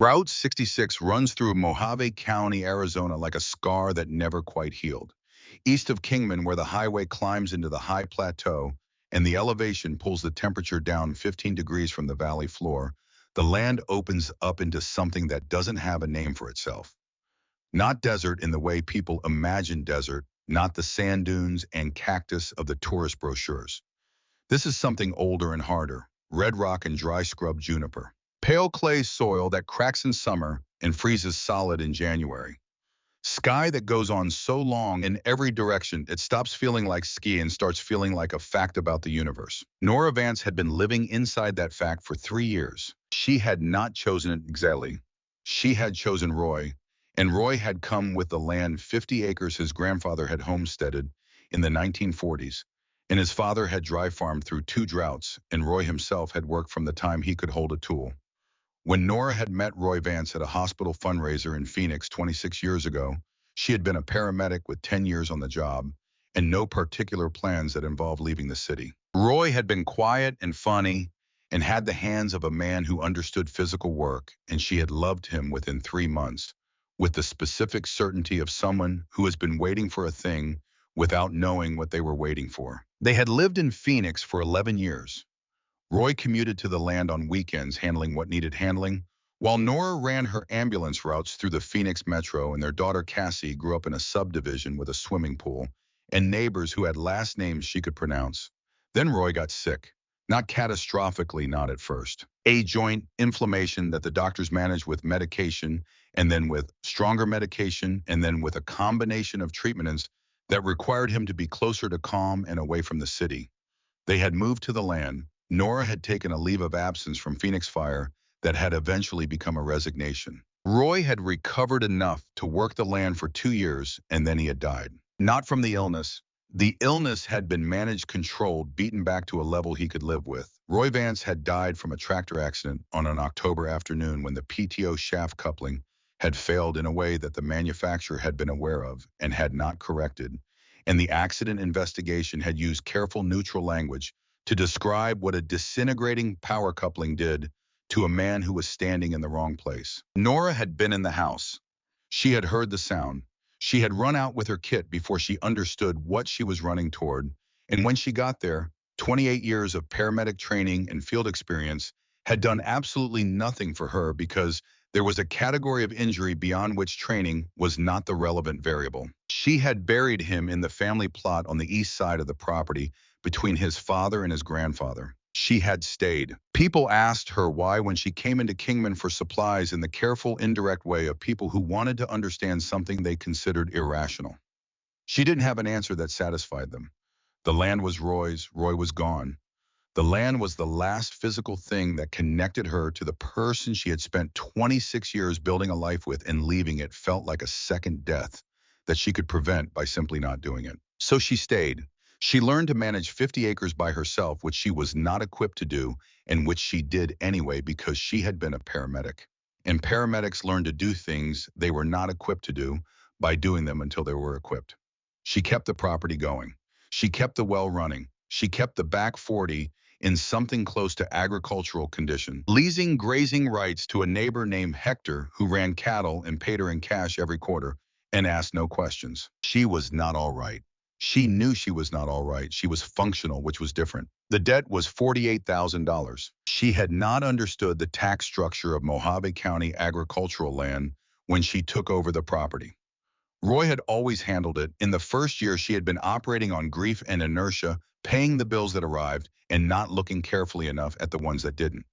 Route 66 runs through Mojave County, Arizona like a scar that never quite healed. East of Kingman, where the highway climbs into the high plateau and the elevation pulls the temperature down 15 degrees from the valley floor, the land opens up into something that doesn't have a name for itself. Not desert in the way people imagine desert, not the sand dunes and cactus of the tourist brochures. This is something older and harder, red rock and dry scrub juniper. Pale clay soil that cracks in summer and freezes solid in January. Sky that goes on so long in every direction it stops feeling like ski and starts feeling like a fact about the universe. Nora Vance had been living inside that fact for 3 years. She had not chosen it exactly. She had chosen Roy, and Roy had come with the land 50 acres his grandfather had homesteaded in the 1940s. And his father had dry farmed through 2 droughts, and Roy himself had worked from the time he could hold a tool. When Nora had met Roy Vance at a hospital fundraiser in Phoenix 26 years ago, she had been a paramedic with 10 years on the job and no particular plans that involved leaving the city. Roy had been quiet and funny and had the hands of a man who understood physical work, and she had loved him within 3 months, with the specific certainty of someone who has been waiting for a thing without knowing what they were waiting for. They had lived in Phoenix for 11 years. Roy commuted to the land on weekends handling what needed handling, while Nora ran her ambulance routes through the Phoenix metro, and their daughter Cassie grew up in a subdivision with a swimming pool and neighbors who had last names she could pronounce. Then Roy got sick. Not catastrophically, not at first. A joint inflammation that the doctors managed with medication, and then with stronger medication, and then with a combination of treatments that required him to be closer to calm and away from the city. They had moved to the land. Nora had taken a leave of absence from Phoenix Fire that had eventually become a resignation. Roy had recovered enough to work the land for 2 years, and then he had died. Not from the illness. The illness had been managed, controlled, beaten back to a level he could live with. Roy Vance had died from a tractor accident on an October afternoon when the PTO shaft coupling had failed in a way that the manufacturer had been aware of and had not corrected, and the accident investigation had used careful neutral language to describe what a disintegrating power coupling did to a man who was standing in the wrong place. Nora had been in the house. She had heard the sound. She had run out with her kit before she understood what she was running toward. And when she got there, 28 years of paramedic training and field experience had done absolutely nothing for her because there was a category of injury beyond which training was not the relevant variable. She had buried him in the family plot on the east side of the property between his father and his grandfather. She had stayed. People asked her why when she came into Kingman for supplies in the careful, indirect way of people who wanted to understand something they considered irrational. She didn't have an answer that satisfied them. The land was Roy's, Roy was gone. The land was the last physical thing that connected her to the person she had spent 26 years building a life with, and leaving it felt like a second death that she could prevent by simply not doing it. So she stayed. She learned to manage 50 acres by herself, which she was not equipped to do, and which she did anyway because she had been a paramedic. And paramedics learn to do things they were not equipped to do by doing them until they were equipped. She kept the property going. She kept the well running. She kept the back 40 in something close to agricultural condition, leasing grazing rights to a neighbor named Hector who ran cattle and paid her in cash every quarter and asked no questions. She was not all right. She knew she was not all right. She was functional, which was different. The debt was $48,000. She had not understood the tax structure of Mojave County agricultural land when she took over the property. Roy had always handled it. In the first year, she had been operating on grief and inertia, paying the bills that arrived and not looking carefully enough at the ones that didn't.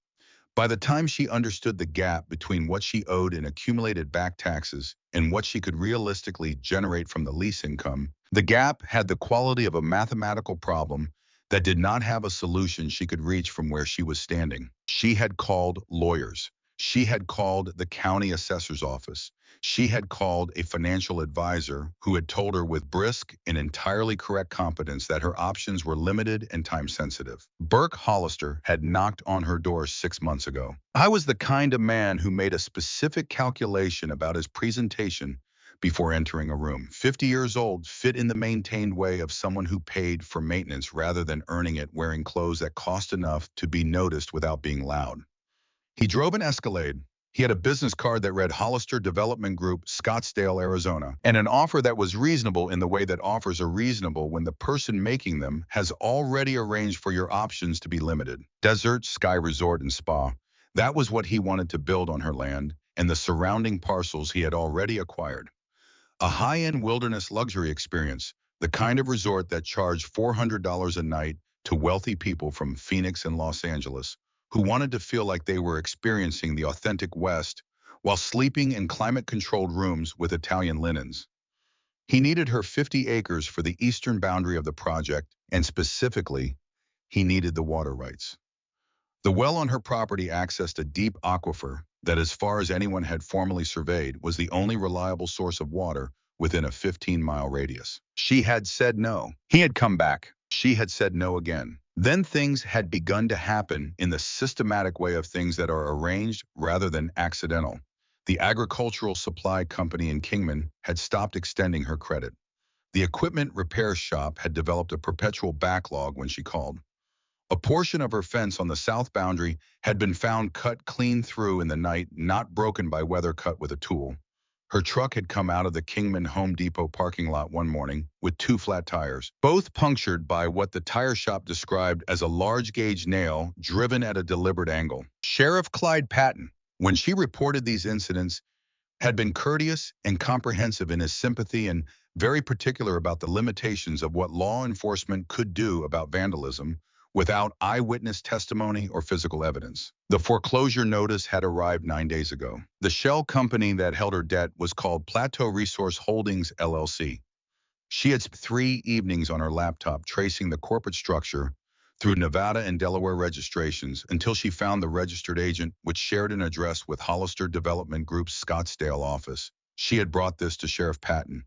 By the time she understood the gap between what she owed in accumulated back taxes and what she could realistically generate from the lease income, the gap had the quality of a mathematical problem that did not have a solution she could reach from where she was standing. She had called lawyers. She had called the county assessor's office. She had called a financial advisor who had told her with brisk and entirely correct competence that her options were limited and time-sensitive. Burke Hollister had knocked on her door 6 months ago. I was the kind of man who made a specific calculation about his presentation before entering a room. 50 years old, fit in the maintained way of someone who paid for maintenance rather than earning it, wearing clothes that cost enough to be noticed without being loud. He drove an Escalade. He had a business card that read Hollister Development Group, Scottsdale, Arizona, and an offer that was reasonable in the way that offers are reasonable when the person making them has already arranged for your options to be limited. Desert, Sky Resort and Spa. That was what he wanted to build on her land and the surrounding parcels he had already acquired. A high-end wilderness luxury experience, the kind of resort that charged $400 a night to wealthy people from Phoenix and Los Angeles who wanted to feel like they were experiencing the authentic West while sleeping in climate-controlled rooms with Italian linens. He needed her 50 acres for the eastern boundary of the project, and specifically, he needed the water rights. The well on her property accessed a deep aquifer that, as far as anyone had formally surveyed, was the only reliable source of water within a 15-mile radius. She had said no. He had come back. She had said no again. Then things had begun to happen in the systematic way of things that are arranged rather than accidental. The agricultural supply company in Kingman had stopped extending her credit. The equipment repair shop had developed a perpetual backlog when she called. A portion of her fence on the south boundary had been found cut clean through in the night, not broken by weather cut with a tool. Her truck had come out of the Kingman Home Depot parking lot one morning with two flat tires, both punctured by what the tire shop described as a large gauge nail driven at a deliberate angle. Sheriff Clyde Patton, when she reported these incidents, had been courteous and comprehensive in his sympathy and very particular about the limitations of what law enforcement could do about vandalism without eyewitness testimony or physical evidence. The foreclosure notice had arrived 9 days ago. The shell company that held her debt was called Plateau Resource Holdings, LLC. She had spent 3 evenings on her laptop tracing the corporate structure through Nevada and Delaware registrations until she found the registered agent, which shared an address with Hollister Development Group's Scottsdale office. She had brought this to Sheriff Patton.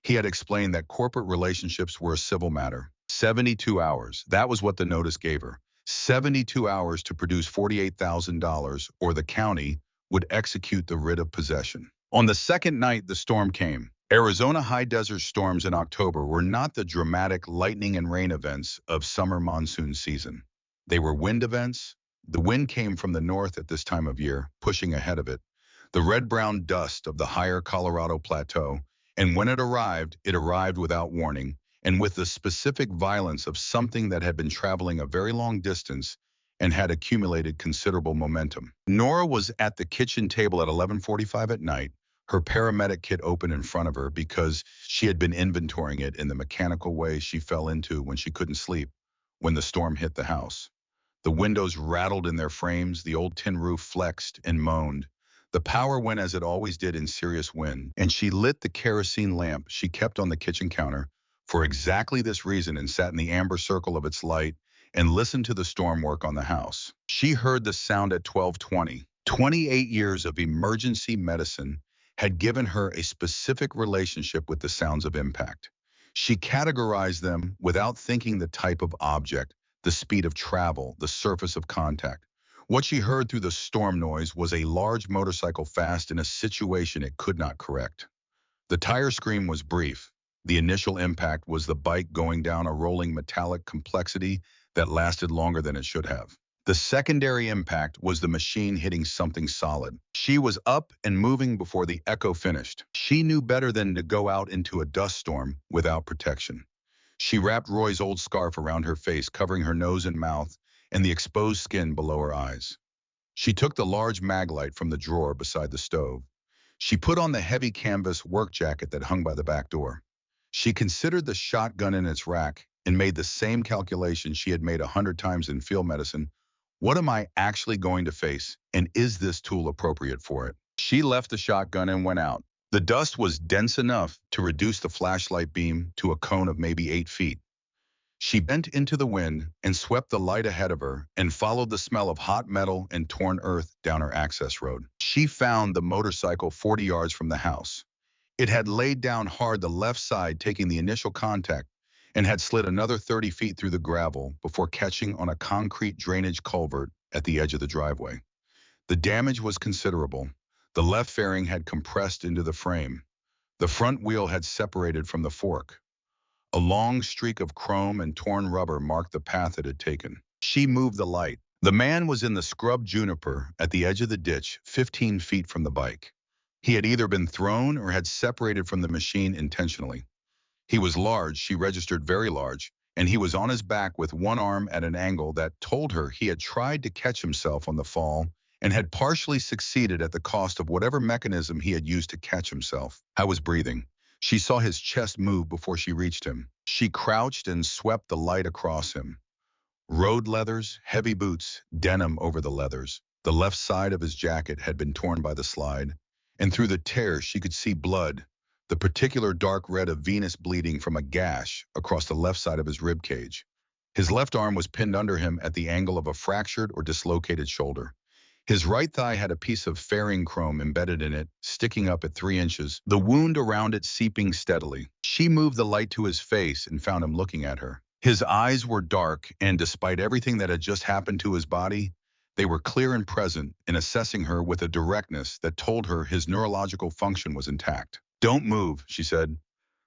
He had explained that corporate relationships were a civil matter. 72 hours. That was what the notice gave her. 72 hours to produce $48,000 or the county would execute the writ of possession. On the second night, the storm came. Arizona high desert storms in October were not the dramatic lightning and rain events of summer monsoon season. They were wind events. The wind came from the north at this time of year, pushing ahead of it, the red-brown dust of the higher Colorado Plateau, and when it arrived without warning, and with the specific violence of something that had been traveling a very long distance and had accumulated considerable momentum. Nora was at the kitchen table at 11:45 at night, her paramedic kit open in front of her because she had been inventorying it in the mechanical way she fell into when she couldn't sleep when the storm hit the house. The windows rattled in their frames, the old tin roof flexed and moaned. The power went as it always did in serious wind, and she lit the kerosene lamp she kept on the kitchen counter for exactly this reason and sat in the amber circle of its light and listened to the storm work on the house. She heard the sound at 12:20. 28 years of emergency medicine had given her a specific relationship with the sounds of impact. She categorized them without thinking the type of object, the speed of travel, the surface of contact. What she heard through the storm noise was a large motorcycle fast in a situation it could not correct. The tire scream was brief. The initial impact was the bike going down a rolling metallic complexity that lasted longer than it should have. The secondary impact was the machine hitting something solid. She was up and moving before the echo finished. She knew better than to go out into a dust storm without protection. She wrapped Roy's old scarf around her face, covering her nose and mouth and the exposed skin below her eyes. She took the large mag light from the drawer beside the stove. She put on the heavy canvas work jacket that hung by the back door. She considered the shotgun in its rack and made the same calculation she had made 100 times in field medicine. What am I actually going to face, and is this tool appropriate for it? She left the shotgun and went out. The dust was dense enough to reduce the flashlight beam to a cone of maybe 8 feet. She bent into the wind and swept the light ahead of her and followed the smell of hot metal and torn earth down her access road. She found the motorcycle 40 yards from the house. It had laid down hard the left side, taking the initial contact, and had slid another 30 feet through the gravel before catching on a concrete drainage culvert at the edge of the driveway. The damage was considerable. The left fairing had compressed into the frame. The front wheel had separated from the fork. A long streak of chrome and torn rubber marked the path it had taken. She moved the light. The man was in the scrub juniper at the edge of the ditch, 15 feet from the bike. He had either been thrown or had separated from the machine intentionally. He was large, she registered very large, and he was on his back with one arm at an angle that told her he had tried to catch himself on the fall and had partially succeeded at the cost of whatever mechanism he had used to catch himself. I was breathing. She saw his chest move before she reached him. She crouched and swept the light across him. Road leathers, heavy boots, denim over the leathers. The left side of his jacket had been torn by the slide, and through the tear she could see blood, the particular dark red of venous bleeding from a gash across the left side of his rib cage. His left arm was pinned under him at the angle of a fractured or dislocated shoulder. His right thigh had a piece of fairing chrome embedded in it, sticking up at 3 inches, the wound around it seeping steadily. She moved the light to his face and found him looking at her. His eyes were dark, and despite everything that had just happened to his body, they were clear and present in assessing her with a directness that told her his neurological function was intact. "Don't move," she said.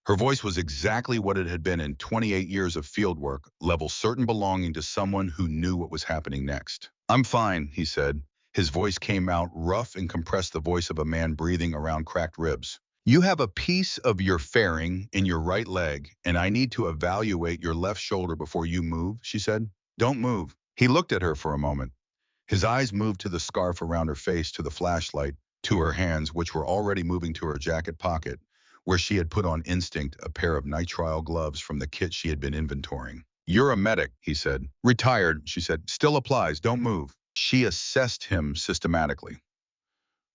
Her voice was exactly what it had been in 28 years of field work, level certain belonging to someone who knew what was happening next. "I'm fine," he said. His voice came out rough and compressed, the voice of a man breathing around cracked ribs. "You have a piece of your fairing in your right leg, and I need to evaluate your left shoulder before you move," she said. "Don't move." He looked at her for a moment. His eyes moved to the scarf around her face, to the flashlight, to her hands, which were already moving to her jacket pocket, where she had put on instinct a pair of nitrile gloves from the kit she had been inventorying. "You're a medic," he said. "Retired," she said. "Still applies. Don't move." She assessed him systematically.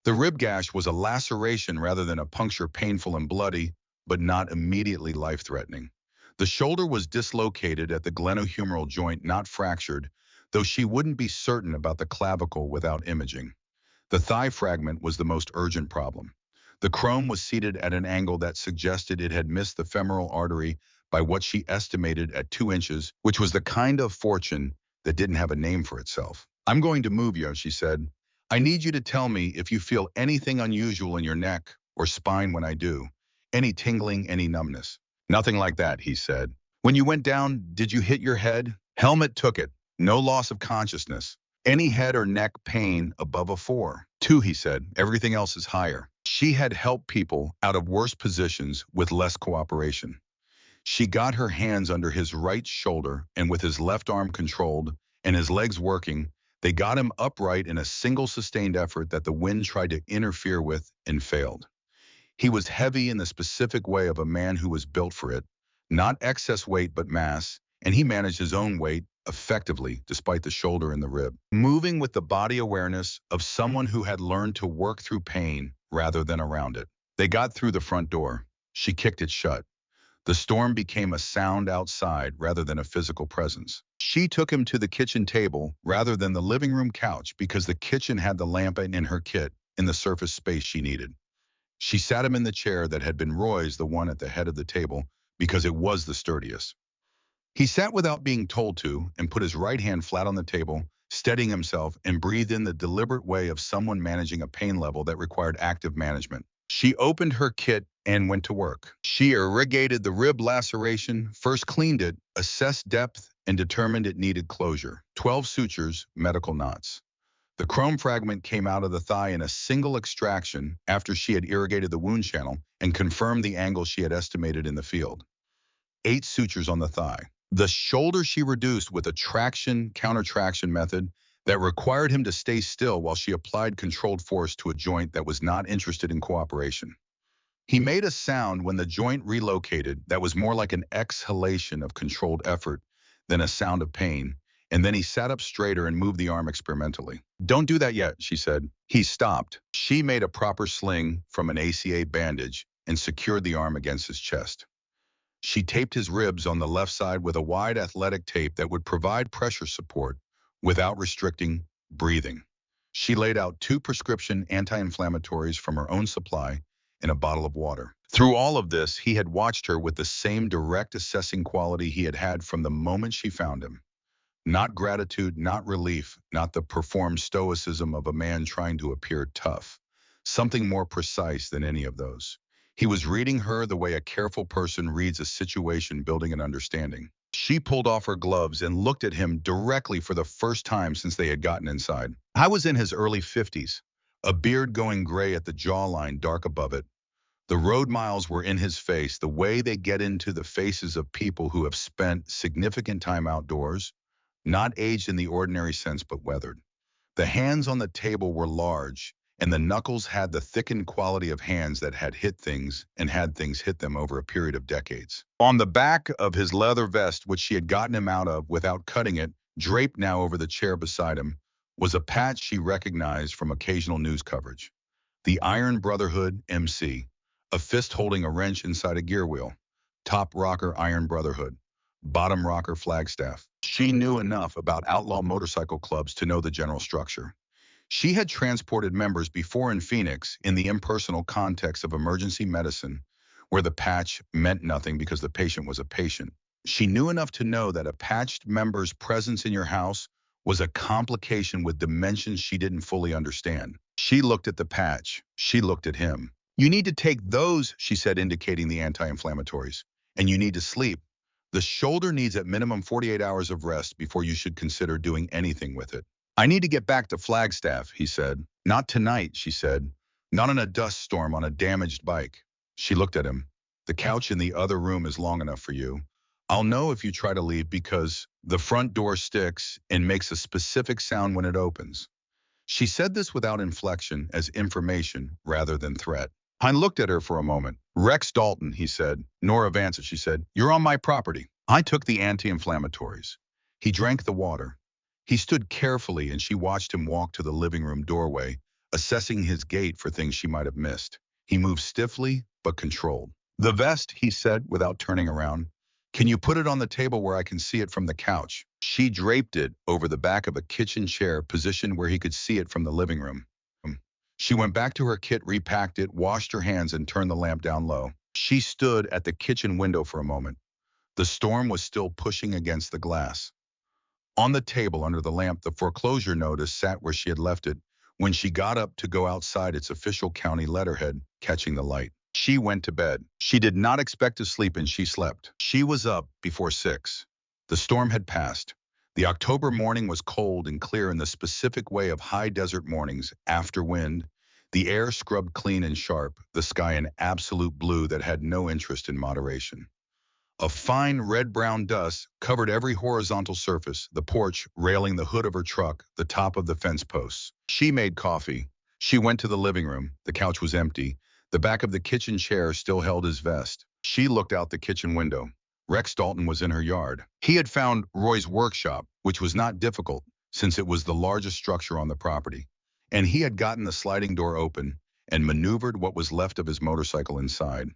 The rib gash was a laceration rather than a puncture, painful and bloody, but not immediately life-threatening. The shoulder was dislocated at the glenohumeral joint, not fractured, though she wouldn't be certain about the clavicle without imaging. The thigh fragment was the most urgent problem. The chrome was seated at an angle that suggested it had missed the femoral artery by what she estimated at 2 inches, which was the kind of fortune that didn't have a name for itself. "I'm going to move you," she said. "I need you to tell me if you feel anything unusual in your neck or spine when I do. Any tingling, any numbness." "Nothing like that," he said. "When you went down, did you hit your head?" "Helmet took it. No loss of consciousness." "Any head or neck pain above a 4?" "2," he said. "Everything else is higher." She had helped people out of worse positions with less cooperation. She got her hands under his right shoulder, and with his left arm controlled and his legs working, they got him upright in a single sustained effort that the wind tried to interfere with and failed. He was heavy in the specific way of a man who was built for it, not excess weight but mass, and he managed his own weight effectively despite the shoulder and the rib, moving with the body awareness of someone who had learned to work through pain rather than around it. They got through the front door. She kicked it shut. The storm became a sound outside rather than a physical presence. She took him to the kitchen table rather than the living room couch because the kitchen had the lamp in her kit in the surface space she needed. She sat him in the chair that had been Roy's, the one at the head of the table, because it was the sturdiest. He sat without being told to and put his right hand flat on the table, steadying himself, and breathed in the deliberate way of someone managing a pain level that required active management. She opened her kit and went to work. She irrigated the rib laceration, first cleaned it, assessed depth, and determined it needed closure. 12 sutures, medical knots. The chrome fragment came out of the thigh in a single extraction after she had irrigated the wound channel and confirmed the angle she had estimated in the field. 8 sutures on the thigh. The shoulder she reduced with a traction-counter-traction method that required him to stay still while she applied controlled force to a joint that was not interested in cooperation. He made a sound when the joint relocated that was more like an exhalation of controlled effort than a sound of pain, and then he sat up straighter and moved the arm experimentally. "Don't do that yet," she said. He stopped. She made a proper sling from an ACA bandage and secured the arm against his chest. She taped his ribs on the left side with a wide athletic tape that would provide pressure support without restricting breathing. She laid out 2 prescription anti-inflammatories from her own supply and a bottle of water. Through all of this, he had watched her with the same direct assessing quality he had had from the moment she found him. Not gratitude, not relief, not the performed stoicism of a man trying to appear tough. Something more precise than any of those. He was reading her the way a careful person reads a situation, building an understanding. She pulled off her gloves and looked at him directly for the first time since they had gotten inside. I was in his early 50s, a beard going gray at the jawline dark above it. The road miles were in his face, the way they get into the faces of people who have spent significant time outdoors, not aged in the ordinary sense but weathered. The hands on the table were large, and the knuckles had the thickened quality of hands that had hit things and had things hit them over a period of decades. On the back of his leather vest, which she had gotten him out of without cutting it, draped now over the chair beside him, was a patch she recognized from occasional news coverage. The Iron Brotherhood MC, a fist holding a wrench inside a gear wheel. Top rocker Iron Brotherhood, bottom rocker Flagstaff. She knew enough about outlaw motorcycle clubs to know the general structure. She had transported members before in Phoenix in the impersonal context of emergency medicine, where the patch meant nothing because the patient was a patient. She knew enough to know that a patched member's presence in your house was a complication with dimensions she didn't fully understand. She looked at the patch. She looked at him. You need to take those, she said, indicating the anti-inflammatories. And you need to sleep. The shoulder needs at minimum 48 hours of rest before you should consider doing anything with it. I need to get back to Flagstaff, he said. Not tonight, she said. Not in a dust storm on a damaged bike. She looked at him. The couch in the other room is long enough for you. I'll know if you try to leave because the front door sticks and makes a specific sound when it opens. She said this without inflection, as information rather than threat. Hein looked at her for a moment. Rex Dalton, he said. Nora Vance, she said. You're on my property. I took the anti-inflammatories. He drank the water. He stood carefully and she watched him walk to the living room doorway, assessing his gait for things she might have missed. He moved stiffly, but controlled. The vest, he said, without turning around. Can you put it on the table where I can see it from the couch? She draped it over the back of a kitchen chair positioned where he could see it from the living room. She went back to her kit, repacked it, washed her hands, and turned the lamp down low. She stood at the kitchen window for a moment. The storm was still pushing against the glass. On the table under the lamp, the foreclosure notice sat where she had left it when she got up to go outside, its official county letterhead catching the light. She went to bed. She did not expect to sleep, and she slept. She was up before 6. The storm had passed. The October morning was cold and clear in the specific way of high desert mornings, after wind. The air scrubbed clean and sharp, the sky an absolute blue that had no interest in moderation. A fine red-brown dust covered every horizontal surface, the porch, railing, the hood of her truck, the top of the fence posts. She made coffee. She went to the living room. The couch was empty. The back of the kitchen chair still held his vest. She looked out the kitchen window. Rex Dalton was in her yard. He had found Roy's workshop, which was not difficult since it was the largest structure on the property. And he had gotten the sliding door open and maneuvered what was left of his motorcycle inside.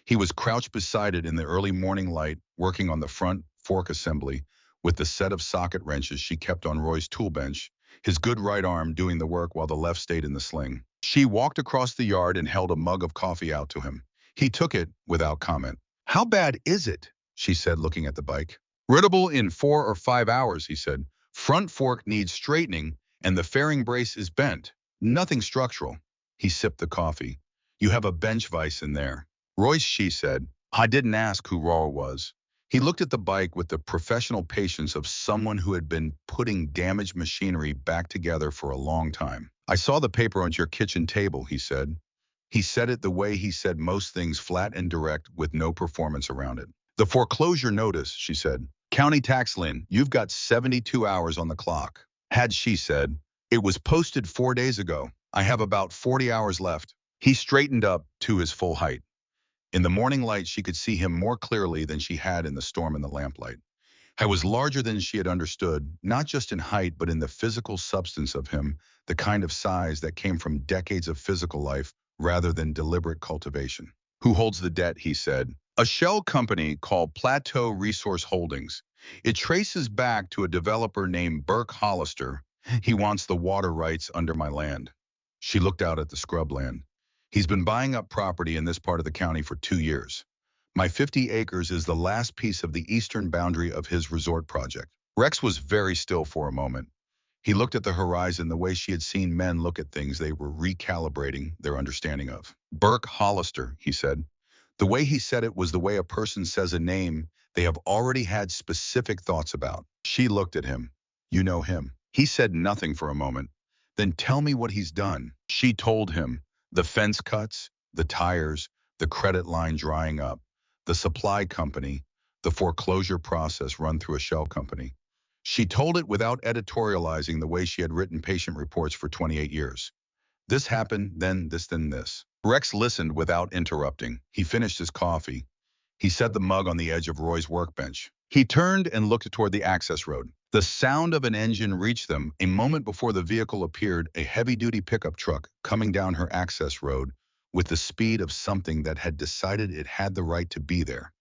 He was crouched beside it in the early morning light, working on the front fork assembly with the set of socket wrenches she kept on Roy's tool bench, his good right arm doing the work while the left stayed in the sling. She walked across the yard and held a mug of coffee out to him. He took it without comment. How bad is it? She said, looking at the bike. Riddable in 4 or 5 hours, he said. Front fork needs straightening and the fairing brace is bent. Nothing structural. He sipped the coffee. You have a bench vise in there. Royce, she said. I didn't ask who Raw was. He looked at the bike with the professional patience of someone who had been putting damaged machinery back together for a long time. I saw the paper on your kitchen table, he said. He said it the way he said most things, flat and direct, with no performance around it. The foreclosure notice, she said. County tax lien, you've got 72 hours on the clock. Had she said. It was posted 4 days ago. I have about 40 hours left. He straightened up to his full height. In the morning light, she could see him more clearly than she had in the storm and the lamplight. I was larger than she had understood, not just in height, but in the physical substance of him, the kind of size that came from decades of physical life rather than deliberate cultivation. Who holds the debt, he said. A shell company called Plateau Resource Holdings. It traces back to a developer named Burke Hollister. He wants the water rights under my land. She looked out at the scrubland. He's been buying up property in this part of the county for 2 years. My 50 acres is the last piece of the eastern boundary of his resort project. Rex was very still for a moment. He looked at the horizon the way she had seen men look at things they were recalibrating their understanding of. Burke Hollister, he said. The way he said it was the way a person says a name they have already had specific thoughts about. She looked at him. You know him. He said nothing for a moment. Then tell me what he's done. She told him. The fence cuts, the tires, the credit line drying up, the supply company, the foreclosure process run through a shell company. She told it without editorializing the way she had written patient reports for 28 years. This happened, then this, then this. Rex listened without interrupting. He finished his coffee. He set the mug on the edge of Roy's workbench. He turned and looked toward the access road. The sound of an engine reached them a moment before the vehicle appeared, a heavy-duty pickup truck coming down her access road with the speed of something that had decided it had the right to be there.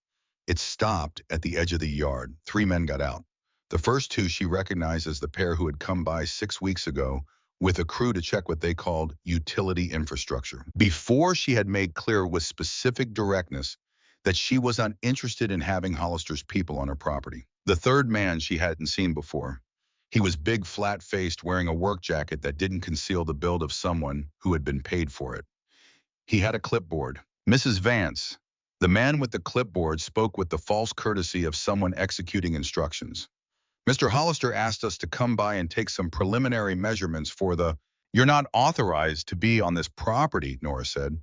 It stopped at the edge of the yard. Three men got out. The first two she recognized as the pair who had come by 6 weeks ago with a crew to check what they called utility infrastructure. Before she had made clear with specific directness that she was uninterested in having Hollister's people on her property. The third man she hadn't seen before. He was big, flat-faced, wearing a work jacket that didn't conceal the build of someone who had been paid for it. He had a clipboard. Mrs. Vance. The man with the clipboard spoke with the false courtesy of someone executing instructions. Mr. Hollister asked us to come by and take some preliminary measurements for the— You're not authorized to be on this property, Nora said.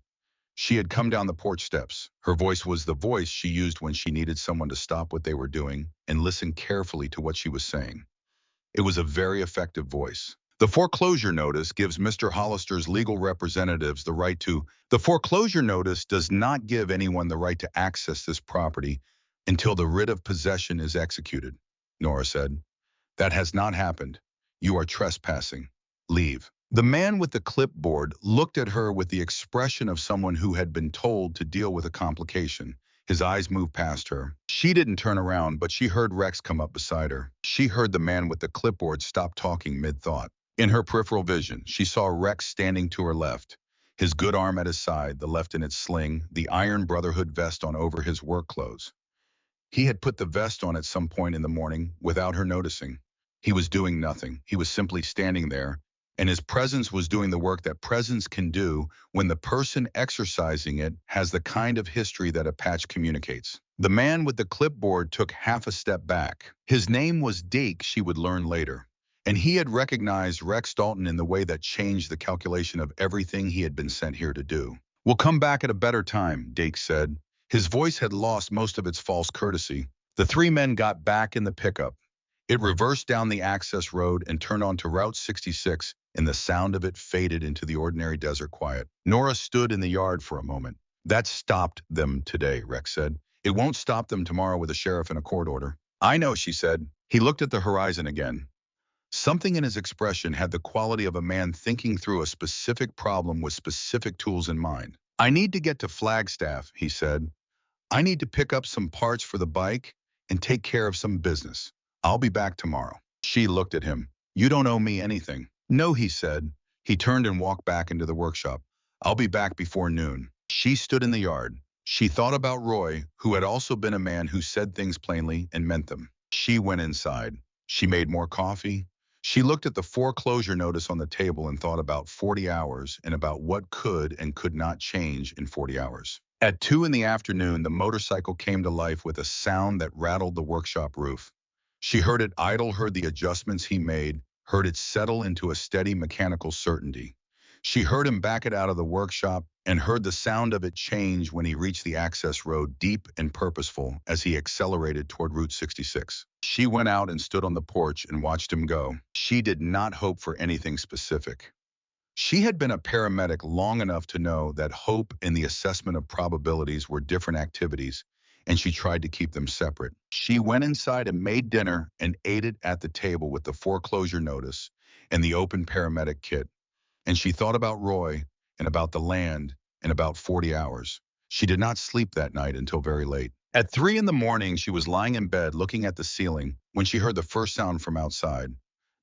She had come down the porch steps. Her voice was the voice she used when she needed someone to stop what they were doing and listen carefully to what she was saying. It was a very effective voice. The foreclosure notice gives Mr. Hollister's legal representatives the right to— The foreclosure notice does not give anyone the right to access this property until the writ of possession is executed, Nora said. That has not happened. You are trespassing. Leave. The man with the clipboard looked at her with the expression of someone who had been told to deal with a complication. His eyes moved past her. She didn't turn around, but she heard Rex come up beside her. She heard the man with the clipboard stop talking mid-thought. In her peripheral vision, she saw Rex standing to her left, his good arm at his side, the left in its sling, the iron brotherhood vest on over his work clothes. He had put the vest on at some point in the morning without her noticing. He was doing nothing. He was simply standing there, and his presence was doing the work that presence can do when the person exercising it has the kind of history that a patch communicates. The man with the clipboard took half a step back. His name was Dake, she would learn later, and he had recognized Rex Dalton in the way that changed the calculation of everything he had been sent here to do. We'll come back at a better time, Dake said. His voice had lost most of its false courtesy. The three men got back in the pickup. It reversed down the access road and turned onto Route 66, and the sound of it faded into the ordinary desert quiet. Nora stood in the yard for a moment. That stopped them today, Rex said. It won't stop them tomorrow with a sheriff and a court order. I know, she said. He looked at the horizon again. Something in his expression had the quality of a man thinking through a specific problem with specific tools in mind. I need to get to Flagstaff, he said. I need to pick up some parts for the bike and take care of some business. I'll be back tomorrow. She looked at him. You don't owe me anything. No, he said. He turned and walked back into the workshop. I'll be back before noon. She stood in the yard. She thought about Roy, who had also been a man who said things plainly and meant them. She went inside. She made more coffee. She looked at the foreclosure notice on the table and thought about 40 hours and about what could and could not change in 40 hours. At 2 in the afternoon, the motorcycle came to life with a sound that rattled the workshop roof. She heard it idle, heard the adjustments he made, heard it settle into a steady mechanical certainty. She heard him back it out of the workshop and heard the sound of it change when he reached the access road, deep and purposeful, as he accelerated toward Route 66. She went out and stood on the porch and watched him go. She did not hope for anything specific. She had been a paramedic long enough to know that hope and the assessment of probabilities were different activities, and she tried to keep them separate. She went inside and made dinner and ate it at the table with the foreclosure notice and the open paramedic kit. And she thought about Roy and about the land and about 40 hours. She did not sleep that night until very late. At 3 in the morning, she was lying in bed looking at the ceiling when she heard the first sound from outside.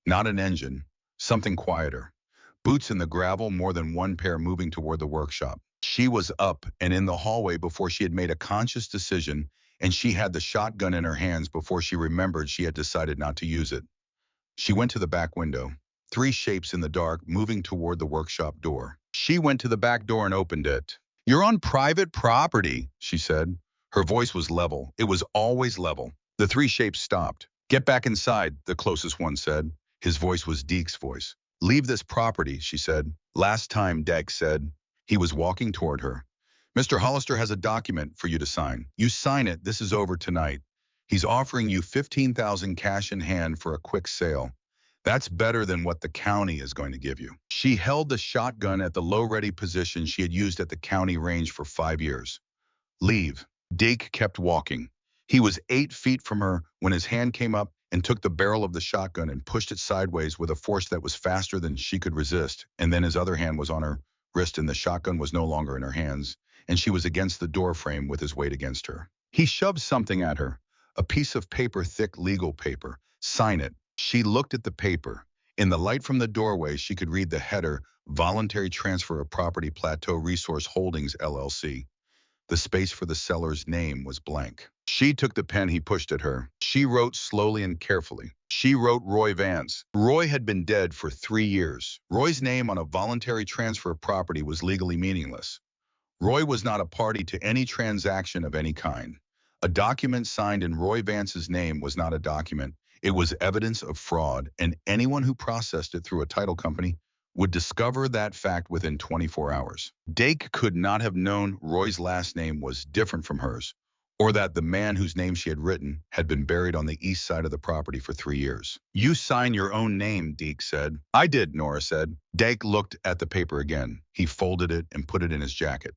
Not an engine, something quieter. Boots in the gravel, more than one pair moving toward the workshop. She was up and in the hallway before she had made a conscious decision, and she had the shotgun in her hands before she remembered she had decided not to use it. She went to the back window. 3 shapes in the dark moving toward the workshop door. She went to the back door and opened it. You're on private property, she said. Her voice was level. It was always level. The three shapes stopped. Get back inside, the closest one said. His voice was Deke's voice. Leave this property, she said. Last time, Deke said. He was walking toward her. Mr. Hollister has a document for you to sign. You sign it, this is over tonight. He's offering you $15,000 cash in hand for a quick sale. That's better than what the county is going to give you. She held the shotgun at the low-ready position she had used at the county range for 5 years. Leave. Dake kept walking. He was 8 feet from her when his hand came up and took the barrel of the shotgun and pushed it sideways with a force that was faster than she could resist, and then his other hand was on her wrist and the shotgun was no longer in her hands, and she was against the door frame with his weight against her. He shoved something at her, a piece of paper, thick legal paper. Sign it. She looked at the paper. In the light from the doorway, she could read the header, Voluntary Transfer of Property Plateau Resource Holdings, LLC. The space for the seller's name was blank. She took the pen he pushed at her. She wrote slowly and carefully. She wrote Roy Vance. Roy had been dead for 3 years. Roy's name on a voluntary transfer of property was legally meaningless. Roy was not a party to any transaction of any kind. A document signed in Roy Vance's name was not a document. It was evidence of fraud, and anyone who processed it through a title company would discover that fact within 24 hours. Dake could not have known Roy's last name was different from hers, or that the man whose name she had written had been buried on the east side of the property for 3 years. You sign your own name, Deke said. I did, Nora said. Dake looked at the paper again. He folded it and put it in his jacket.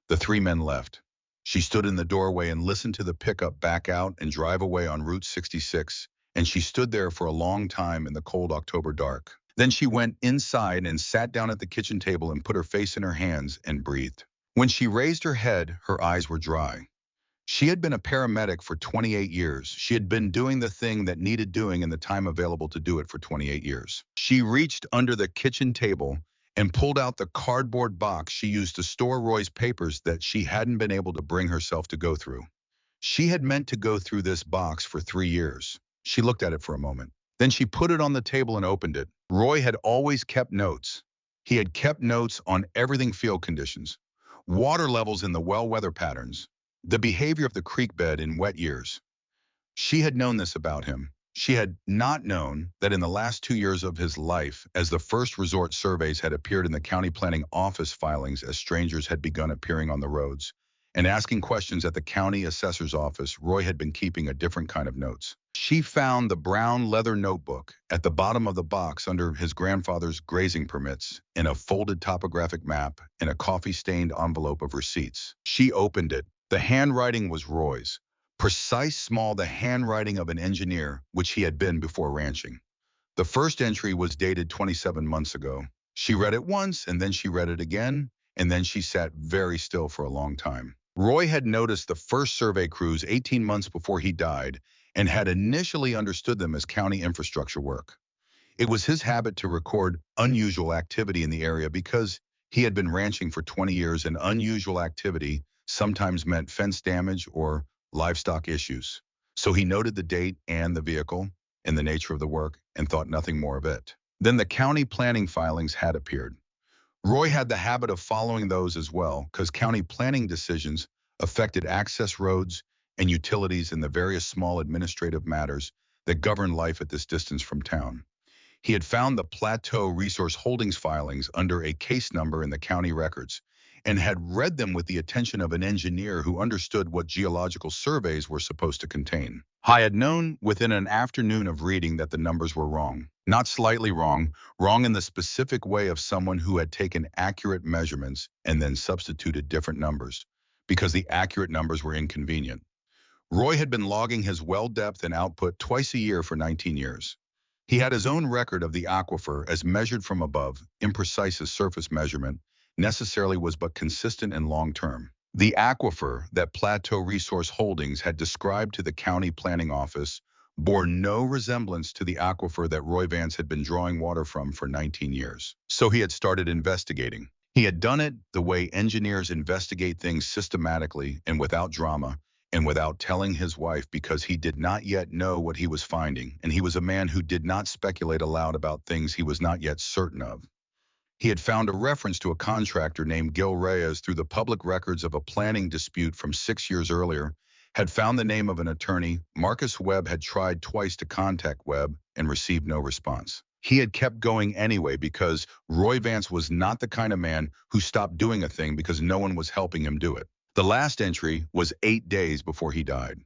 The 3 men left. She stood in the doorway and listened to the pickup back out and drive away on Route 66, and she stood there for a long time in the cold October dark. Then she went inside and sat down at the kitchen table and put her face in her hands and breathed. When she raised her head, her eyes were dry. She had been a paramedic for 28 years. She had been doing the thing that needed doing in the time available to do it for 28 years. She reached under the kitchen table and pulled out the cardboard box she used to store Roy's papers that she hadn't been able to bring herself to go through. She had meant to go through this box for 3 years. She looked at it for a moment. Then she put it on the table and opened it. Roy had always kept notes. He had kept notes on everything: field conditions, water levels in the well, weather patterns, the behavior of the creek bed in wet years. She had known this about him. She had not known that in the last 2 years of his life, as the first resort surveys had appeared in the county planning office filings, as strangers had begun appearing on the roads and asking questions at the county assessor's office, Roy had been keeping a different kind of notes. She found the brown leather notebook at the bottom of the box under his grandfather's grazing permits, in a folded topographic map, in a coffee-stained envelope of receipts. She opened it. The handwriting was Roy's. Precise, small, the handwriting of an engineer, which he had been before ranching. The first entry was dated 27 months ago. She read it once, and then she read it again, and then she sat very still for a long time. Roy had noticed the first survey crews 18 months before he died and had initially understood them as county infrastructure work. It was his habit to record unusual activity in the area because he had been ranching for 20 years, and unusual activity sometimes meant fence damage or livestock issues. So he noted the date and the vehicle and the nature of the work and thought nothing more of it. Then the county planning filings had appeared. Roy had the habit of following those as well, because county planning decisions affected access roads and utilities and the various small administrative matters that govern life at this distance from town. He had found the Plateau Resource Holdings filings under a case number in the county records and had read them with the attention of an engineer who understood what geological surveys were supposed to contain. I had known within an afternoon of reading that the numbers were wrong. Not slightly wrong, wrong in the specific way of someone who had taken accurate measurements and then substituted different numbers, because the accurate numbers were inconvenient. Roy had been logging his well depth and output twice a year for 19 years. He had his own record of the aquifer as measured from above, imprecise as surface measurement, necessarily was but consistent and long-term. The aquifer that Plateau Resource Holdings had described to the county planning office bore no resemblance to the aquifer that Roy Vance had been drawing water from for 19 years. So he had started investigating. He had done it the way engineers investigate things, systematically and without drama, and without telling his wife, because he did not yet know what he was finding, and he was a man who did not speculate aloud about things he was not yet certain of. He had found a reference to a contractor named Gil Reyes through the public records of a planning dispute from 6 years earlier, had found the name of an attorney. Marcus Webb had tried twice to contact Webb and received no response. He had kept going anyway because Roy Vance was not the kind of man who stopped doing a thing because no one was helping him do it. The last entry was 8 days before he died.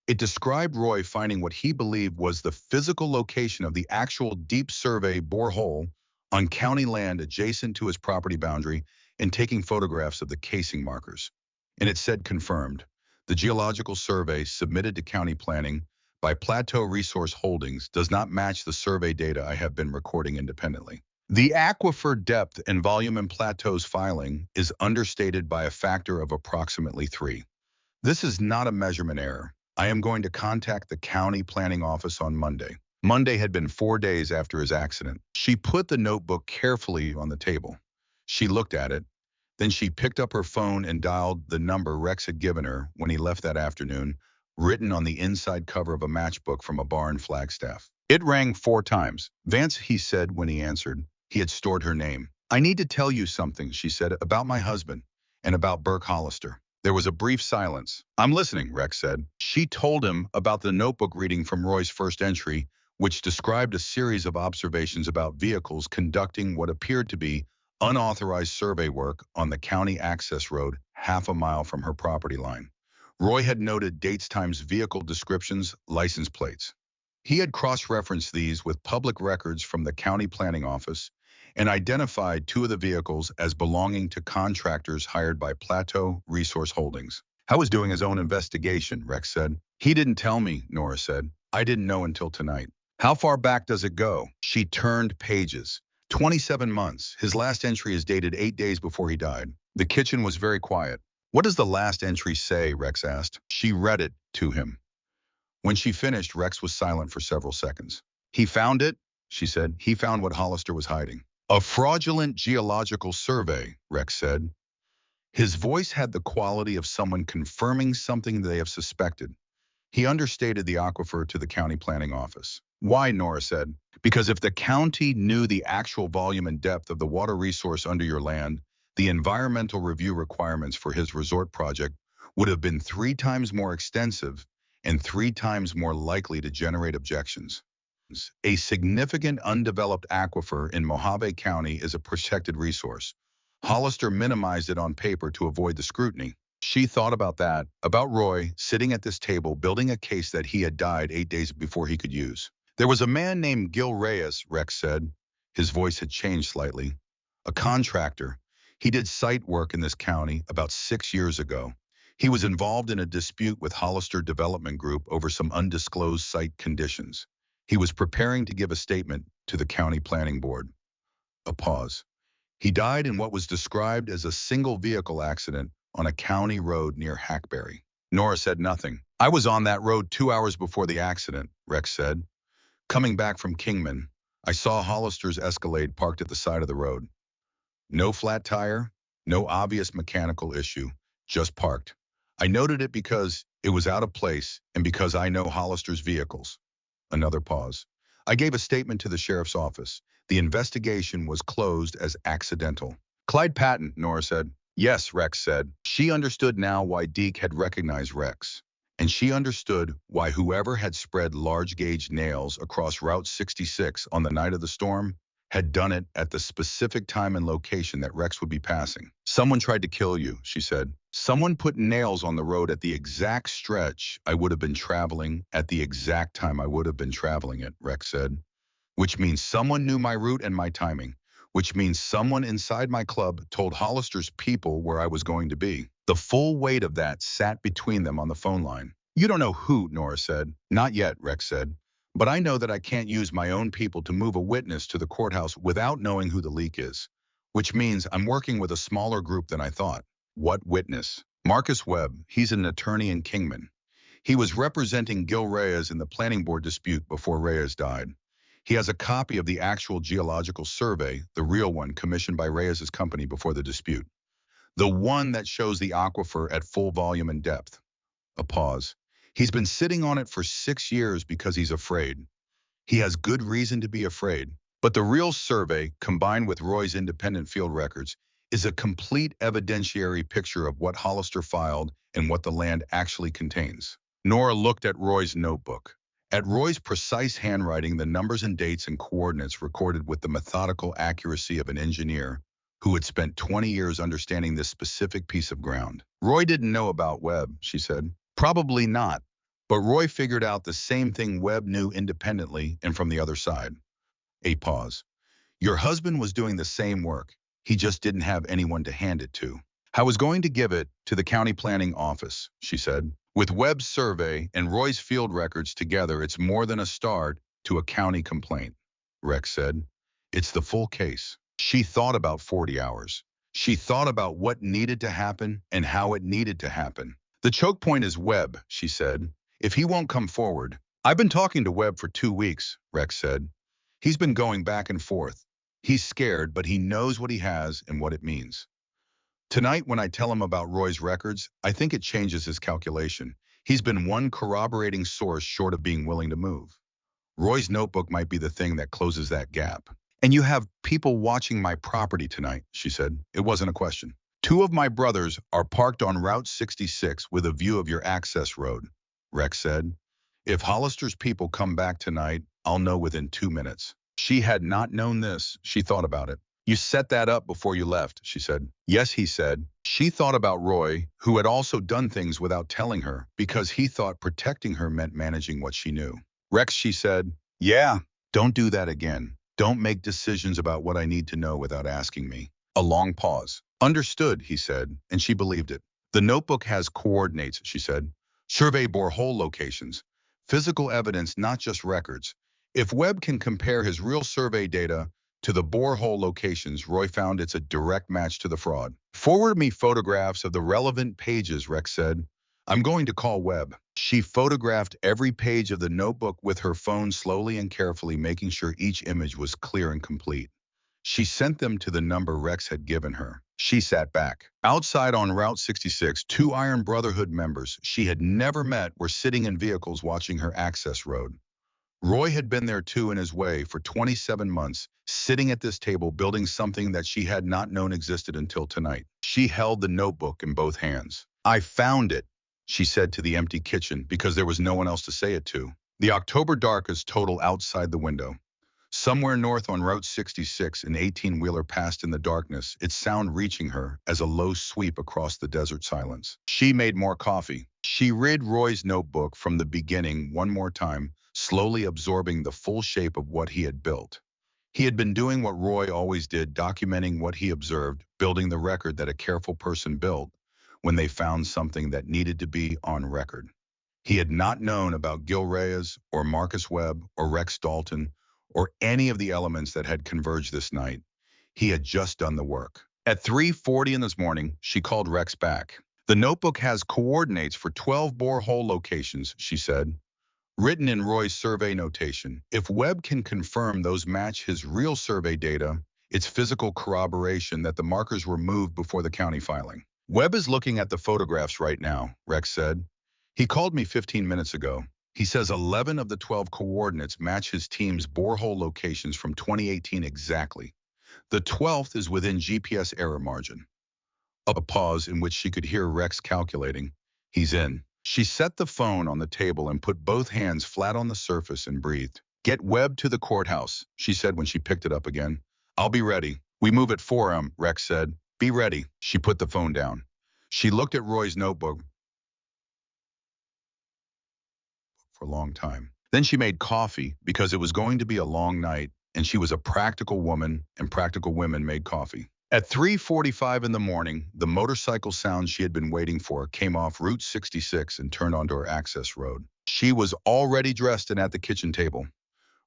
It described Roy finding what he believed was the physical location of the actual deep survey borehole on county land adjacent to his property boundary and taking photographs of the casing markers. And it said confirmed. The geological survey submitted to county planning by Plateau Resource Holdings does not match the survey data I have been recording independently. The aquifer depth and volume in Plateau's filing is understated by a factor of approximately 3. This is not a measurement error. I am going to contact the county planning office on Monday. Monday had been 4 days after his accident. She put the notebook carefully on the table. She looked at it. Then she picked up her phone and dialed the number Rex had given her when he left that afternoon, written on the inside cover of a matchbook from a bar in Flagstaff. It rang 4 times. Vance, he said when he answered. He had stored her name. I need to tell you something, she said, about my husband and about Burke Hollister. There was a brief silence. I'm listening, Rex said. She told him about the notebook reading from Roy's first entry, which described a series of observations about vehicles conducting what appeared to be unauthorized survey work on the county access road half a mile from her property line. Roy had noted dates, times, vehicle descriptions, license plates. He had cross-referenced these with public records from the county planning office and identified 2 of the vehicles as belonging to contractors hired by Plateau Resource Holdings. I was doing his own investigation, Rex said. He didn't tell me, Nora said. I didn't know until tonight. How far back does it go? She turned pages. 27 months. His last entry is dated 8 days before he died. The kitchen was very quiet. What does the last entry say? Rex asked. She read it to him. When she finished, Rex was silent for several seconds. He found it, she said. He found what Hollister was hiding. A fraudulent geological survey, Rex said. His voice had the quality of someone confirming something they have suspected. He understated the aquifer to the county planning office. Why, Nora said. Because if the county knew the actual volume and depth of the water resource under your land, the environmental review requirements for his resort project would have been 3 times more extensive and 3 times more likely to generate objections. A significant undeveloped aquifer in Mojave County is a protected resource. Hollister minimized it on paper to avoid the scrutiny. She thought about that, about Roy sitting at this table building a case that he had died 8 days before he could use. There was a man named Gil Reyes, Rex said. His voice had changed slightly. A contractor. He did site work in this county about 6 years ago. He was involved in a dispute with Hollister Development Group over some undisclosed site conditions. He was preparing to give a statement to the county planning board. A pause. He died in what was described as a single vehicle accident on a county road near Hackberry. Nora said nothing. I was on that road 2 hours before the accident, Rex said. Coming back from Kingman, I saw Hollister's Escalade parked at the side of the road. No flat tire, no obvious mechanical issue, just parked. I noted it because it was out of place and because I know Hollister's vehicles. Another pause. I gave a statement to the sheriff's office. The investigation was closed as accidental. Clyde Patton, Nora said. Yes, Rex said. She understood now why Deke had recognized Rex. And she understood why whoever had spread large-gauge nails across Route 66 on the night of the storm had done it at the specific time and location that Rex would be passing. Someone tried to kill you, she said. Someone put nails on the road at the exact stretch I would have been traveling at the exact time I would have been traveling it, Rex said. Which means someone knew my route and my timing. Which means someone inside my club told Hollister's people where I was going to be. The full weight of that sat between them on the phone line. You don't know who, Nora said. Not yet, Rex said. But I know that I can't use my own people to move a witness to the courthouse without knowing who the leak is. Which means I'm working with a smaller group than I thought. What witness? Marcus Webb. He's an attorney in Kingman. He was representing Gil Reyes in the planning board dispute before Reyes died. He has a copy of the actual geological survey, the real one commissioned by Reyes's company before the dispute. The one that shows the aquifer at full volume and depth. A pause. He's been sitting on it for 6 years because he's afraid. He has good reason to be afraid. But the real survey, combined with Roy's independent field records, is a complete evidentiary picture of what Hollister filed and what the land actually contains. Nora looked at Roy's notebook. At Roy's precise handwriting, the numbers and dates and coordinates recorded with the methodical accuracy of an engineer who had spent 20 years understanding this specific piece of ground. Roy didn't know about Webb, she said. Probably not. But Roy figured out the same thing Webb knew independently and from the other side. A pause. Your husband was doing the same work. He just didn't have anyone to hand it to. I was going to give it to the county planning office, she said. With Webb's survey and Roy's field records together, it's more than a start to a county complaint, Rex said. It's the full case. She thought about 40 hours. She thought about what needed to happen and how it needed to happen. The choke point is Webb, she said. If he won't come forward. I've been talking to Webb for 2 weeks, Rex said. He's been going back and forth. He's scared, but he knows what he has and what it means. Tonight, when I tell him about Roy's records, I think it changes his calculation. He's been one corroborating source short of being willing to move. Roy's notebook might be the thing that closes that gap. And you have people watching my property tonight, she said. It wasn't a question. 2 of my brothers are parked on Route 66 with a view of your access road, Rex said. If Hollister's people come back tonight, I'll know within 2 minutes. She had not known this. She thought about it. You set that up before you left, she said. Yes, he said. She thought about Roy, who had also done things without telling her, because he thought protecting her meant managing what she knew. Rex, she said. Yeah, don't do that again. Don't make decisions about what I need to know without asking me. A long pause. Understood, he said, and she believed it. The notebook has coordinates, she said. Survey borehole locations. Physical evidence, not just records. If Webb can compare his real survey data to the borehole locations, Roy found it's a direct match to the fraud. Forward me photographs of the relevant pages, Rex said. I'm going to call Webb. She photographed every page of the notebook with her phone slowly and carefully, making sure each image was clear and complete. She sent them to the number Rex had given her. She sat back. Outside on Route 66, 2 Iron Brotherhood members she had never met were sitting in vehicles watching her access road. Roy had been there too in his way for 27 months, sitting at this table building something that she had not known existed until tonight. She held the notebook in both hands. I found it, she said to the empty kitchen because there was no one else to say it to. The October dark is total outside the window. Somewhere north on Route 66, an 18-wheeler passed in the darkness, its sound reaching her as a low sweep across the desert silence. She made more coffee. She read Roy's notebook from the beginning one more time, slowly absorbing the full shape of what he had built. He had been doing what Roy always did, documenting what he observed, building the record that a careful person built when they found something that needed to be on record. He had not known about Gil Reyes or Marcus Webb or Rex Dalton or any of the elements that had converged this night. He had just done the work. At 3:40 in this morning, she called Rex back. The notebook has coordinates for 12 borehole locations, she said, written in Roy's survey notation. If Webb can confirm those match his real survey data, it's physical corroboration that the markers were moved before the county filing. Webb is looking at the photographs right now, Rex said. He called me 15 minutes ago. He says 11 of the 12 coordinates match his team's borehole locations from 2018 exactly. The 12th is within GPS error margin. A pause in which she could hear Rex calculating. He's in. She set the phone on the table and put both hands flat on the surface and breathed. Get Webb to the courthouse, she said when she picked it up again. I'll be ready. We move at 4 a.m., Rex said. Be ready. She put the phone down. She looked at Roy's notebook for a long time. Then she made coffee because it was going to be a long night, and she was a practical woman, and practical women made coffee. At 3:45 in the morning, the motorcycle sound she had been waiting for came off Route 66 and turned onto her access road. She was already dressed and at the kitchen table.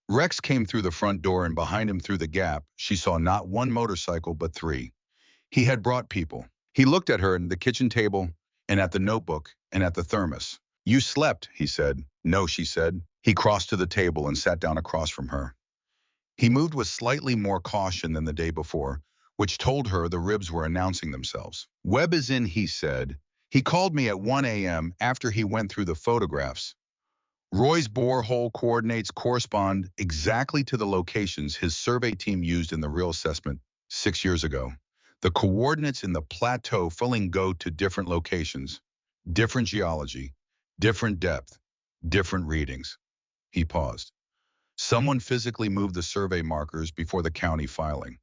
Rex came through the front door, and behind him through the gap, she saw not one motorcycle but 3. He had brought people. He looked at her and the kitchen table and at the notebook and at the thermos. You slept, he said. No, she said. He crossed to the table and sat down across from her. He moved with slightly more caution than the day before, which told her the ribs were announcing themselves. Webb is in, he said. He called me at 1 a.m. after he went through the photographs. Roy's borehole coordinates correspond exactly to the locations his survey team used in the real assessment 6 years ago. The coordinates in the plateau filling go to different locations, different geology, different depth, different readings. He paused. Someone physically moved the survey markers before the county filing.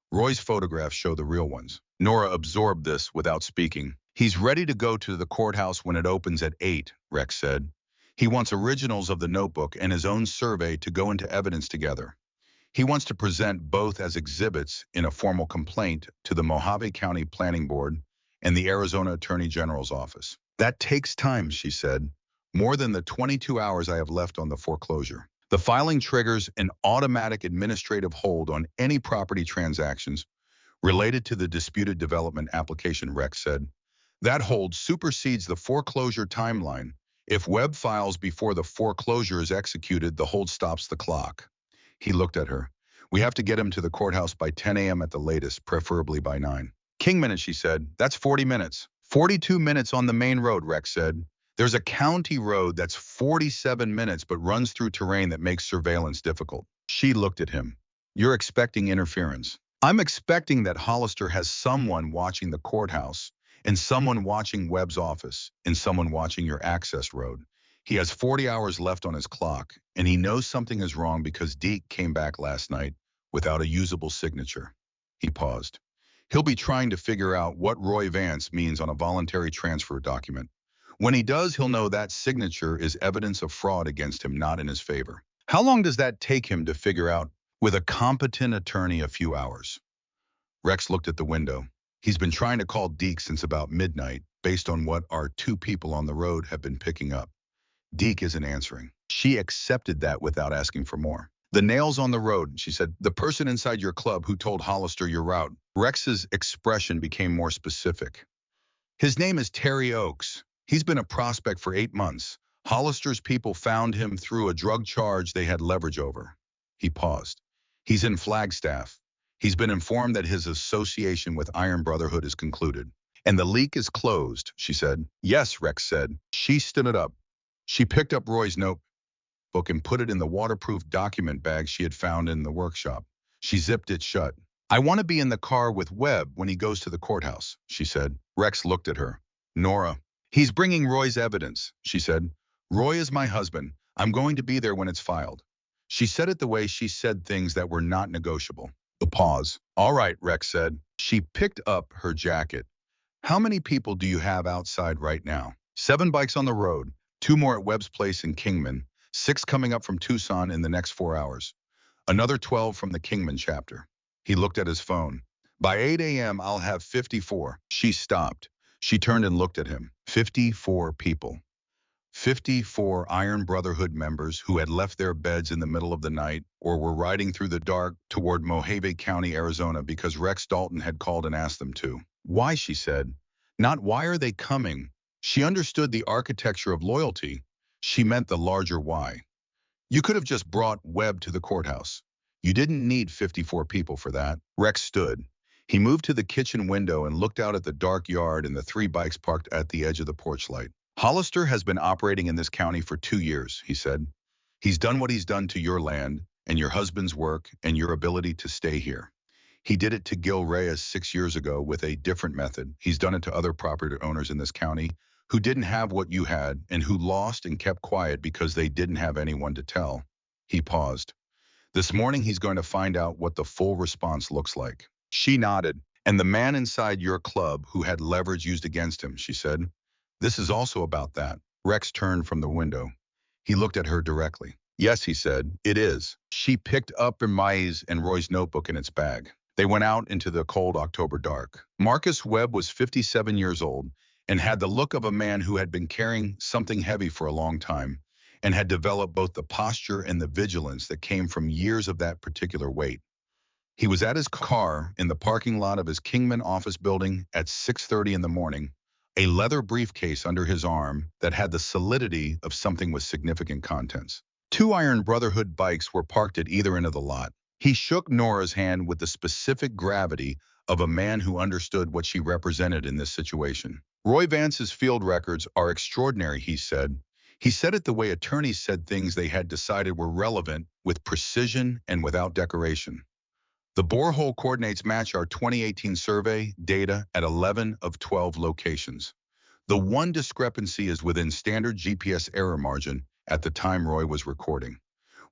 Roy's photographs show the real ones. Nora absorbed this without speaking. He's ready to go to the courthouse when it opens at 8, Rex said. He wants originals of the notebook and his own survey to go into evidence together. He wants to present both as exhibits in a formal complaint to the Mojave County Planning Board and the Arizona Attorney General's office. That takes time, she said, more than the 22 hours I have left on the foreclosure. The filing triggers an automatic administrative hold on any property transactions related to the disputed development application, Rex said. That hold supersedes the foreclosure timeline. If Webb files before the foreclosure is executed, the hold stops the clock. He looked at her. We have to get him to the courthouse by 10 a.m. at the latest, preferably by 9. Kingman, she said, that's 40 minutes. 42 minutes on the main road, Rex said. There's a county road that's 47 minutes but runs through terrain that makes surveillance difficult. She looked at him. You're expecting interference. I'm expecting that Hollister has someone watching the courthouse, and someone watching Webb's office, and someone watching your access road. He has 40 hours left on his clock, and he knows something is wrong because Deke came back last night without a usable signature. He paused. He'll be trying to figure out what Roy Vance means on a voluntary transfer document. When he does, he'll know that signature is evidence of fraud against him, not in his favor. How long does that take him to figure out? With a competent attorney, a few hours. Rex looked at the window. He's been trying to call Deke since about midnight, based on what our two people on the road have been picking up. Deke isn't answering. She accepted that without asking for more. The nail's on the road, she said. The person inside your club who told Hollister your route. Rex's expression became more specific. His name is Terry Oakes. He's been a prospect for 8 months. Hollister's people found him through a drug charge they had leverage over. He paused. He's in Flagstaff. He's been informed that his association with Iron Brotherhood is concluded. And the leak is closed, she said. Yes, Rex said. She stood it up. She picked up Roy's notebook and put it in the waterproof document bag she had found in the workshop. She zipped it shut. I want to be in the car with Webb when he goes to the courthouse, she said. Rex looked at her. Nora. He's bringing Roy's evidence, she said. Roy is my husband. I'm going to be there when it's filed. She said it the way she said things that were not negotiable. A pause. All right, Rex said. She picked up her jacket. How many people do you have outside right now? 7 bikes on the road, 2 more at Webb's place in Kingman, 6 coming up from Tucson in the next 4 hours. Another 12 from the Kingman chapter. He looked at his phone. By 8 a.m., I'll have 54. She stopped. She turned and looked at him. 54 people. 54 Iron Brotherhood members who had left their beds in the middle of the night or were riding through the dark toward Mojave County, Arizona because Rex Dalton had called and asked them to. Why, she said. Not why are they coming. She understood the architecture of loyalty. She meant the larger why. You could have just brought Webb to the courthouse. You didn't need 54 people for that. Rex stood. He moved to the kitchen window and looked out at the dark yard and the 3 bikes parked at the edge of the porch light. Hollister has been operating in this county for 2 years, he said. He's done what he's done to your land and your husband's work and your ability to stay here. He did it to Gil Reyes 6 years ago with a different method. He's done it to other property owners in this county who didn't have what you had and who lost and kept quiet because they didn't have anyone to tell. He paused. This morning he's going to find out what the full response looks like. She nodded. And the man inside your club who had leverage used against him, she said. This is also about that. Rex turned from the window. He looked at her directly. Yes, he said, it is. She picked up Hermai's and Roy's notebook in its bag. They went out into the cold October dark. Marcus Webb was 57 years old and had the look of a man who had been carrying something heavy for a long time and had developed both the posture and the vigilance that came from years of that particular weight. He was at his car in the parking lot of his Kingman office building at 6:30 in the morning, a leather briefcase under his arm that had the solidity of something with significant contents. 2 Iron Brotherhood bikes were parked at either end of the lot. He shook Nora's hand with the specific gravity of a man who understood what she represented in this situation. Roy Vance's field records are extraordinary, he said. He said it the way attorneys said things they had decided were relevant, with precision and without decoration. The borehole coordinates match our 2018 survey data at 11 of 12 locations. The one discrepancy is within standard GPS error margin at the time Roy was recording.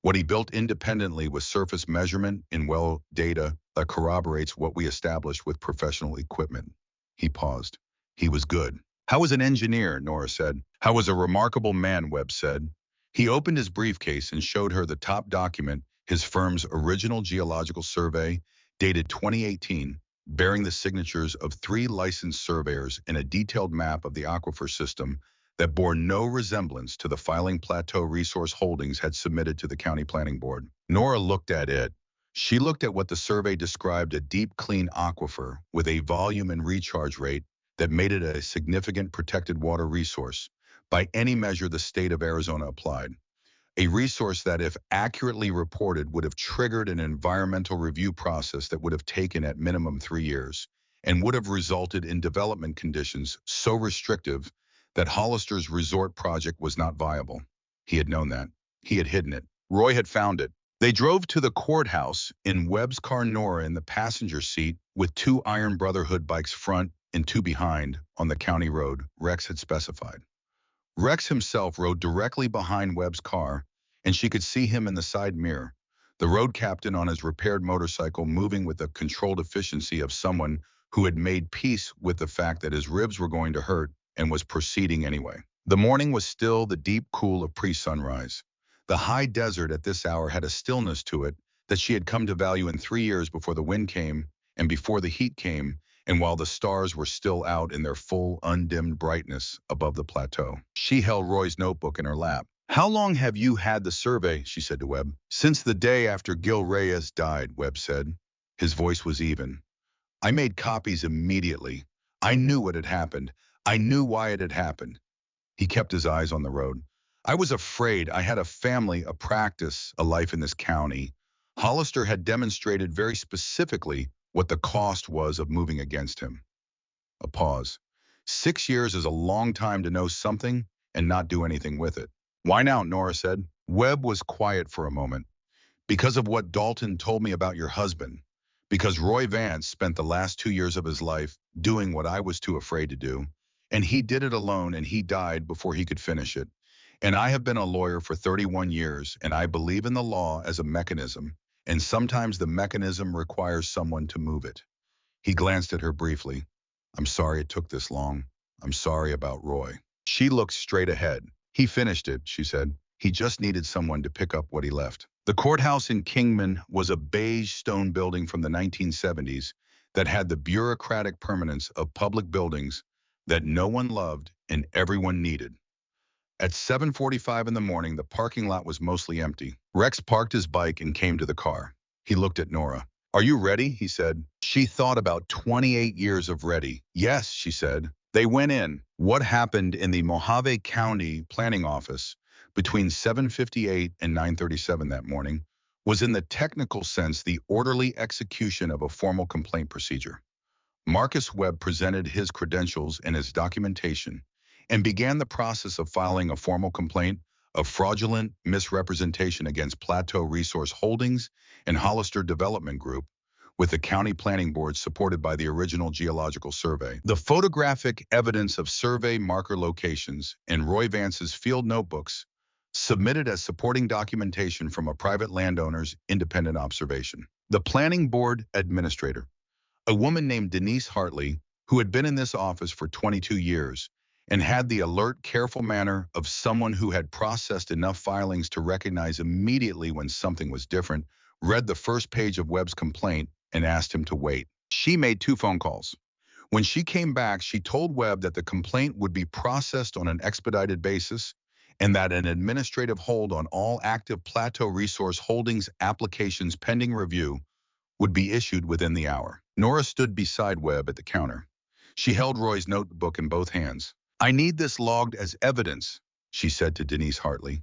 What he built independently was surface measurement in well data that corroborates what we established with professional equipment. He paused. He was good. How was an engineer, Nora said. How was a remarkable man, Webb said. He opened his briefcase and showed her the top document, his firm's original geological survey, dated 2018, bearing the signatures of 3 licensed surveyors and a detailed map of the aquifer system that bore no resemblance to the filing Plateau Resource Holdings had submitted to the county planning board. Nora looked at it. She looked at what the survey described a deep, clean aquifer with a volume and recharge rate that made it a significant protected water resource. By any measure the state of Arizona applied. A resource that, if accurately reported, would have triggered an environmental review process that would have taken at minimum 3 years and would have resulted in development conditions so restrictive that Hollister's resort project was not viable. He had known that. He had hidden it. Roy had found it. They drove to the courthouse in Webb's car, Nora in the passenger seat, with 2 Iron Brotherhood bikes front and 2 behind on the county road Rex had specified. Rex himself rode directly behind Webb's car, and she could see him in the side mirror, the road captain on his repaired motorcycle moving with the controlled efficiency of someone who had made peace with the fact that his ribs were going to hurt and was proceeding anyway. The morning was still the deep cool of pre-sunrise. The high desert at this hour had a stillness to it that she had come to value in 3 years before the wind came and before the heat came, and while the stars were still out in their full, undimmed brightness above the plateau. She held Roy's notebook in her lap. How long have you had the survey, she said to Webb. Since the day after Gil Reyes died, Webb said. His voice was even. I made copies immediately. I knew what had happened. I knew why it had happened. He kept his eyes on the road. I was afraid. I had a family, a practice, a life in this county. Hollister had demonstrated very specifically what the cost was of moving against him. A pause. 6 years is a long time to know something and not do anything with it. Why now, Nora said. Webb was quiet for a moment. Because of what Dalton told me about your husband. Because Roy Vance spent the last 2 years of his life doing what I was too afraid to do. And he did it alone, and he died before he could finish it. And I have been a lawyer for 31 years, and I believe in the law as a mechanism, and sometimes the mechanism requires someone to move it. He glanced at her briefly. I'm sorry it took this long. I'm sorry about Roy. She looked straight ahead. He finished it, she said. He just needed someone to pick up what he left. The courthouse in Kingman was a beige stone building from the 1970s that had the bureaucratic permanence of public buildings that no one loved and everyone needed. At 7:45 in the morning, the parking lot was mostly empty. Rex parked his bike and came to the car. He looked at Nora. Are you ready? He said. She thought about 28 years of ready. Yes, she said. They went in. What happened in the Mojave County Planning Office between 7:58 and 9:37 that morning was in the technical sense the orderly execution of a formal complaint procedure. Marcus Webb presented his credentials and his documentation and began the process of filing a formal complaint of fraudulent misrepresentation against Plateau Resource Holdings and Hollister Development Group with the County Planning Board supported by the original geological survey. The photographic evidence of survey marker locations and Roy Vance's field notebooks submitted as supporting documentation from a private landowner's independent observation. The Planning Board administrator, a woman named Denise Hartley, who had been in this office for 22 years and had the alert, careful manner of someone who had processed enough filings to recognize immediately when something was different, read the first page of Webb's complaint and asked him to wait. She made 2 phone calls. When she came back, she told Webb that the complaint would be processed on an expedited basis and that an administrative hold on all active Plateau Resource Holdings applications pending review would be issued within the hour. Nora stood beside Webb at the counter. She held Roy's notebook in both hands. I need this logged as evidence, she said to Denise Hartley.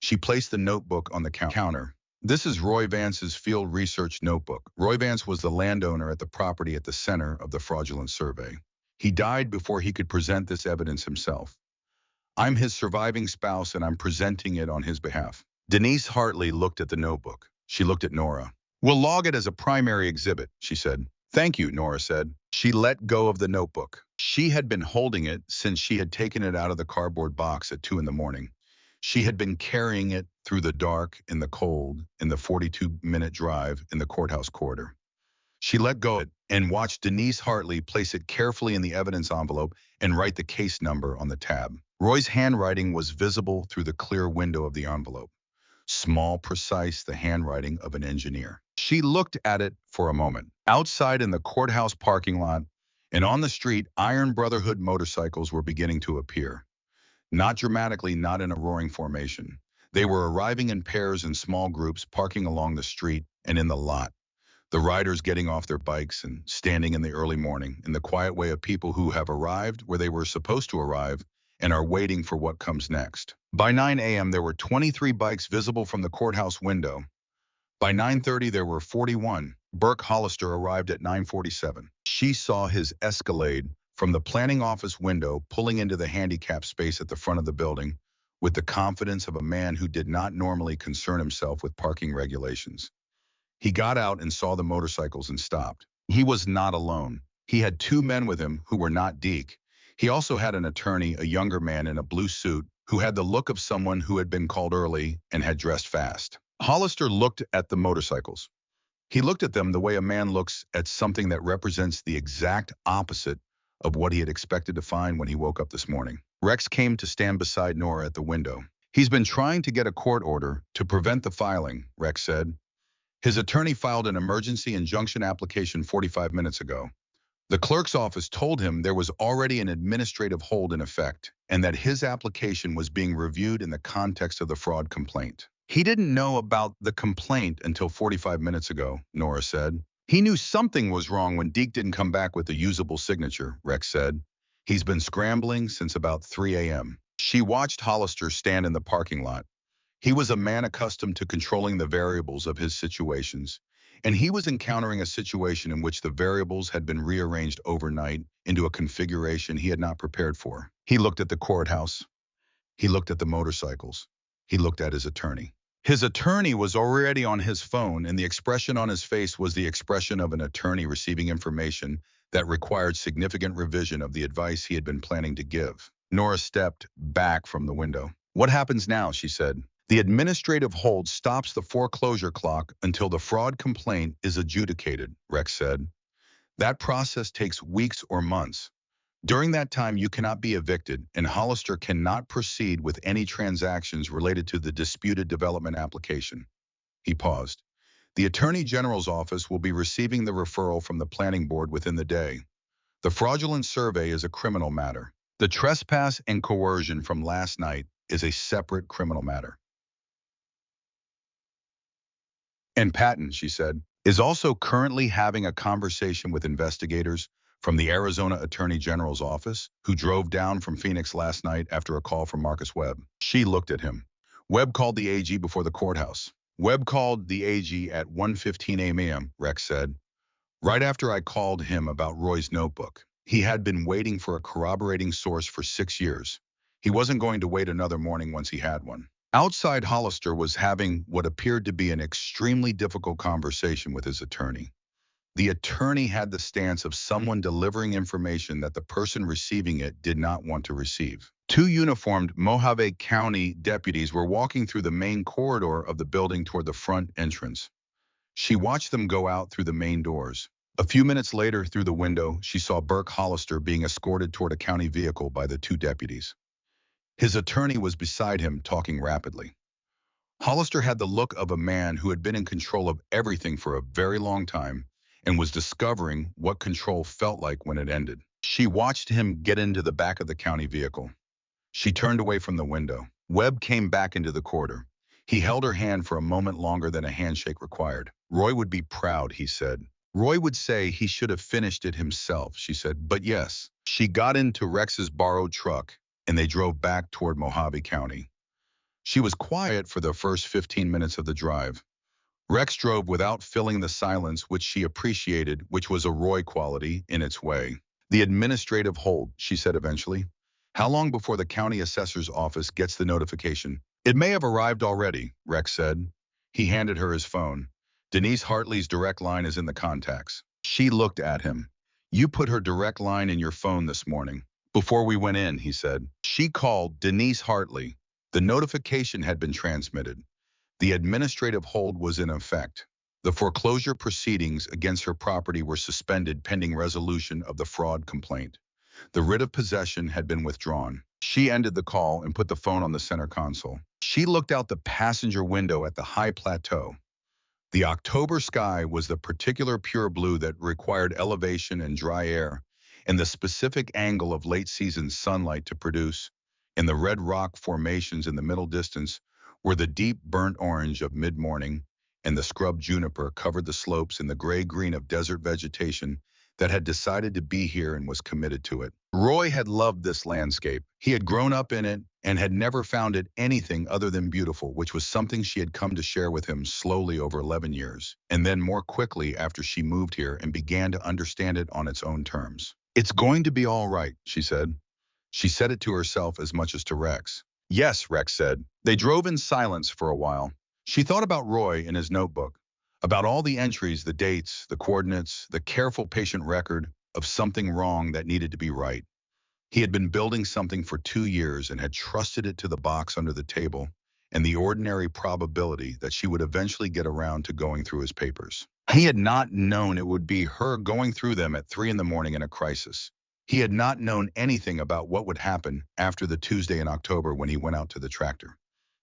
She placed the notebook on the counter. This is Roy Vance's field research notebook. Roy Vance was the landowner at the property at the center of the fraudulent survey. He died before he could present this evidence himself. I'm his surviving spouse and I'm presenting it on his behalf. Denise Hartley looked at the notebook. She looked at Nora. We'll log it as a primary exhibit, she said. Thank you, Nora said. She let go of the notebook. She had been holding it since she had taken it out of the cardboard box at 2 in the morning. She had been carrying it through the dark, in the cold, in the 42-minute drive in the courthouse corridor. She let go of it and watched Denise Hartley place it carefully in the evidence envelope and write the case number on the tab. Roy's handwriting was visible through the clear window of the envelope. Small, precise, the handwriting of an engineer. She looked at it for a moment. Outside in the courthouse parking lot and on the street, Iron Brotherhood motorcycles were beginning to appear. Not dramatically, not in a roaring formation. They were arriving in pairs and small groups, parking along the street and in the lot. The riders getting off their bikes and standing in the early morning in the quiet way of people who have arrived where they were supposed to arrive and are waiting for what comes next. By 9 a.m., there were 23 bikes visible from the courthouse window. By 9:30, there were 41. Burke Hollister arrived at 9:47. She saw his Escalade from the planning office window pulling into the handicap space at the front of the building with the confidence of a man who did not normally concern himself with parking regulations. He got out and saw the motorcycles and stopped. He was not alone. He had two men with him who were not Deke. He also had an attorney, a younger man in a blue suit, who had the look of someone who had been called early and had dressed fast. Hollister looked at the motorcycles. He looked at them the way a man looks at something that represents the exact opposite of what he had expected to find when he woke up this morning. Rex came to stand beside Nora at the window. He's been trying to get a court order to prevent the filing, Rex said. His attorney filed an emergency injunction application 45 minutes ago. The clerk's office told him there was already an administrative hold in effect and that his application was being reviewed in the context of the fraud complaint. He didn't know about the complaint until 45 minutes ago, Nora said. He knew something was wrong when Deke didn't come back with a usable signature, Rex said. He's been scrambling since about 3 a.m. She watched Hollister stand in the parking lot. He was a man accustomed to controlling the variables of his situations, and he was encountering a situation in which the variables had been rearranged overnight into a configuration he had not prepared for. He looked at the courthouse. He looked at the motorcycles. He looked at his attorney. His attorney was already on his phone, and the expression on his face was the expression of an attorney receiving information that required significant revision of the advice he had been planning to give. Nora stepped back from the window. What happens now, she said. The administrative hold stops the foreclosure clock until the fraud complaint is adjudicated, Rex said. That process takes weeks or months. During that time, you cannot be evicted, and Hollister cannot proceed with any transactions related to the disputed development application. He paused. The Attorney General's office will be receiving the referral from the planning board within the day. The fraudulent survey is a criminal matter. The trespass and coercion from last night is a separate criminal matter. And Patton, she said, is also currently having a conversation with investigators from the Arizona Attorney General's office who drove down from Phoenix last night after a call from Marcus Webb. She looked at him. Webb called the AG before the courthouse. Webb called the AG at 1:15 a.m., Rex said, right after I called him about Roy's notebook. He had been waiting for a corroborating source for 6 years. He wasn't going to wait another morning once he had one. Outside, Hollister was having what appeared to be an extremely difficult conversation with his attorney. The attorney had the stance of someone delivering information that the person receiving it did not want to receive. Two uniformed Mojave County deputies were walking through the main corridor of the building toward the front entrance. She watched them go out through the main doors. A few minutes later, through the window, she saw Burke Hollister being escorted toward a county vehicle by the two deputies. His attorney was beside him, talking rapidly. Hollister had the look of a man who had been in control of everything for a very long time and was discovering what control felt like when it ended. She watched him get into the back of the county vehicle. She turned away from the window. Webb came back into the corridor. He held her hand for a moment longer than a handshake required. Roy would be proud, he said. Roy would say he should have finished it himself, she said, but yes. She got into Rex's borrowed truck and they drove back toward Mojave County. She was quiet for the first 15 minutes of the drive. Rex drove without filling the silence, which she appreciated, which was a Roy quality in its way. The administrative hold, she said eventually. How long before the county assessor's office gets the notification? It may have arrived already, Rex said. He handed her his phone. Denise Hartley's direct line is in the contacts. She looked at him. You put her direct line in your phone this morning. Before we went in, he said. She called Denise Hartley. The notification had been transmitted. The administrative hold was in effect. The foreclosure proceedings against her property were suspended pending resolution of the fraud complaint. The writ of possession had been withdrawn. She ended the call and put the phone on the center console. She looked out the passenger window at the high plateau. The October sky was the particular pure blue that required elevation and dry air, and the specific angle of late-season sunlight to produce. And the red rock formations in the middle distance were the deep burnt orange of mid-morning, and the scrub juniper covered the slopes in the gray-green of desert vegetation that had decided to be here and was committed to it. Roy had loved this landscape. He had grown up in it and had never found it anything other than beautiful, which was something she had come to share with him slowly over 11 years, and then more quickly after she moved here and began to understand it on its own terms. It's going to be all right, she said. She said it to herself as much as to Rex. Yes, Rex said. They drove in silence for a while. She thought about Roy in his notebook, about all the entries, the dates, the coordinates, the careful patient record of something wrong that needed to be right. He had been building something for 2 years and had trusted it to the box under the table and the ordinary probability that she would eventually get around to going through his papers. He had not known it would be her going through them at 3 in the morning in a crisis. He had not known anything about what would happen after the Tuesday in October when he went out to the tractor.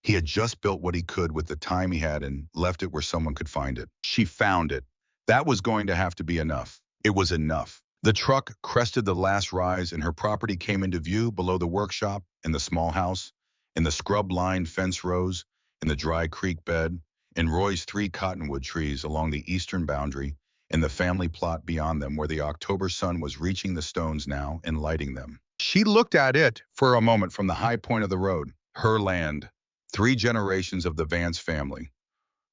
He had just built what he could with the time he had and left it where someone could find it. She found it. That was going to have to be enough. It was enough. The truck crested the last rise and her property came into view below the workshop and the small house, and the scrub-lined fence rows, and the dry creek bed, and Roy's 3 cottonwood trees along the eastern boundary, and the family plot beyond them where the October sun was reaching the stones now and lighting them. She looked at it for a moment from the high point of the road. Her land. 3 generations of the Vance family.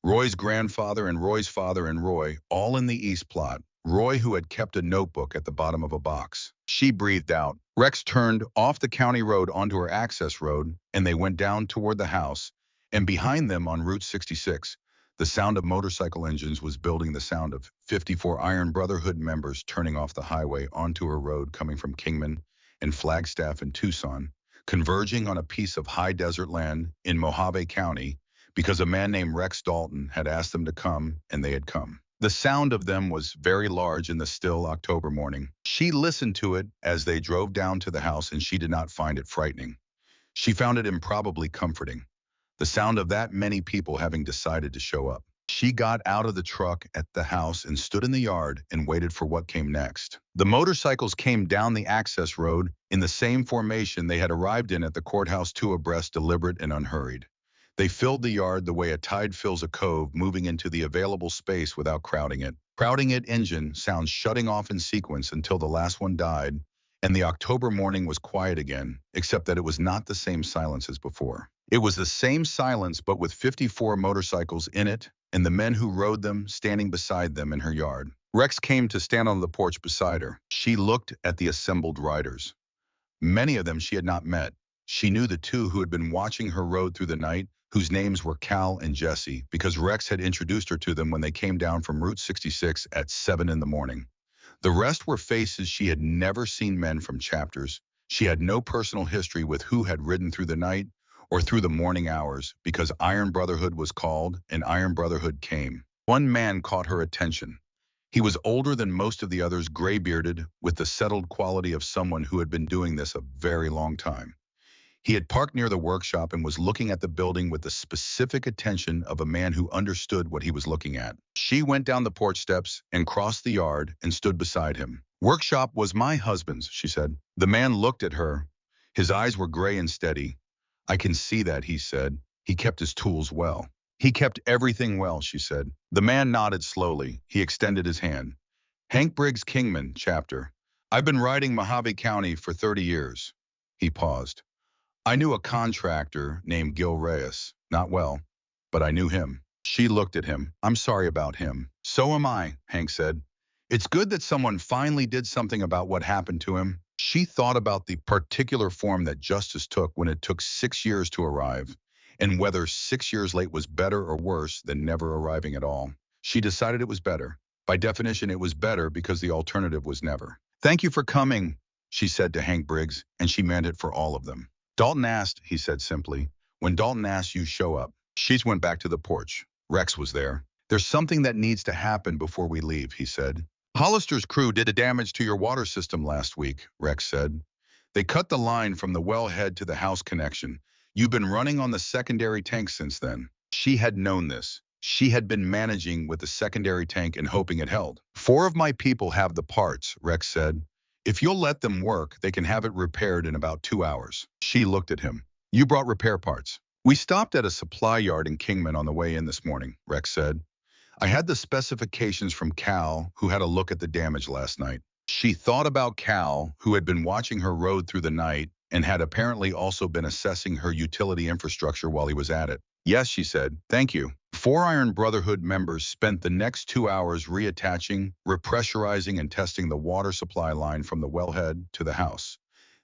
Roy's grandfather and Roy's father and Roy, all in the East plot. Roy, who had kept a notebook at the bottom of a box. She breathed out. Rex turned off the county road onto her access road, and they went down toward the house. And behind them on Route 66, the sound of motorcycle engines was building the sound of 54 Iron Brotherhood members turning off the highway onto a road coming from Kingman and Flagstaff in Tucson, converging on a piece of high desert land in Mojave County because a man named Rex Dalton had asked them to come, and they had come. The sound of them was very large in the still October morning. She listened to it as they drove down to the house, and she did not find it frightening. She found it improbably comforting. The sound of that many people having decided to show up. She got out of the truck at the house and stood in the yard and waited for what came next. The motorcycles came down the access road in the same formation they had arrived in at the courthouse, 2 abreast, deliberate and unhurried. They filled the yard the way a tide fills a cove, moving into the available space without crowding it. Crowding it engine sounds shutting off in sequence until the last one died, and the October morning was quiet again, except that it was not the same silence as before. It was the same silence, but with 54 motorcycles in it, and the men who rode them standing beside them in her yard. Rex came to stand on the porch beside her. She looked at the assembled riders. Many of them she had not met. She knew the 2 who had been watching her rode through the night, whose names were Cal and Jesse, because Rex had introduced her to them when they came down from Route 66 at 7 in the morning. The rest were faces she had never seen, men from chapters. She had no personal history with who had ridden through the night or through the morning hours, because Iron Brotherhood was called and Iron Brotherhood came. One man caught her attention. He was older than most of the others, gray-bearded, with the settled quality of someone who had been doing this a very long time. He had parked near the workshop and was looking at the building with the specific attention of a man who understood what he was looking at. She went down the porch steps and crossed the yard and stood beside him. Workshop was my husband's, she said. The man looked at her. His eyes were gray and steady. I can see that, he said. He kept his tools well. He kept everything well, she said. The man nodded slowly. He extended his hand. Hank Briggs, Kingman, chapter. I've been riding Mojave County for 30 years. He paused. I knew a contractor named Gil Reyes. Not well, but I knew him. She looked at him. I'm sorry about him. So am I, Hank said. It's good that someone finally did something about what happened to him. She thought about the particular form that justice took when it took 6 years to arrive, and whether 6 years late was better or worse than never arriving at all. She decided it was better. By definition, it was better because the alternative was never. "Thank you for coming," she said to Hank Briggs, and she meant it for all of them. "Dalton asked," he said simply. "When Dalton asked, you show up." She went back to the porch. Rex was there. "There's something that needs to happen before we leave," he said. "Hollister's crew did a damage to your water system last week," Rex said. "They cut the line from the wellhead to the house connection. You've been running on the secondary tank since then." She had known this. She had been managing with the secondary tank and hoping it held. "4 of my people have the parts," Rex said. "If you'll let them work, they can have it repaired in about 2 hours." She looked at him. "You brought repair parts?" "We stopped at a supply yard in Kingman on the way in this morning," Rex said. "I had the specifications from Cal, who had a look at the damage last night." She thought about Cal, who had been watching her road through the night and had apparently also been assessing her utility infrastructure while he was at it. "Yes," she said, "thank you." 4 Iron Brotherhood members spent the next 2 hours reattaching, repressurizing, and testing the water supply line from the wellhead to the house.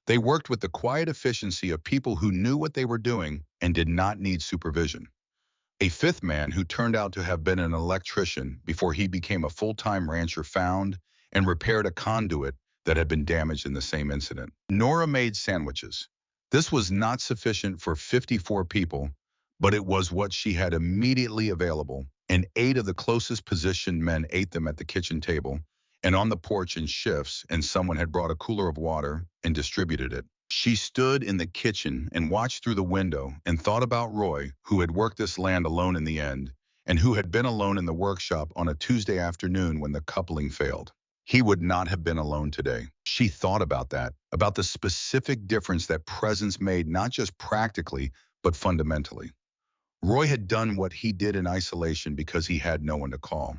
They worked with the quiet efficiency of people who knew what they were doing and did not need supervision. A 5th man, who turned out to have been an electrician before he became a full-time rancher, found and repaired a conduit that had been damaged in the same incident. Nora made sandwiches. This was not sufficient for 54 people, but it was what she had immediately available, and 8 of the closest positioned men ate them at the kitchen table and on the porch in shifts, and someone had brought a cooler of water and distributed it. She stood in the kitchen and watched through the window and thought about Roy, who had worked this land alone in the end, and who had been alone in the workshop on a Tuesday afternoon when the coupling failed. He would not have been alone today. She thought about that, about the specific difference that presence made, not just practically, but fundamentally. Roy had done what he did in isolation because he had no one to call.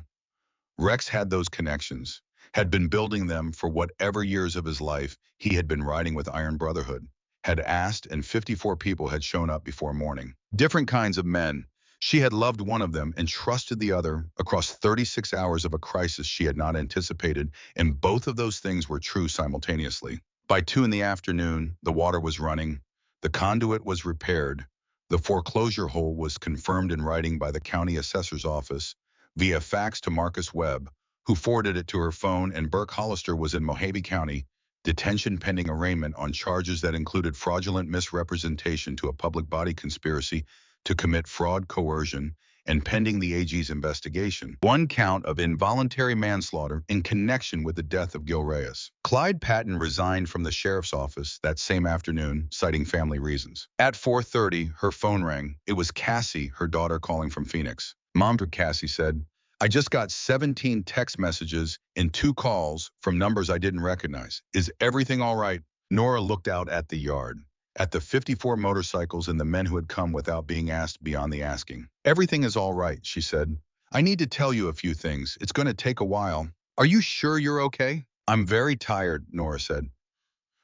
Rex had those connections, had been building them for whatever years of his life he had been riding with Iron Brotherhood, had asked, and 54 people had shown up before morning. Different kinds of men. She had loved one of them and trusted the other across 36 hours of a crisis she had not anticipated, and both of those things were true simultaneously. By 2 in the afternoon, the water was running, the conduit was repaired, the foreclosure hole was confirmed in writing by the county assessor's office, via fax to Marcus Webb, who forwarded it to her phone, and Burke Hollister was in Mohave County, detention pending arraignment on charges that included fraudulent misrepresentation to a public body conspiracy to commit fraud, coercion, and pending the AG's investigation, 1 count of involuntary manslaughter in connection with the death of Gil Reyes. Clyde Patton resigned from the sheriff's office that same afternoon, citing family reasons. At 4:30, her phone rang. It was Cassie, her daughter, calling from Phoenix. "Mom," Cassie said, "I just got 17 text messages and 2 calls from numbers I didn't recognize. Is everything all right?" Nora looked out at the yard, at the 54 motorcycles and the men who had come without being asked beyond the asking. "Everything is all right," she said. "I need to tell you a few things. It's going to take a while." "Are you sure you're okay?" "I'm very tired," Nora said.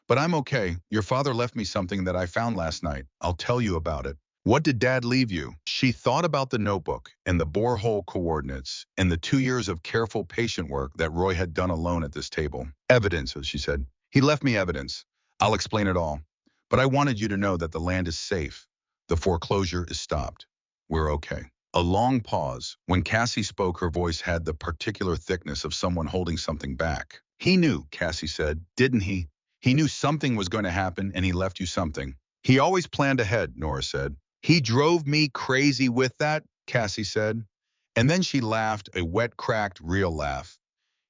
"But I'm okay. Your father left me something that I found last night. I'll tell you about it." "What did Dad leave you?" She thought about the notebook and the borehole coordinates and the 2 years of careful patient work that Roy had done alone at this table. "Evidence," she said. "He left me evidence. I'll explain it all. But I wanted you to know that the land is safe. The foreclosure is stopped. We're okay." A long pause. When Cassie spoke, her voice had the particular thickness of someone holding something back. "He knew," Cassie said, "didn't he? He knew something was going to happen, and he left you something." "He always planned ahead," Nora said. "He drove me crazy with that," Cassie said. And then she laughed, a wet, cracked, real laugh.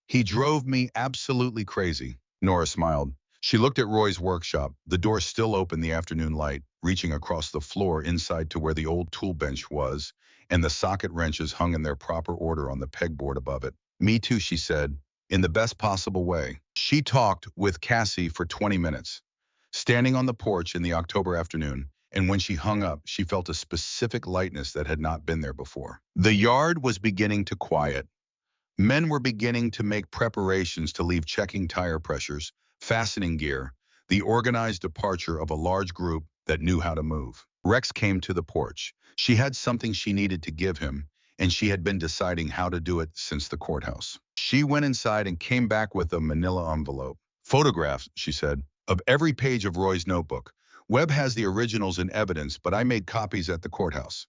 "He drove me absolutely crazy." Nora smiled. She looked at Roy's workshop, the door still open, the afternoon light, reaching across the floor inside to where the old tool bench was, and the socket wrenches hung in their proper order on the pegboard above it. "Me too," she said, in the best possible way. She talked with Cassie for 20 minutes, standing on the porch in the October afternoon, and when she hung up, she felt a specific lightness that had not been there before. The yard was beginning to quiet. Men were beginning to make preparations to leave, checking tire pressures, fastening gear, the organized departure of a large group that knew how to move. Rex came to the porch. She had something she needed to give him, and she had been deciding how to do it since the courthouse. She went inside and came back with a manila envelope. "Photographs," she said. of every page of Roy's notebook. Webb has the originals in evidence, but I made copies at the courthouse.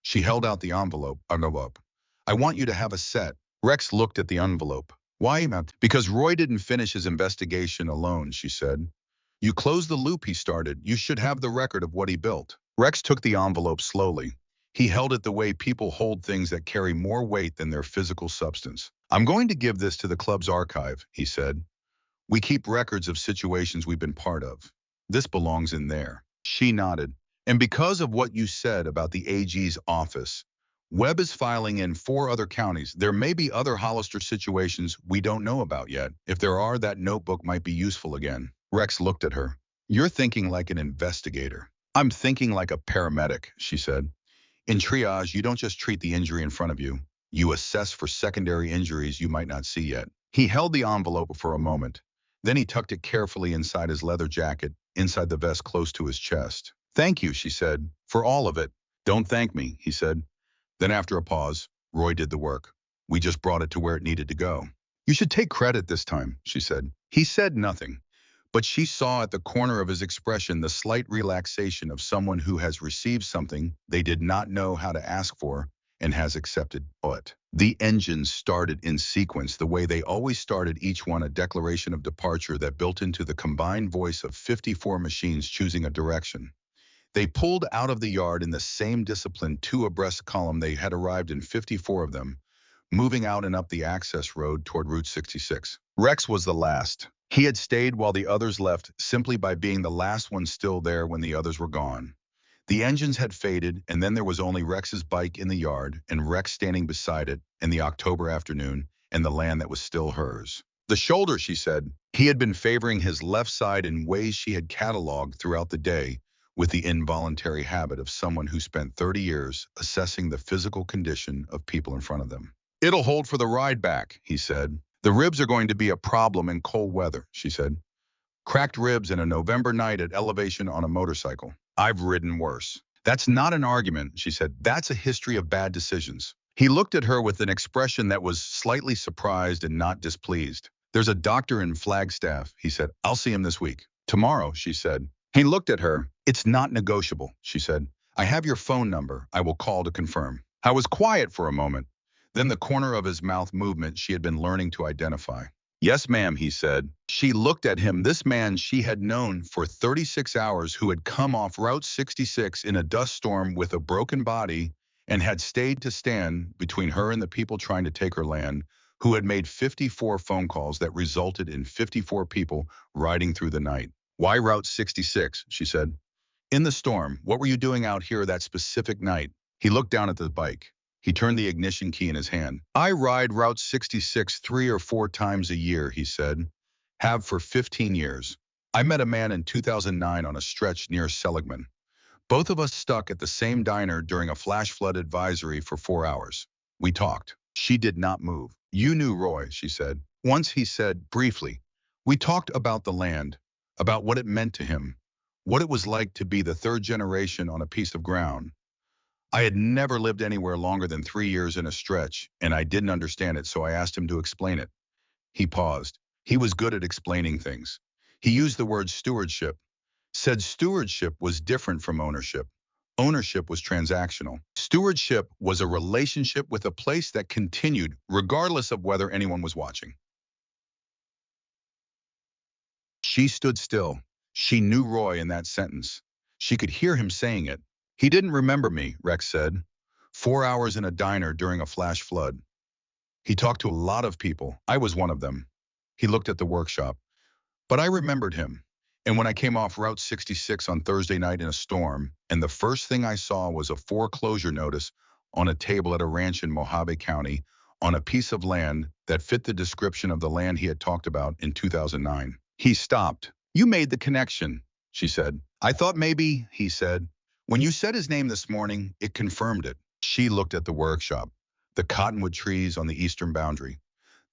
She held out the envelope. I want you to have a set. Rex looked at the envelope. Why, Matt? Because Roy didn't finish his investigation alone, she said. You closed the loop he started. You should have the record of what he built. Rex took the envelope slowly. He held it the way people hold things that carry more weight than their physical substance. I'm going to give this to the club's archive, he said. We keep records of situations we've been part of. This belongs in there. She nodded. And because of what you said about the AG's office, Webb is filing in 4 other counties. There may be other Hollister situations we don't know about yet. If there are, that notebook might be useful again. Rex looked at her. You're thinking like an investigator. I'm thinking like a paramedic, she said. In triage, you don't just treat the injury in front of you. You assess for secondary injuries you might not see yet. He held the envelope for a moment. Then he tucked it carefully inside his leather jacket, inside the vest close to his chest. Thank you, she said, for all of it. Don't thank me, he said. Then after a pause, Roy did the work. We just brought it to where it needed to go. You should take credit this time, she said. He said nothing, but she saw at the corner of his expression the slight relaxation of someone who has received something they did not know how to ask for and has accepted it. The engines started in sequence the way they always started, each one a declaration of departure that built into the combined voice of 54 machines choosing a direction. They pulled out of the yard in the same disciplined 2 abreast column they had arrived in, 54 of them, moving out and up the access road toward Route 66. Rex was the last. He had stayed while the others left simply by being the last one still there when the others were gone. The engines had faded, and then there was only Rex's bike in the yard, and Rex standing beside it in the October afternoon, and the land that was still hers. The shoulder, she said. He had been favoring his left side in ways she had cataloged throughout the day, with the involuntary habit of someone who spent 30 years assessing the physical condition of people in front of them. It'll hold for the ride back, he said. The ribs are going to be a problem in cold weather, she said. Cracked ribs in a November night at elevation on a motorcycle. I've ridden worse. That's not an argument, she said. That's a history of bad decisions. He looked at her with an expression that was slightly surprised and not displeased. There's a doctor in Flagstaff, he said. I'll see him this week. Tomorrow, she said. He looked at her. It's not negotiable, she said. I have your phone number. I will call to confirm. I was quiet for a moment. Then the corner of his mouth movement she had been learning to identify. Yes, ma'am, he said. She looked at him, this man she had known for 36 hours who had come off Route 66 in a dust storm with a broken body and had stayed to stand between her and the people trying to take her land, who had made 54 phone calls that resulted in 54 people riding through the night. Why Route 66, she said. In the storm, what were you doing out here that specific night? He looked down at the bike. He turned the ignition key in his hand. I ride Route 66 3 or 4 times a year, he said. Have for 15 years. I met a man in 2009 on a stretch near Seligman. Both of us stuck at the same diner during a flash flood advisory for 4 hours. We talked. She did not move. You knew Roy, she said. Once he said, briefly. We talked about the land, about what it meant to him, what it was like to be the 3rd generation on a piece of ground. I had never lived anywhere longer than 3 years in a stretch, and I didn't understand it, so I asked him to explain it. He paused. He was good at explaining things. He used the word stewardship, said stewardship was different from ownership. Ownership was transactional. Stewardship was a relationship with a place that continued regardless of whether anyone was watching. She stood still. She knew Roy in that sentence. She could hear him saying it. He didn't remember me, Rex said. 4 hours in a diner during a flash flood. He talked to a lot of people. I was one of them. He looked at the workshop. But I remembered him. And when I came off Route 66 on Thursday night in a storm, and the first thing I saw was a foreclosure notice on a table at a ranch in Mojave County on a piece of land that fit the description of the land he had talked about in 2009. He stopped. You made the connection, she said. I thought maybe, he said. When you said his name this morning, it confirmed it. She looked at the workshop, the cottonwood trees on the eastern boundary,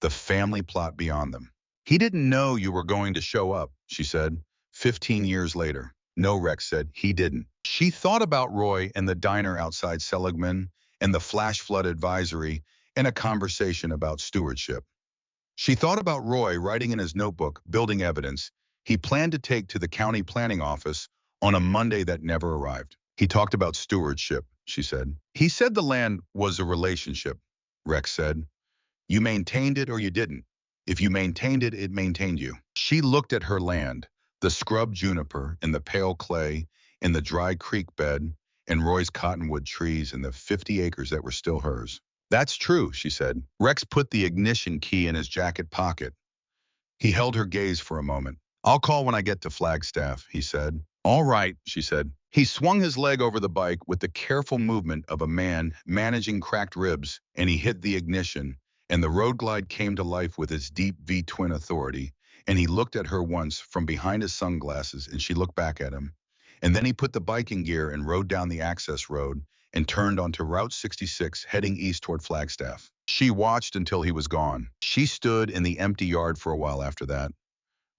the family plot beyond them. He didn't know you were going to show up, she said, 15 years later. No, Rex said, he didn't. She thought about Roy and the diner outside Seligman and the flash flood advisory and a conversation about stewardship. She thought about Roy writing in his notebook, building evidence. he planned to take to the county planning office on a Monday that never arrived. He talked about stewardship, she said. He said the land was a relationship, Rex said. You maintained it or you didn't. If you maintained it, it maintained you. She looked at her land, the scrub juniper and the pale clay and the dry creek bed and Roy's cottonwood trees and the 50 acres that were still hers. That's true, she said. Rex put the ignition key in his jacket pocket. He held her gaze for a moment. I'll call when I get to Flagstaff, he said. All right, she said. He swung his leg over the bike with the careful movement of a man managing cracked ribs, and he hit the ignition, and the Road Glide came to life with its deep V-twin authority, and he looked at her once from behind his sunglasses, and she looked back at him. And then he put the bike in gear and rode down the access road and turned onto Route 66, heading east toward Flagstaff. She watched until he was gone. She stood in the empty yard for a while after that.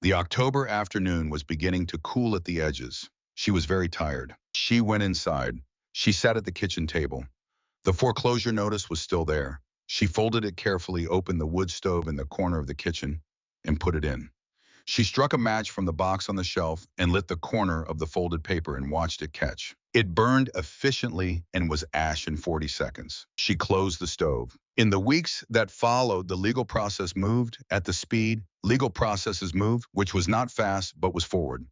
The October afternoon was beginning to cool at the edges. She was very tired. She went inside. She sat at the kitchen table. The foreclosure notice was still there. She folded it carefully, opened the wood stove in the corner of the kitchen, and put it in. She struck a match from the box on the shelf and lit the corner of the folded paper and watched it catch. It burned efficiently and was ash in 40 seconds. She closed the stove. In the weeks that followed, the legal process moved at the speed legal processes moved, which was not fast but was forward.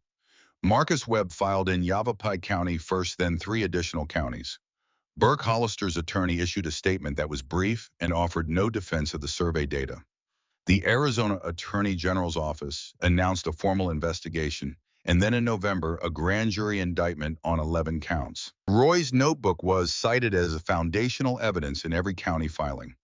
Marcus Webb filed in Yavapai County first, then 3 additional counties. Burke Hollister's attorney issued a statement that was brief and offered no defense of the survey data. The Arizona Attorney General's office announced a formal investigation, and then in November, a grand jury indictment on 11 counts. Roy's notebook was cited as a foundational evidence in every county filing.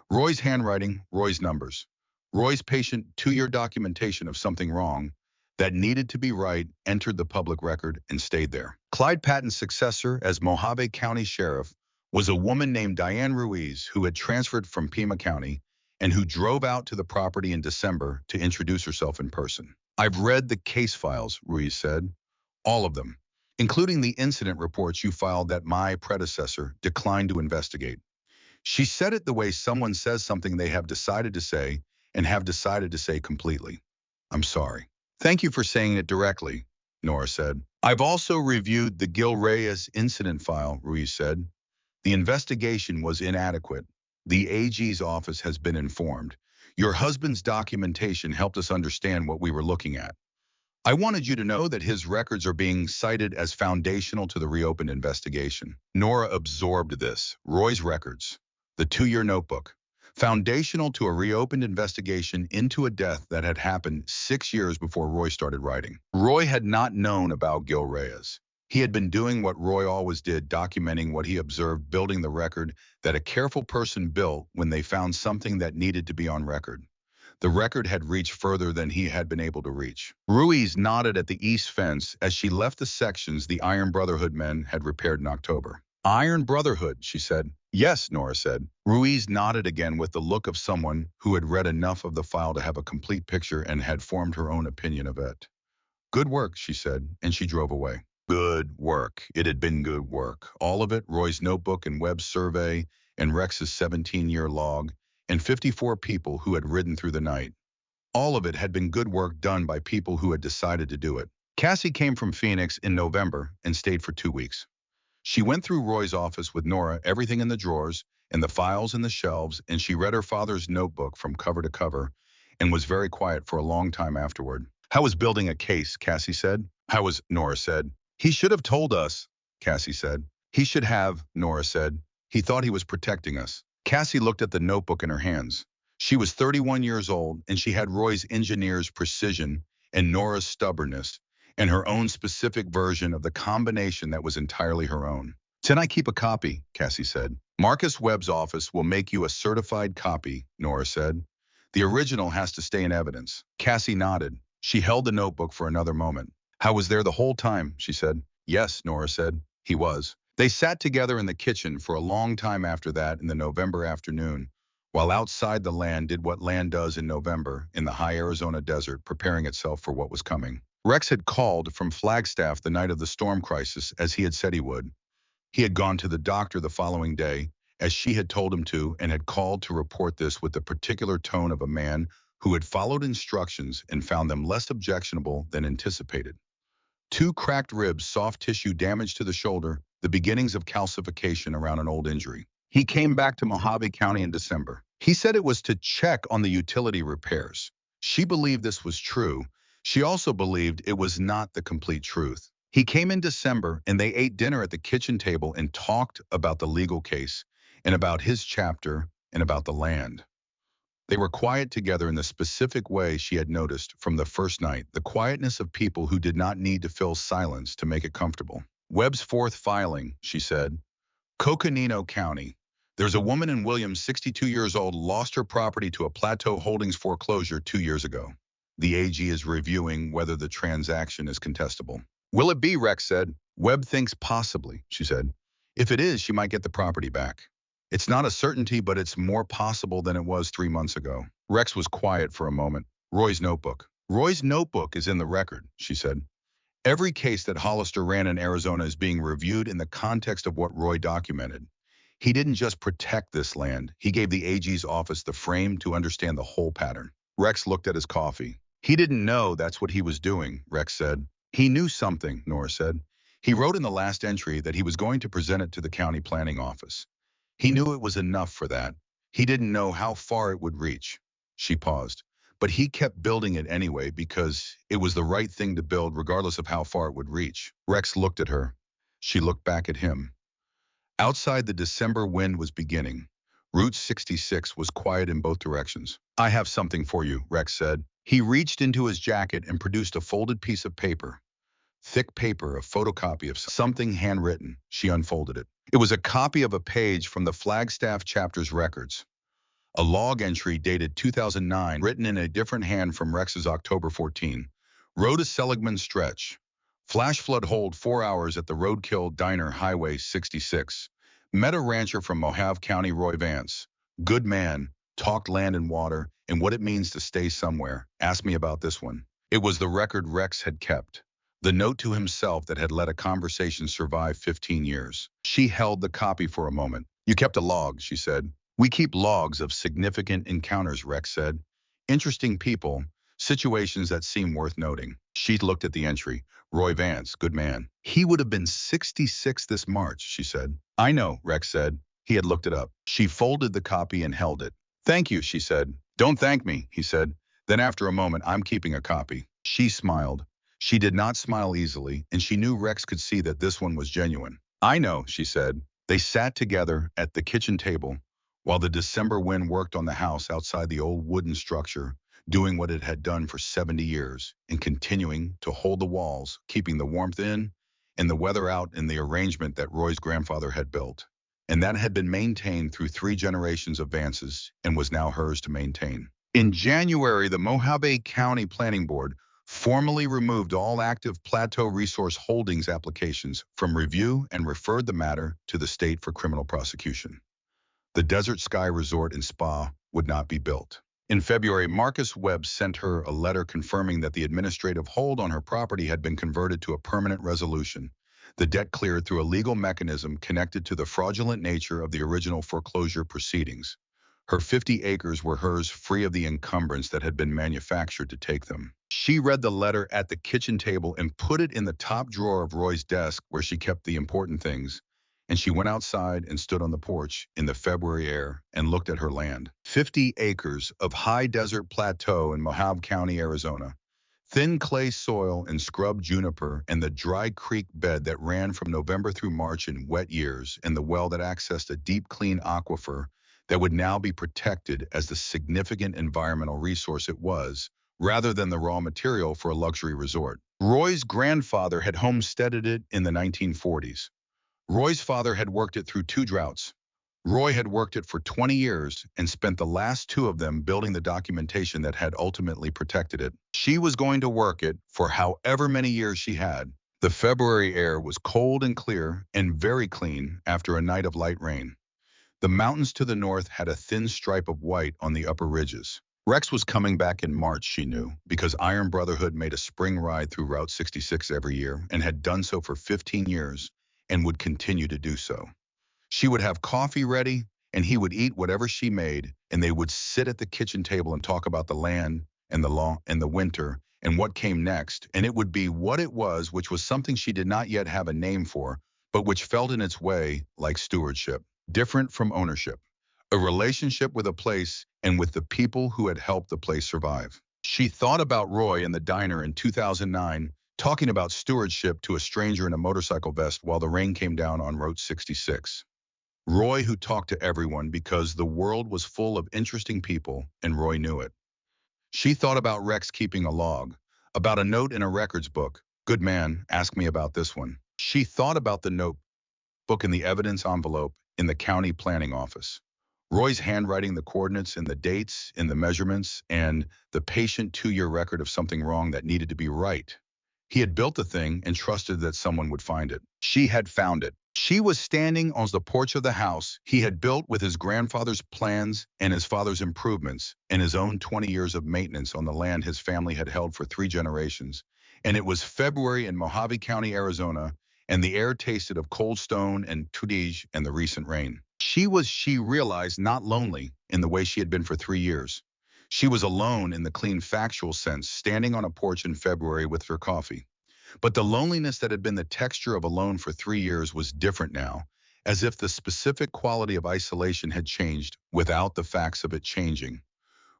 Roy's handwriting, Roy's numbers. Roy's patient 2-year documentation of something wrong that needed to be right entered the public record and stayed there. Clyde Patton's successor as Mojave County Sheriff was a woman named Diane Ruiz who had transferred from Pima County and who drove out to the property in December to introduce herself in person. I've read the case files, Ruiz said. All of them, including the incident reports you filed that my predecessor declined to investigate. She said it the way someone says something they have decided to say and have decided to say completely. I'm sorry. Thank you for saying it directly, Nora said. I've also reviewed the Gil Reyes incident file, Ruiz said. The investigation was inadequate. The AG's office has been informed. Your husband's documentation helped us understand what we were looking at. I wanted you to know that his records are being cited as foundational to the reopened investigation. Nora absorbed this. Roy's records, the 2-year notebook, foundational to a reopened investigation into a death that had happened 6 years before Roy started writing. Roy had not known about Gil Reyes. He had been doing what Roy always did, documenting what he observed, building the record that a careful person built when they found something that needed to be on record. The record had reached further than he had been able to reach. Ruiz nodded at the east fence as she left the sections the Iron Brotherhood men had repaired in October. Iron Brotherhood, she said. Yes, Nora said. Ruiz nodded again with the look of someone who had read enough of the file to have a complete picture and had formed her own opinion of it. Good work, she said, and she drove away. Good work. It had been good work. All of it, Roy's notebook and Webb's survey and Rex's 17-year log, and 54 people who had ridden through the night. All of it had been good work done by people who had decided to do it. Cassie came from Phoenix in November and stayed for 2 weeks. She went through Roy's office with Nora, everything in the drawers and the files in the shelves, and she read her father's notebook from cover to cover and was very quiet for a long time afterward. How was building a case, Cassie said. How was, Nora said. He should have told us, Cassie said. He should have, Nora said. He thought he was protecting us. Cassie looked at the notebook in her hands. She was 31 years old, and she had Roy's engineer's precision and Nora's stubbornness, and her own specific version of the combination that was entirely her own. Can I keep a copy? Cassie said. Marcus Webb's office will make you a certified copy, Nora said. The original has to stay in evidence. Cassie nodded. She held the notebook for another moment. How was there the whole time? She said. Yes, Nora said. He was. They sat together in the kitchen for a long time after that in the November afternoon, while outside the land did what land does in November in the high Arizona desert, preparing itself for what was coming. Rex had called from Flagstaff the night of the storm crisis, as he had said he would. He had gone to the doctor the following day, as she had told him to, and had called to report this with the particular tone of a man who had followed instructions and found them less objectionable than anticipated. Two cracked ribs, soft tissue damage to the shoulder, the beginnings of calcification around an old injury. He came back to Mojave County in December. He said it was to check on the utility repairs. She believed this was true. She also believed it was not the complete truth. He came in December and they ate dinner at the kitchen table and talked about the legal case and about his chapter and about the land. They were quiet together in the specific way she had noticed from the first night, the quietness of people who did not need to fill silence to make it comfortable. Webb's fourth filing, she said. Coconino County. There's a woman in Williams, 62 years old, lost her property to a Plateau Holdings foreclosure 2 years ago. The AG is reviewing whether the transaction is contestable. Will it be, Rex said. Webb thinks possibly, she said. If it is, she might get the property back. It's not a certainty, but it's more possible than it was 3 months ago. Rex was quiet for a moment. Roy's notebook. Roy's notebook is in the record, she said. Every case that Hollister ran in Arizona is being reviewed in the context of what Roy documented. He didn't just protect this land. He gave the AG's office the frame to understand the whole pattern. Rex looked at his coffee. He didn't know that's what he was doing, Rex said. He knew something, Nora said. He wrote in the last entry that he was going to present it to the county planning office. He knew it was enough for that. He didn't know how far it would reach. She paused. But he kept building it anyway because it was the right thing to build regardless of how far it would reach. Rex looked at her. She looked back at him. Outside, the December wind was beginning. Route 66 was quiet in both directions. I have something for you, Rex said. He reached into his jacket and produced a folded piece of paper. Thick paper, a photocopy of something handwritten. She unfolded it. It was a copy of a page from the Flagstaff chapter's records. A log entry dated 2009, written in a different hand from Rex's October 14. Road to Seligman Stretch. Flash flood hold 4 hours at the Roadkill Diner, Highway 66. Met a rancher from Mojave County, Roy Vance. Good man, talked land and water and what it means to stay somewhere. Asked me about this one. It was the record Rex had kept. The note to himself that had let a conversation survive 15 years. She held the copy for a moment. You kept a log, she said. We keep logs of significant encounters, Rex said. Interesting people, situations that seem worth noting. She looked at the entry. Roy Vance, good man. He would have been 66 this March, she said. I know, Rex said. He had looked it up. She folded the copy and held it. Thank you, she said. Don't thank me, he said. Then after a moment, I'm keeping a copy. She smiled. She did not smile easily, and she knew Rex could see that this one was genuine. I know, she said. They sat together at the kitchen table while the December wind worked on the house outside the old wooden structure, doing what it had done for 70 years and continuing to hold the walls, keeping the warmth in and the weather out in the arrangement that Roy's grandfather had built. And that had been maintained through 3 generations of Vances and was now hers to maintain. In January, the Mojave County Planning Board formally removed all active Plateau Resource Holdings applications from review and referred the matter to the state for criminal prosecution. The Desert Sky Resort and Spa would not be built. In February, Marcus Webb sent her a letter confirming that the administrative hold on her property had been converted to a permanent resolution, the debt cleared through a legal mechanism connected to the fraudulent nature of the original foreclosure proceedings. Her 50 acres were hers, free of the encumbrance that had been manufactured to take them. She read the letter at the kitchen table and put it in the top drawer of Roy's desk where she kept the important things. And she went outside and stood on the porch in the February air and looked at her land. 50 acres of high desert plateau in Mojave County, Arizona. Thin clay soil and scrub juniper and the dry creek bed that ran from November through March in wet years and the well that accessed a deep, clean aquifer that would now be protected as the significant environmental resource it was, rather than the raw material for a luxury resort. Roy's grandfather had homesteaded it in the 1940s. Roy's father had worked it through 2 droughts. Roy had worked it for 20 years and spent the last 2 of them building the documentation that had ultimately protected it. She was going to work it for however many years she had. The February air was cold and clear and very clean after a night of light rain. The mountains to the north had a thin stripe of white on the upper ridges. Rex was coming back in March, she knew, because Iron Brotherhood made a spring ride through Route 66 every year and had done so for 15 years and would continue to do so. She would have coffee ready, and he would eat whatever she made and they would sit at the kitchen table and talk about the land and the law and the winter and what came next, and it would be what it was, which was something she did not yet have a name for, but which felt in its way like stewardship, different from ownership, a relationship with a place and with the people who had helped the place survive. She thought about Roy in the diner in 2009, talking about stewardship to a stranger in a motorcycle vest while the rain came down on Route 66. Roy who talked to everyone because the world was full of interesting people and Roy knew it. She thought about Rex keeping a log, about a note in a records book. Good man, ask me about this one. She thought about the notebook in the evidence envelope in the county planning office. Roy's handwriting, the coordinates and the dates and the measurements, and the patient 2-year record of something wrong that needed to be right. He had built the thing and trusted that someone would find it. She had found it. She was standing on the porch of the house he had built with his grandfather's plans and his father's improvements and his own 20 years of maintenance on the land his family had held for 3 generations. And it was February in Mojave County, Arizona, and the air tasted of cold stone and tudage and the recent rain. She realized, not lonely in the way she had been for 3 years. She was alone in the clean factual sense, standing on a porch in February with her coffee. But the loneliness that had been the texture of alone for 3 years was different now, as if the specific quality of isolation had changed without the facts of it changing.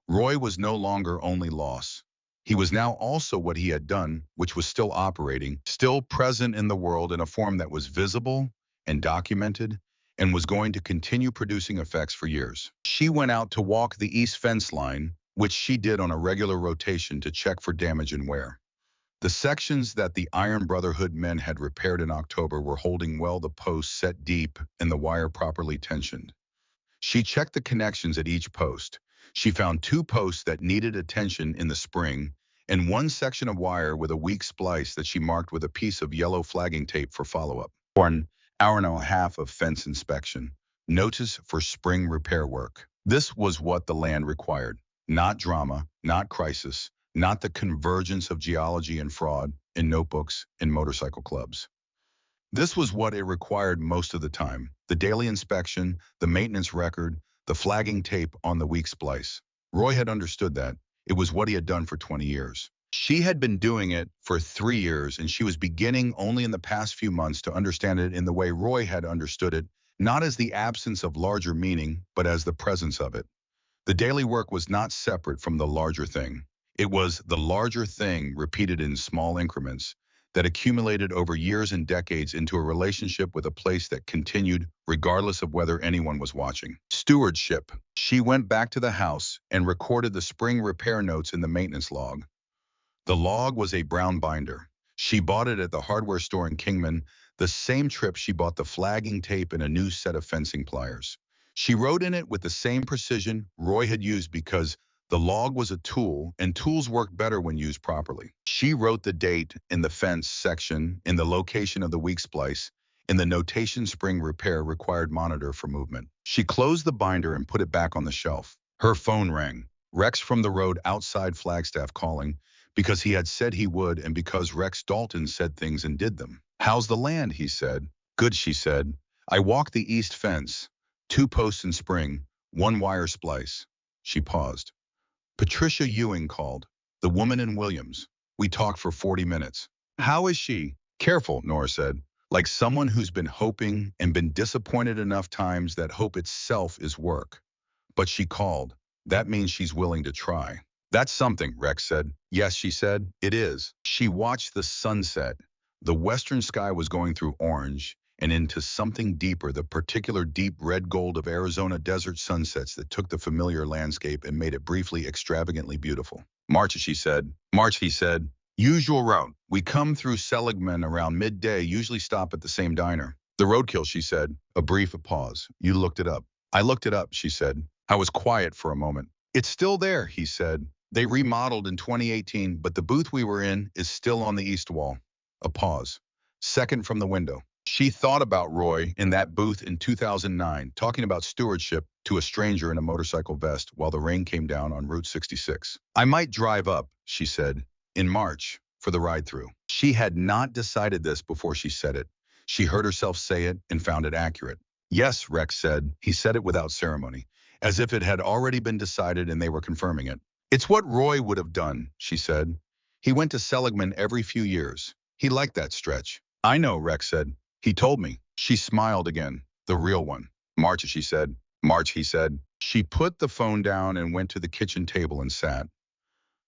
Roy was no longer only loss. He was now also what he had done, which was still operating, still present in the world in a form that was visible and documented, and was going to continue producing effects for years. She went out to walk the east fence line, which she did on a regular rotation to check for damage and wear. The sections that the Iron Brotherhood men had repaired in October were holding well, the posts set deep and the wire properly tensioned. She checked the connections at each post. She found 2 posts that needed attention in the spring and 1 section of wire with a weak splice that she marked with a piece of yellow flagging tape for follow-up. For an hour and a half of fence inspection. Notice for spring repair work. This was what the land required. Not drama, not crisis, not the convergence of geology and fraud in notebooks and motorcycle clubs. This was what it required most of the time: the daily inspection, the maintenance record, the flagging tape on the weak splice. Roy had understood that. It was what he had done for 20 years. She had been doing it for 3 years, and she was beginning only in the past few months to understand it in the way Roy had understood it, not as the absence of larger meaning, but as the presence of it. The daily work was not separate from the larger thing. It was the larger thing repeated in small increments that accumulated over years and decades into a relationship with a place that continued regardless of whether anyone was watching. Stewardship. She went back to the house and recorded the spring repair notes in the maintenance log. The log was a brown binder. She bought it at the hardware store in Kingman, the same trip she bought the flagging tape and a new set of fencing pliers. She wrote in it with the same precision Roy had used because the log was a tool, and tools work better when used properly. She wrote the date in the fence section, in the location of the weak splice, in the notation spring repair required monitor for movement. She closed the binder and put it back on the shelf. Her phone rang. Rex from the road outside Flagstaff calling, because he had said he would and because Rex Dalton said things and did them. How's the land, he said. Good, she said. I walked the east fence. 2 posts in spring, 1 wire splice. She paused. Patricia Ewing called, the woman in Williams. We talked for 40 minutes. How is she? Careful, Nora said. Like someone who's been hoping and been disappointed enough times that hope itself is work. But she called. That means she's willing to try. That's something, Rex said. Yes, she said, it is. She watched the sunset. The western sky was going through orange and into something deeper, the particular deep red gold of Arizona desert sunsets that took the familiar landscape and made it briefly extravagantly beautiful. March, she said. March, he said. Usual route. We come through Seligman around midday, usually stop at the same diner. The roadkill, she said. A brief pause. You looked it up. I looked it up, she said. I was quiet for a moment. It's still there, he said. They remodeled in 2018, but the booth we were in is still on the east wall. A pause. Second from the window. She thought about Roy in that booth in 2009, talking about stewardship to a stranger in a motorcycle vest while the rain came down on Route 66. I might drive up, she said, in March for the ride-through. She had not decided this before she said it. She heard herself say it and found it accurate. Yes, Rex said. He said it without ceremony. as if it had already been decided and they were confirming it. It's what Roy would have done, she said. He went to Seligman every few years. He liked that stretch. I know, Rex said. He told me. She smiled again. The real one. March, she said. March, he said. She put the phone down and went to the kitchen table and sat.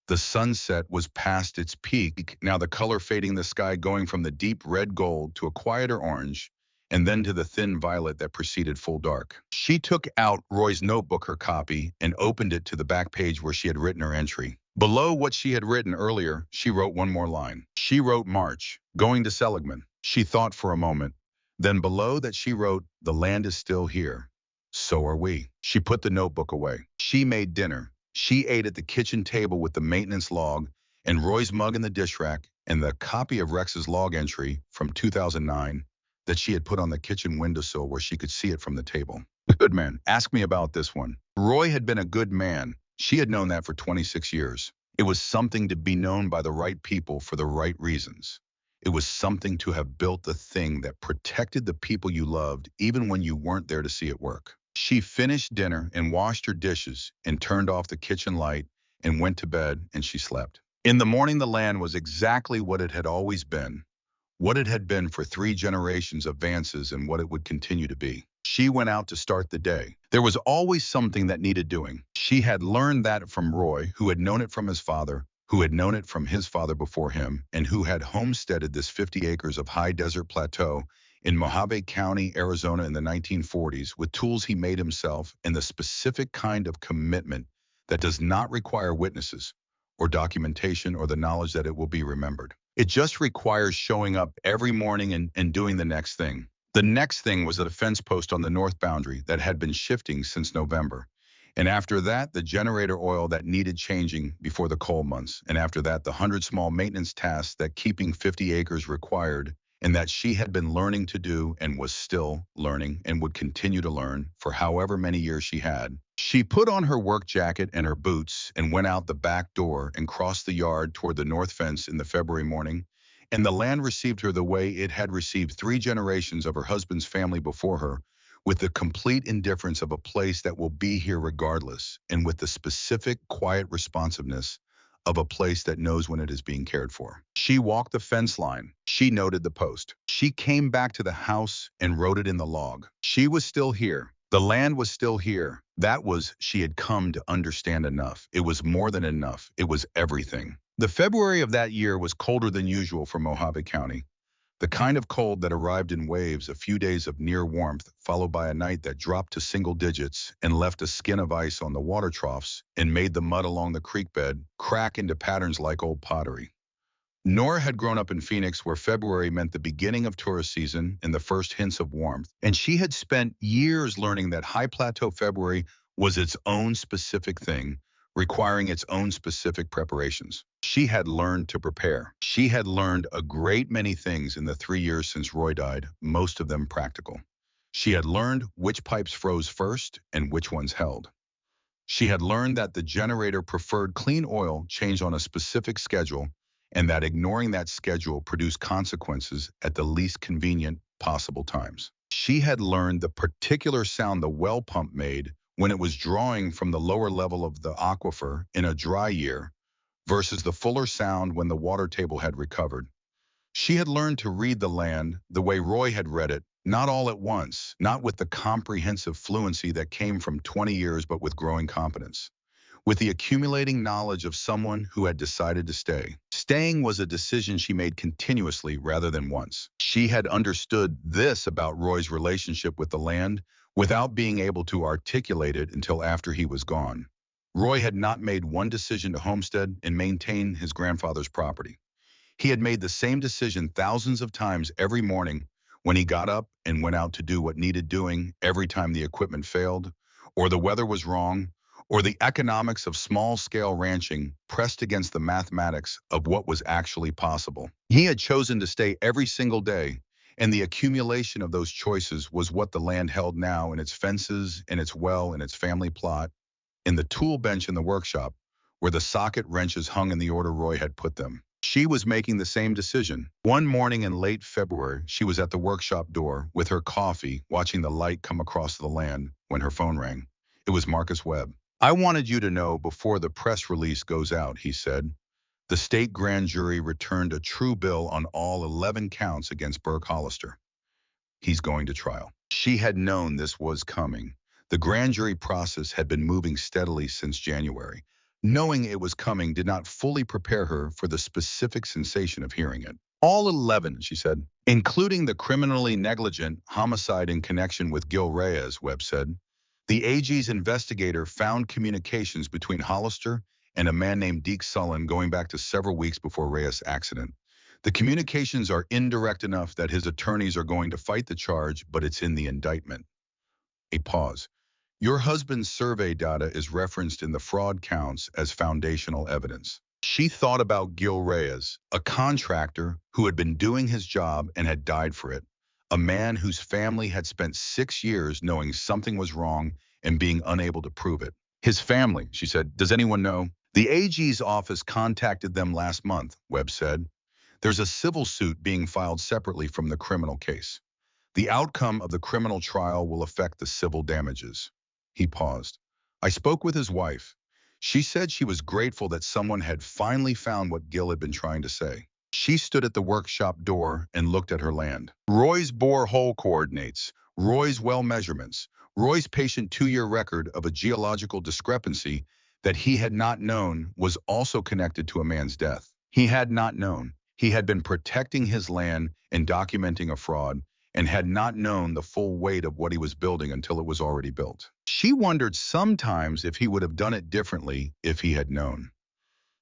The sunset was past its peak, now the color fading the sky going from the deep red gold to a quieter orange, and then to the thin violet that preceded full dark. She took out Roy's notebook, her copy, and opened it to the back page where she had written her entry. Below what she had written earlier, she wrote one more line. She wrote March, going to Seligman. She thought for a moment. Then below that she wrote, the land is still here. So are we. She put the notebook away. She made dinner. She ate at the kitchen table with the maintenance log and Roy's mug in the dish rack and the copy of Rex's log entry from 2009 that she had put on the kitchen windowsill where she could see it from the table. Good man. Ask me about this one. Roy had been a good man. She had known that for 26 years. It was something to be known by the right people for the right reasons. It was something to have built the thing that protected the people you loved even when you weren't there to see it work. She finished dinner and washed her dishes and turned off the kitchen light and went to bed and she slept. In the morning, the land was exactly what it had always been, what it had been for 3 generations of Vances and what it would continue to be. She went out to start the day. There was always something that needed doing. She had learned that from Roy, who had known it from his father, who had known it from his father before him, and who had homesteaded this 50 acres of high desert plateau in Mojave County, Arizona in the 1940s with tools he made himself and the specific kind of commitment that does not require witnesses or documentation or the knowledge that it will be remembered. It just requires showing up every morning and doing the next thing. The next thing was a fence post on the north boundary that had been shifting since November. And after that, the generator oil that needed changing before the cold months. And after that, the 100 small maintenance tasks that keeping 50 acres required and that she had been learning to do and was still learning and would continue to learn for however many years she had. She put on her work jacket and her boots and went out the back door and crossed the yard toward the north fence in the February morning, and the land received her the way it had received 3 generations of her husband's family before her, with the complete indifference of a place that will be here regardless, and with the specific, quiet responsiveness of a place that knows when it is being cared for. She walked the fence line. She noted the post. She came back to the house and wrote it in the log. She was still here. The land was still here. That was, she had come to understand enough. It was more than enough. It was everything. The February of that year was colder than usual for Mojave County. The kind of cold that arrived in waves, a few days of near warmth, followed by a night that dropped to single digits and left a skin of ice on the water troughs and made the mud along the creek bed crack into patterns like old pottery. Nora had grown up in Phoenix, where February meant the beginning of tourist season and the first hints of warmth, and she had spent years learning that high plateau February was its own specific thing, requiring its own specific preparations. She had learned to prepare. She had learned a great many things in the 3 years since Roy died, most of them practical. She had learned which pipes froze first and which ones held. She had learned that the generator preferred clean oil changed on a specific schedule and that ignoring that schedule produced consequences at the least convenient possible times. She had learned the particular sound the well pump made when it was drawing from the lower level of the aquifer in a dry year versus the fuller sound when the water table had recovered. She had learned to read the land the way Roy had read it, not all at once, not with the comprehensive fluency that came from 20 years, but with growing competence. With the accumulating knowledge of someone who had decided to stay. Staying was a decision she made continuously rather than once. She had understood this about Roy's relationship with the land without being able to articulate it until after he was gone. Roy had not made one decision to homestead and maintain his grandfather's property. He had made the same decision thousands of times every morning when he got up and went out to do what needed doing every time the equipment failed, or the weather was wrong, or the economics of small-scale ranching pressed against the mathematics of what was actually possible. He had chosen to stay every single day, and the accumulation of those choices was what the land held now in its fences, in its well, in its family plot, in the tool bench in the workshop, where the socket wrenches hung in the order Roy had put them. She was making the same decision. One morning in late February, she was at the workshop door with her coffee, watching the light come across the land when her phone rang. It was Marcus Webb. I wanted you to know before the press release goes out, he said. The state grand jury returned a true bill on all 11 counts against Burke Hollister. He's going to trial. She had known this was coming. The grand jury process had been moving steadily since January. Knowing it was coming did not fully prepare her for the specific sensation of hearing it. All 11, she said, including the criminally negligent homicide in connection with Gil Reyes, Webb said. The AG's investigator found communications between Hollister and a man named Deke Sullen going back to several weeks before Reyes' accident. The communications are indirect enough that his attorneys are going to fight the charge, but it's in the indictment. A pause. Your husband's survey data is referenced in the fraud counts as foundational evidence. She thought about Gil Reyes, a contractor who had been doing his job and had died for it, a man whose family had spent 6 years knowing something was wrong and being unable to prove it. His family, she said, does anyone know? The AG's office contacted them last month, Webb said. There's a civil suit being filed separately from the criminal case. The outcome of the criminal trial will affect the civil damages. He paused. I spoke with his wife. She said she was grateful that someone had finally found what Gil had been trying to say. She stood at the workshop door and looked at her land. Roy's bore hole coordinates, Roy's well measurements, Roy's patient 2-year record of a geological discrepancy that he had not known was also connected to a man's death. He had not known. He had been protecting his land and documenting a fraud, and had not known the full weight of what he was building until it was already built. She wondered sometimes if he would have done it differently if he had known.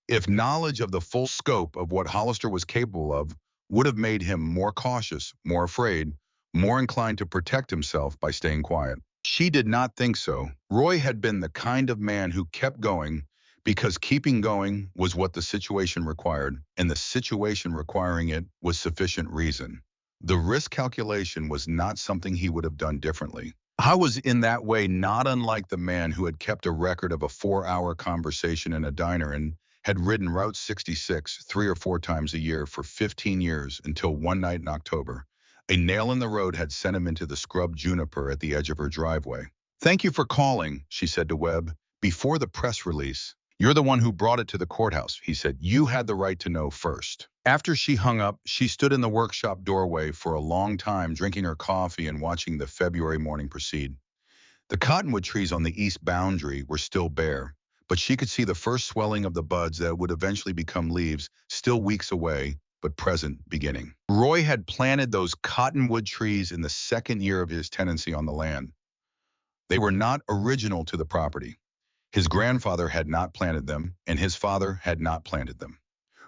If knowledge of the full scope of what Hollister was capable of would have made him more cautious, more afraid, more inclined to protect himself by staying quiet. She did not think so. Roy had been the kind of man who kept going because keeping going was what the situation required, and the situation requiring it was sufficient reason. The risk calculation was not something he would have done differently. I was in that way not unlike the man who had kept a record of a 4-hour conversation in a diner and had ridden Route 66 3 or 4 times a year for 15 years until one night in October. A nail in the road had sent him into the scrub juniper at the edge of her driveway. Thank you for calling, she said to Webb, before the press release. You're the one who brought it to the courthouse, he said. You had the right to know first. After she hung up, she stood in the workshop doorway for a long time, drinking her coffee and watching the February morning proceed. The cottonwood trees on the east boundary were still bare, but she could see the first swelling of the buds that would eventually become leaves, still weeks away, but present beginning. Roy had planted those cottonwood trees in the second year of his tenancy on the land. They were not original to the property. His grandfather had not planted them, and his father had not planted them.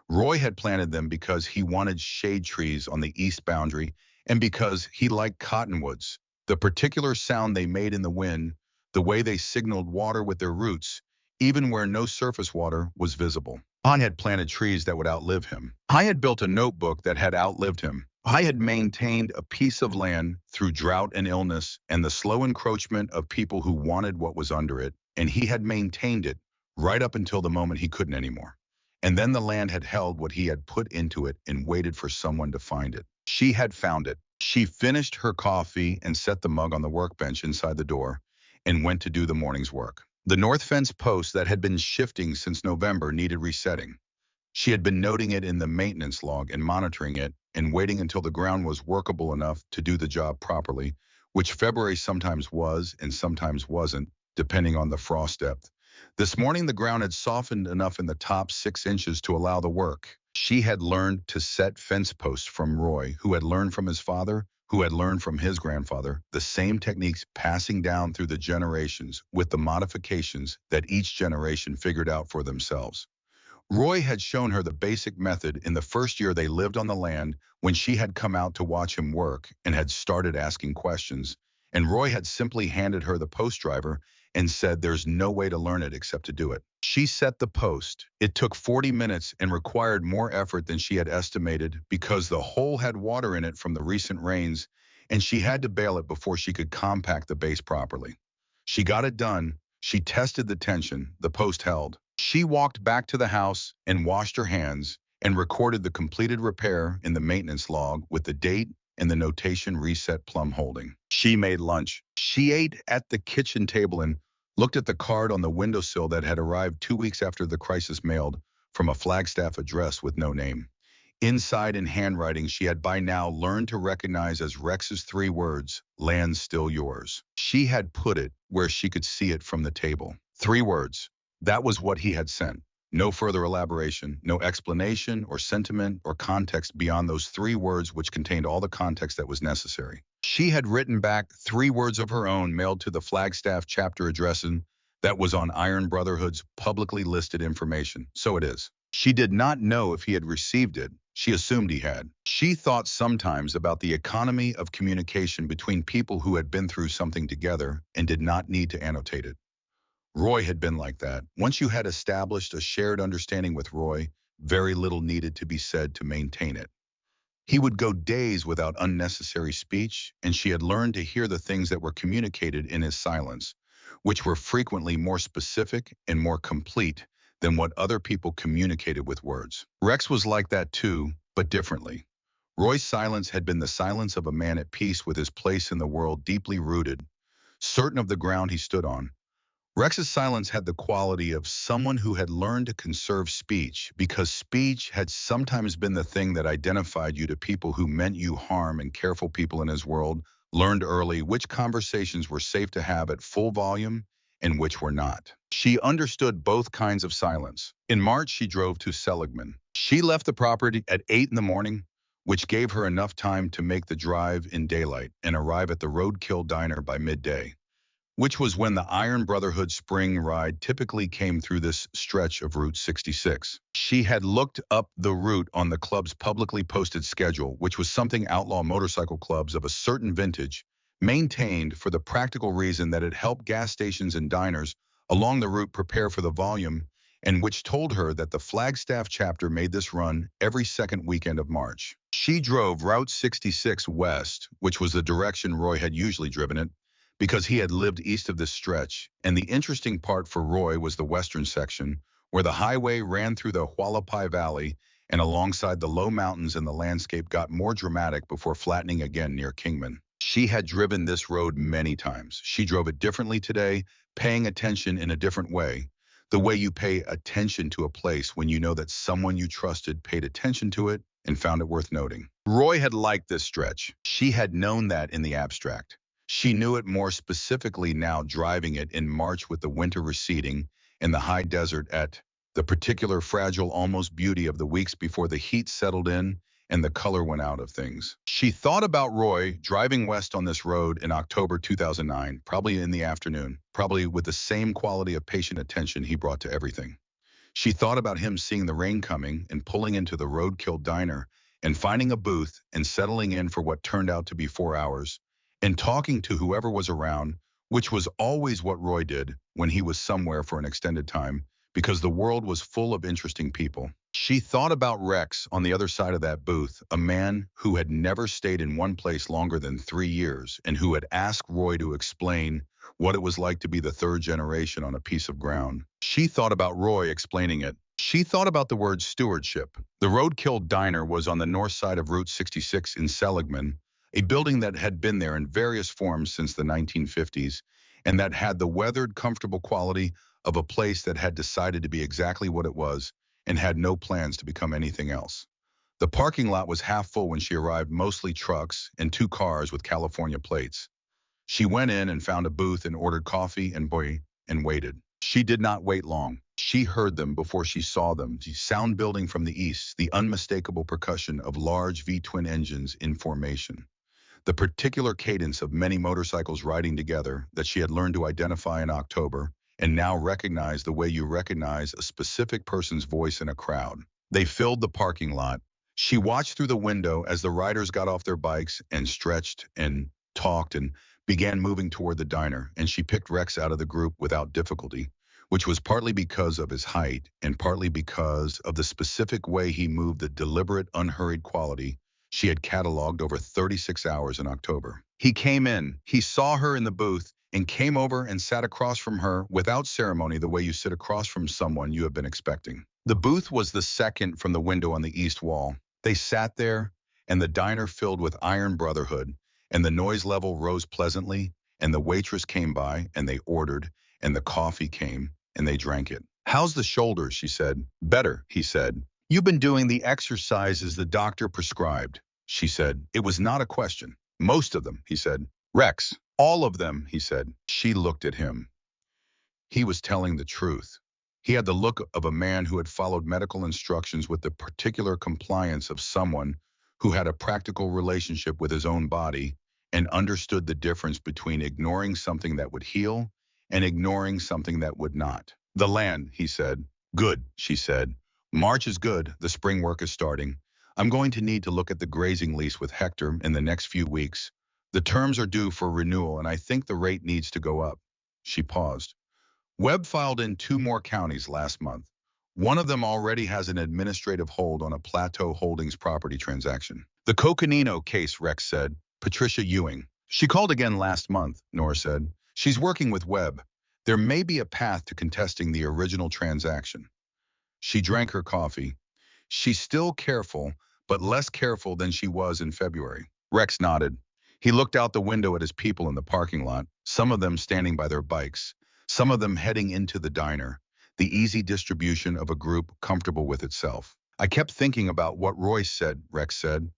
Roy had planted them because he wanted shade trees on the east boundary and because he liked cottonwoods, the particular sound they made in the wind, the way they signaled water with their roots, even where no surface water was visible. I had planted trees that would outlive him. I had built a notebook that had outlived him. I had maintained a piece of land through drought and illness and the slow encroachment of people who wanted what was under it, and he had maintained it right up until the moment he couldn't anymore. And then the land had held what he had put into it and waited for someone to find it. She had found it. She finished her coffee and set the mug on the workbench inside the door and went to do the morning's work. The north fence post that had been shifting since November needed resetting. She had been noting it in the maintenance log and monitoring it and waiting until the ground was workable enough to do the job properly, which February sometimes was and sometimes wasn't, depending on the frost depth. This morning, the ground had softened enough in the top 6 inches to allow the work. She had learned to set fence posts from Roy, who had learned from his father, who had learned from his grandfather, the same techniques passing down through the generations with the modifications that each generation figured out for themselves. Roy had shown her the basic method in the first year they lived on the land when she had come out to watch him work and had started asking questions, and Roy had simply handed her the post driver and said there's no way to learn it except to do it. She set the post. It took 40 minutes and required more effort than she had estimated because the hole had water in it from the recent rains, and she had to bail it before she could compact the base properly. She got it done. She tested the tension. The post held. She walked back to the house and washed her hands and recorded the completed repair in the maintenance log with the date and the notation reset plum holding. She made lunch. She ate at the kitchen table and looked at the card on the windowsill that had arrived 2 weeks after the crisis mailed from a Flagstaff address with no name. Inside in handwriting she had by now learned to recognize as Rex's 3 words, "Land's still yours." She had put it where she could see it from the table. 3 words. That was what he had sent. No further elaboration, no explanation or sentiment or context beyond those 3 words which contained all the context that was necessary. She had written back 3 words of her own mailed to the Flagstaff chapter addressing that was on Iron Brotherhood's publicly listed information. So it is. She did not know if he had received it. She assumed he had. She thought sometimes about the economy of communication between people who had been through something together and did not need to annotate it. Roy had been like that. Once you had established a shared understanding with Roy, very little needed to be said to maintain it. He would go days without unnecessary speech, and she had learned to hear the things that were communicated in his silence, which were frequently more specific and more complete than what other people communicated with words. Rex was like that too, but differently. Roy's silence had been the silence of a man at peace with his place in the world, deeply rooted, certain of the ground he stood on. Rex's silence had the quality of someone who had learned to conserve speech because speech had sometimes been the thing that identified you to people who meant you harm, and careful people in his world learned early which conversations were safe to have at full volume and which were not. She understood both kinds of silence. In March, she drove to Seligman. She left the property at 8 in the morning, which gave her enough time to make the drive in daylight and arrive at the Roadkill Diner by midday, which was when the Iron Brotherhood spring ride typically came through this stretch of Route 66. She had looked up the route on the club's publicly posted schedule, which was something outlaw motorcycle clubs of a certain vintage maintained for the practical reason that it helped gas stations and diners along the route prepare for the volume, and which told her that the Flagstaff chapter made this run every second weekend of March. She drove Route 66 west, which was the direction Roy had usually driven it, because he had lived east of this stretch, and the interesting part for Roy was the western section, where the highway ran through the Hualapai Valley and alongside the low mountains, and the landscape got more dramatic before flattening again near Kingman. She had driven this road many times. She drove it differently today, paying attention in a different way, the way you pay attention to a place when you know that someone you trusted paid attention to it and found it worth noting. Roy had liked this stretch. She had known that in the abstract. She knew it more specifically now, driving it in March with the winter receding and the high desert at the particular fragile almost beauty of the weeks before the heat settled in and the color went out of things. She thought about Roy driving west on this road in October 2009, probably in the afternoon, probably with the same quality of patient attention he brought to everything. She thought about him seeing the rain coming and pulling into the Roadkill Diner and finding a booth and settling in for what turned out to be 4 hours and talking to whoever was around, which was always what Roy did when he was somewhere for an extended time, because the world was full of interesting people. She thought about Rex on the other side of that booth, a man who had never stayed in one place longer than 3 years and who had asked Roy to explain what it was like to be the third generation on a piece of ground. She thought about Roy explaining it. She thought about the word stewardship. The Roadkill Diner was on the north side of Route 66 in Seligman, a building that had been there in various forms since the 1950s, and that had the weathered, comfortable quality of a place that had decided to be exactly what it was and had no plans to become anything else. The parking lot was half full when she arrived, mostly trucks and 2 cars with California plates. She went in and found a booth and ordered coffee and boy and waited. She did not wait long. She heard them before she saw them, the sound building from the east, the unmistakable percussion of large V-twin engines in formation, the particular cadence of many motorcycles riding together that she had learned to identify in October and now recognize the way you recognize a specific person's voice in a crowd. They filled the parking lot. She watched through the window as the riders got off their bikes and stretched and talked and began moving toward the diner, and she picked Rex out of the group without difficulty, which was partly because of his height and partly because of the specific way he moved, the deliberate, unhurried quality she had cataloged over 36 hours in October. He came in, he saw her in the booth, and came over and sat across from her without ceremony, the way you sit across from someone you have been expecting. The booth was the second from the window on the east wall. They sat there, and the diner filled with Iron Brotherhood, and the noise level rose pleasantly, and the waitress came by, and they ordered, and the coffee came, and they drank it. "How's the shoulder?" she said. "Better," he said. "You've been doing the exercises the doctor prescribed," she said. It was not a question. "Most of them," he said. "Rex, all of them," he said. She looked at him. He was telling the truth. He had the look of a man who had followed medical instructions with the particular compliance of someone who had a practical relationship with his own body and understood the difference between ignoring something that would heal and ignoring something that would not. "The land," he said. "Good," she said. "March is good. The spring work is starting. I'm going to need to look at the grazing lease with Hector in the next few weeks. The terms are due for renewal, and I think the rate needs to go up." She paused. "Webb filed in 2 more counties last month. One of them already has an administrative hold on a Plateau Holdings property transaction." "The Coconino case," Rex said. "Patricia Ewing." "She called again last month," Nora said. "She's working with Webb. There may be a path to contesting the original transaction." She drank her coffee. "She's still careful, but less careful than she was in February." Rex nodded. He looked out the window at his people in the parking lot, some of them standing by their bikes, some of them heading into the diner, the easy distribution of a group comfortable with itself. "I kept thinking about what Royce said," Rex said,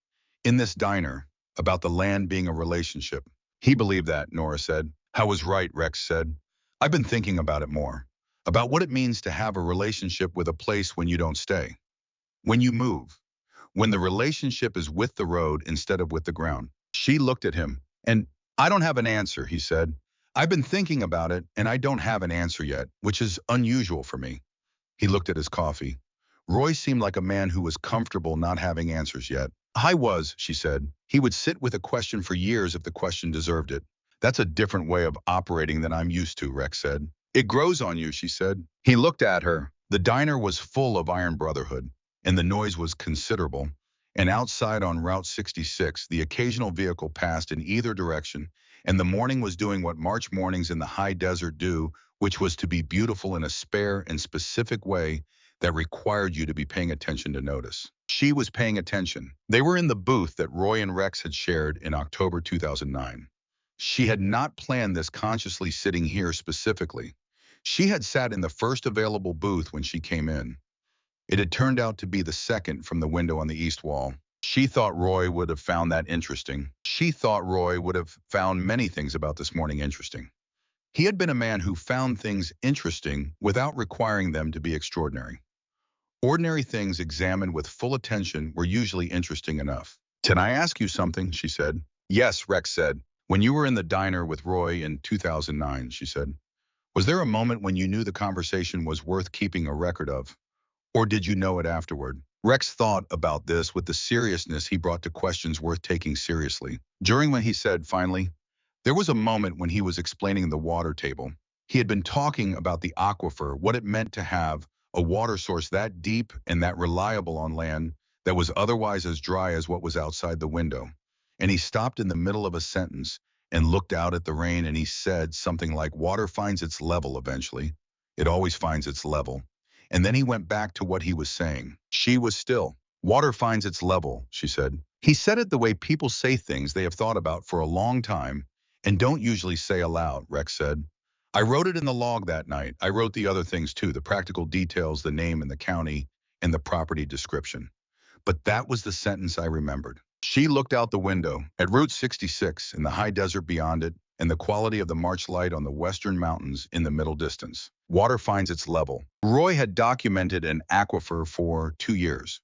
"in this diner, about the land being a relationship." "He believed that," Nora said. "I was right," Rex said. "I've been thinking about it more, about what it means to have a relationship with a place when you don't stay, when you move, when the relationship is with the road instead of with the ground." She looked at him. "And I don't have an answer," he said. "I've been thinking about it, and I don't have an answer yet, which is unusual for me." He looked at his coffee. Roy seemed like a man who was comfortable not having answers yet. "I was," she said. "He would sit with a question for years if the question deserved it." "That's a different way of operating than I'm used to," Rex said. "It grows on you," she said. He looked at her. The diner was full of Iron Brotherhood, and the noise was considerable. And outside on Route 66, the occasional vehicle passed in either direction, and the morning was doing what March mornings in the high desert do, which was to be beautiful in a spare and specific way that required you to be paying attention to notice. She was paying attention. They were in the booth that Roy and Rex had shared in October 2009. She had not planned this consciously sitting here specifically. She had sat in the first available booth when she came in. It had turned out to be the second from the window on the east wall. She thought Roy would have found that interesting. She thought Roy would have found many things about this morning interesting. He had been a man who found things interesting without requiring them to be extraordinary. Ordinary things examined with full attention were usually interesting enough. "Can I ask you something?" she said. "Yes," Rex said. "When you were in the diner with Roy in 2009, she said, was there a moment when you knew the conversation was worth keeping a record of? Or did you know it afterward?" Rex thought about this with the seriousness he brought to questions worth taking seriously. During when he said, finally, there was a moment when he was explaining the water table. He had been talking about the aquifer, what it meant to have a water source that deep and that reliable on land that was otherwise as dry as what was outside the window. And he stopped in the middle of a sentence and looked out at the rain, and he said something like, "Water finds its level eventually. It always finds its level." And then he went back to what he was saying. She was still. "Water finds its level," she said. He said it the way people say things they have thought about for a long time and don't usually say aloud, Rex said. "I wrote it in the log that night. I wrote the other things too, the practical details, the name and the county, and the property description. But that was the sentence I remembered." She looked out the window at Route 66 and the high desert beyond it and the quality of the March light on the western mountains in the middle distance. Water finds its level. Roy had documented an aquifer for 2 years.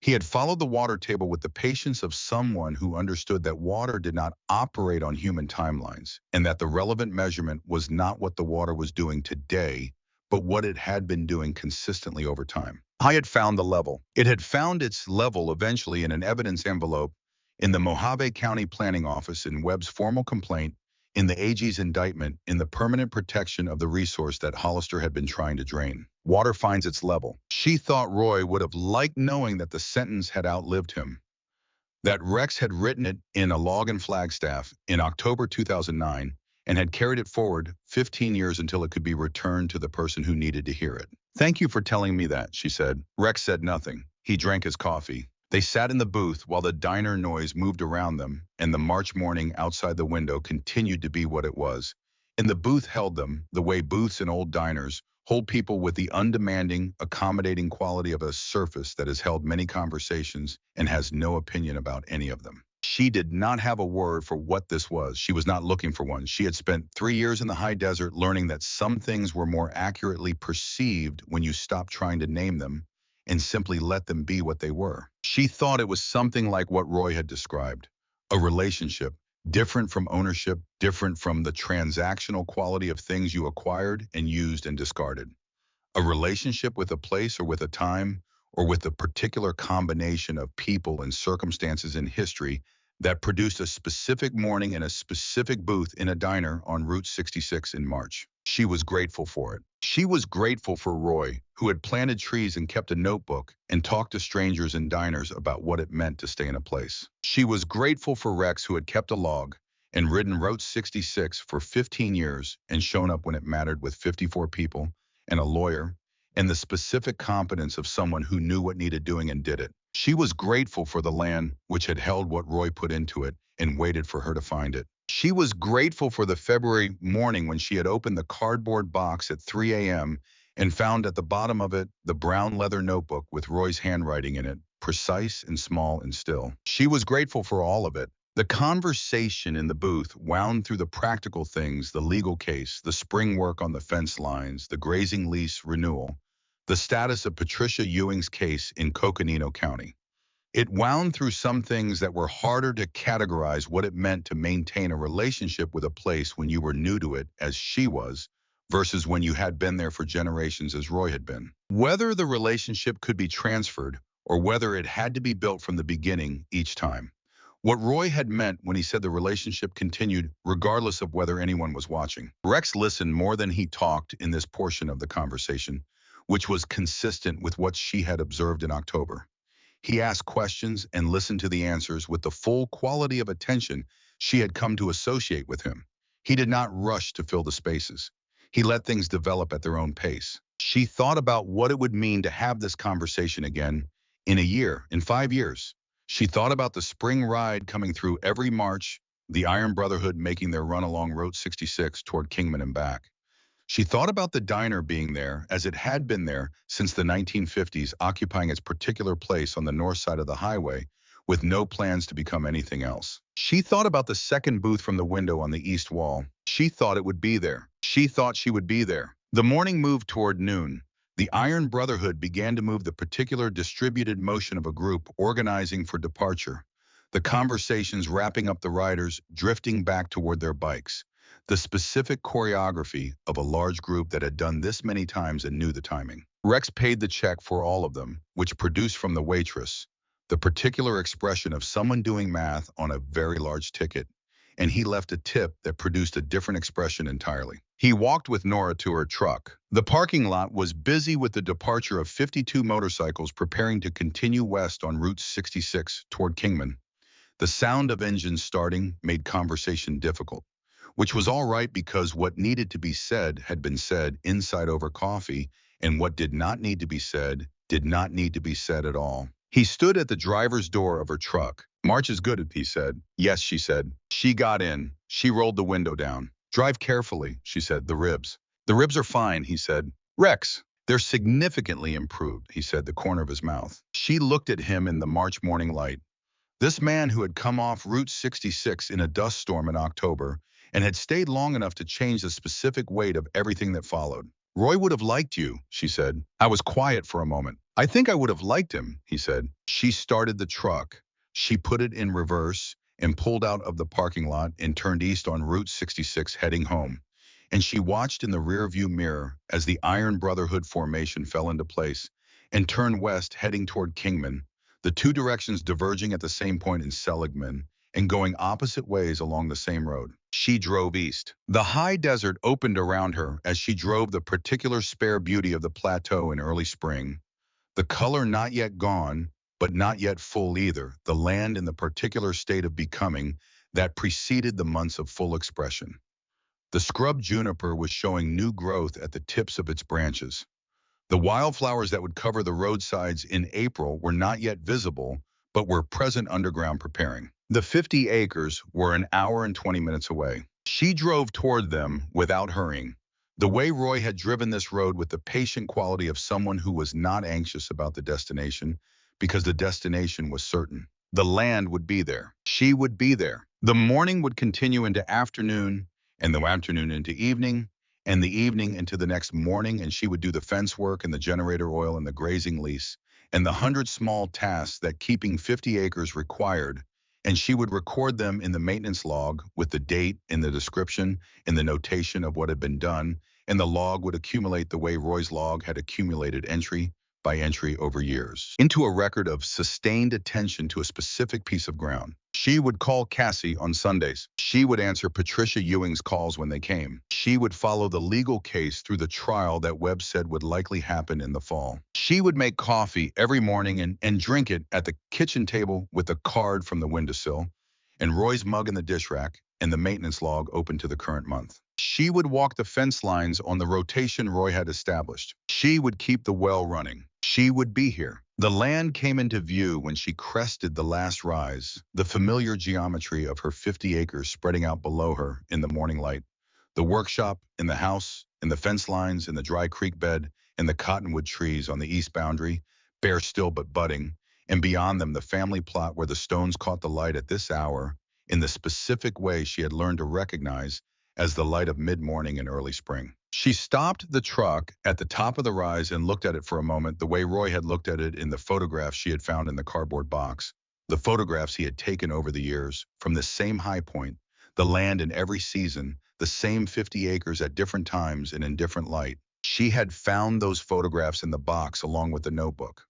He had followed the water table with the patience of someone who understood that water did not operate on human timelines, and that the relevant measurement was not what the water was doing today, but what it had been doing consistently over time. I had found the level. It had found its level eventually in an evidence envelope in the Mojave County Planning Office, in Webb's formal complaint, in the AG's indictment, in the permanent protection of the resource that Hollister had been trying to drain. Water finds its level. She thought Roy would have liked knowing that the sentence had outlived him, that Rex had written it in a log in Flagstaff in October 2009 and had carried it forward 15 years until it could be returned to the person who needed to hear it. "Thank you for telling me that," she said. Rex said nothing. He drank his coffee. They sat in the booth while the diner noise moved around them, and the March morning outside the window continued to be what it was. And the booth held them, the way booths in old diners hold people with the undemanding, accommodating quality of a surface that has held many conversations and has no opinion about any of them. She did not have a word for what this was. She was not looking for one. She had spent 3 years in the high desert learning that some things were more accurately perceived when you stopped trying to name them and simply let them be what they were. She thought it was something like what Roy had described, a relationship, different from ownership, different from the transactional quality of things you acquired and used and discarded. A relationship with a place or with a time or with a particular combination of people and circumstances in history that produced a specific morning in a specific booth in a diner on Route 66 in March. She was grateful for it. She was grateful for Roy, who had planted trees and kept a notebook and talked to strangers in diners about what it meant to stay in a place. She was grateful for Rex, who had kept a log and ridden Route 66 for 15 years and shown up when it mattered with 54 people and a lawyer, and the specific competence of someone who knew what needed doing and did it. She was grateful for the land which had held what Roy put into it and waited for her to find it. She was grateful for the February morning when she had opened the cardboard box at 3 a.m. and found at the bottom of it the brown leather notebook with Roy's handwriting in it, precise and small and still. She was grateful for all of it. The conversation in the booth wound through the practical things, the legal case, the spring work on the fence lines, the grazing lease renewal, the status of Patricia Ewing's case in Coconino County. It wound through some things that were harder to categorize, what it meant to maintain a relationship with a place when you were new to it, as she was, versus when you had been there for generations as Roy had been. Whether the relationship could be transferred or whether it had to be built from the beginning each time. What Roy had meant when he said the relationship continued regardless of whether anyone was watching. Rex listened more than he talked in this portion of the conversation, which was consistent with what she had observed in October. He asked questions and listened to the answers with the full quality of attention she had come to associate with him. He did not rush to fill the spaces. He let things develop at their own pace. She thought about what it would mean to have this conversation again in a year, in 5 years. She thought about the spring ride coming through every March, the Iron Brotherhood making their run along Route 66 toward Kingman and back. She thought about the diner being there as it had been there since the 1950s, occupying its particular place on the north side of the highway with no plans to become anything else. She thought about the second booth from the window on the east wall. She thought it would be there. She thought she would be there. The morning moved toward noon. The Iron Brotherhood began to move the particular distributed motion of a group organizing for departure. The conversations wrapping up the riders, drifting back toward their bikes. The specific choreography of a large group that had done this many times and knew the timing. Rex paid the check for all of them, which produced from the waitress the particular expression of someone doing math on a very large ticket, and he left a tip that produced a different expression entirely. He walked with Nora to her truck. The parking lot was busy with the departure of 52 motorcycles preparing to continue west on Route 66 toward Kingman. The sound of engines starting made conversation difficult, which was all right because what needed to be said had been said inside over coffee, and what did not need to be said did not need to be said at all. He stood at the driver's door of her truck. "March is good," he said. "Yes," she said. She got in. She rolled the window down. "Drive carefully," she said. "The ribs." "The ribs are fine," he said. "Rex." "They're significantly improved," he said, the corner of his mouth. She looked at him in the March morning light. This man who had come off Route 66 in a dust storm in October and had stayed long enough to change the specific weight of everything that followed. "Roy would have liked you," she said. I was quiet for a moment. "I think I would have liked him," he said. She started the truck. She put it in reverse and pulled out of the parking lot and turned east on Route 66 heading home. And she watched in the rearview mirror as the Iron Brotherhood formation fell into place and turned west heading toward Kingman, the two directions diverging at the same point in Seligman and going opposite ways along the same road. She drove east. The high desert opened around her as she drove, the particular spare beauty of the plateau in early spring. The color not yet gone, but not yet full either, the land in the particular state of becoming that preceded the months of full expression. The scrub juniper was showing new growth at the tips of its branches. The wildflowers that would cover the roadsides in April were not yet visible, but were present underground preparing. The 50 acres were an hour and 20 minutes away. She drove toward them without hurrying. The way Roy had driven this road with the patient quality of someone who was not anxious about the destination because the destination was certain. The land would be there. She would be there. The morning would continue into afternoon, and the afternoon into evening, and the evening into the next morning, and she would do the fence work and the generator oil and the grazing lease and the 100 small tasks that keeping 50 acres required, and she would record them in the maintenance log with the date in the description and the notation of what had been done, and the log would accumulate the way Roy's log had accumulated entry by entry over years, into a record of sustained attention to a specific piece of ground. She would call Cassie on Sundays. She would answer Patricia Ewing's calls when they came. She would follow the legal case through the trial that Webb said would likely happen in the fall. She would make coffee every morning and drink it at the kitchen table with a card from the windowsill, and Roy's mug in the dish rack, and the maintenance log open to the current month. She would walk the fence lines on the rotation Roy had established. She would keep the well running. She would be here. The land came into view when she crested the last rise, the familiar geometry of her 50 acres spreading out below her in the morning light. The workshop, in the house, in the fence lines, in the dry creek bed, in the cottonwood trees on the east boundary, bare still but budding, and beyond them the family plot where the stones caught the light at this hour in the specific way she had learned to recognize as the light of mid-morning in early spring. She stopped the truck at the top of the rise and looked at it for a moment the way Roy had looked at it in the photographs she had found in the cardboard box, the photographs he had taken over the years from the same high point, the land in every season, the same 50 acres at different times and in different light. She had found those photographs in the box along with the notebook.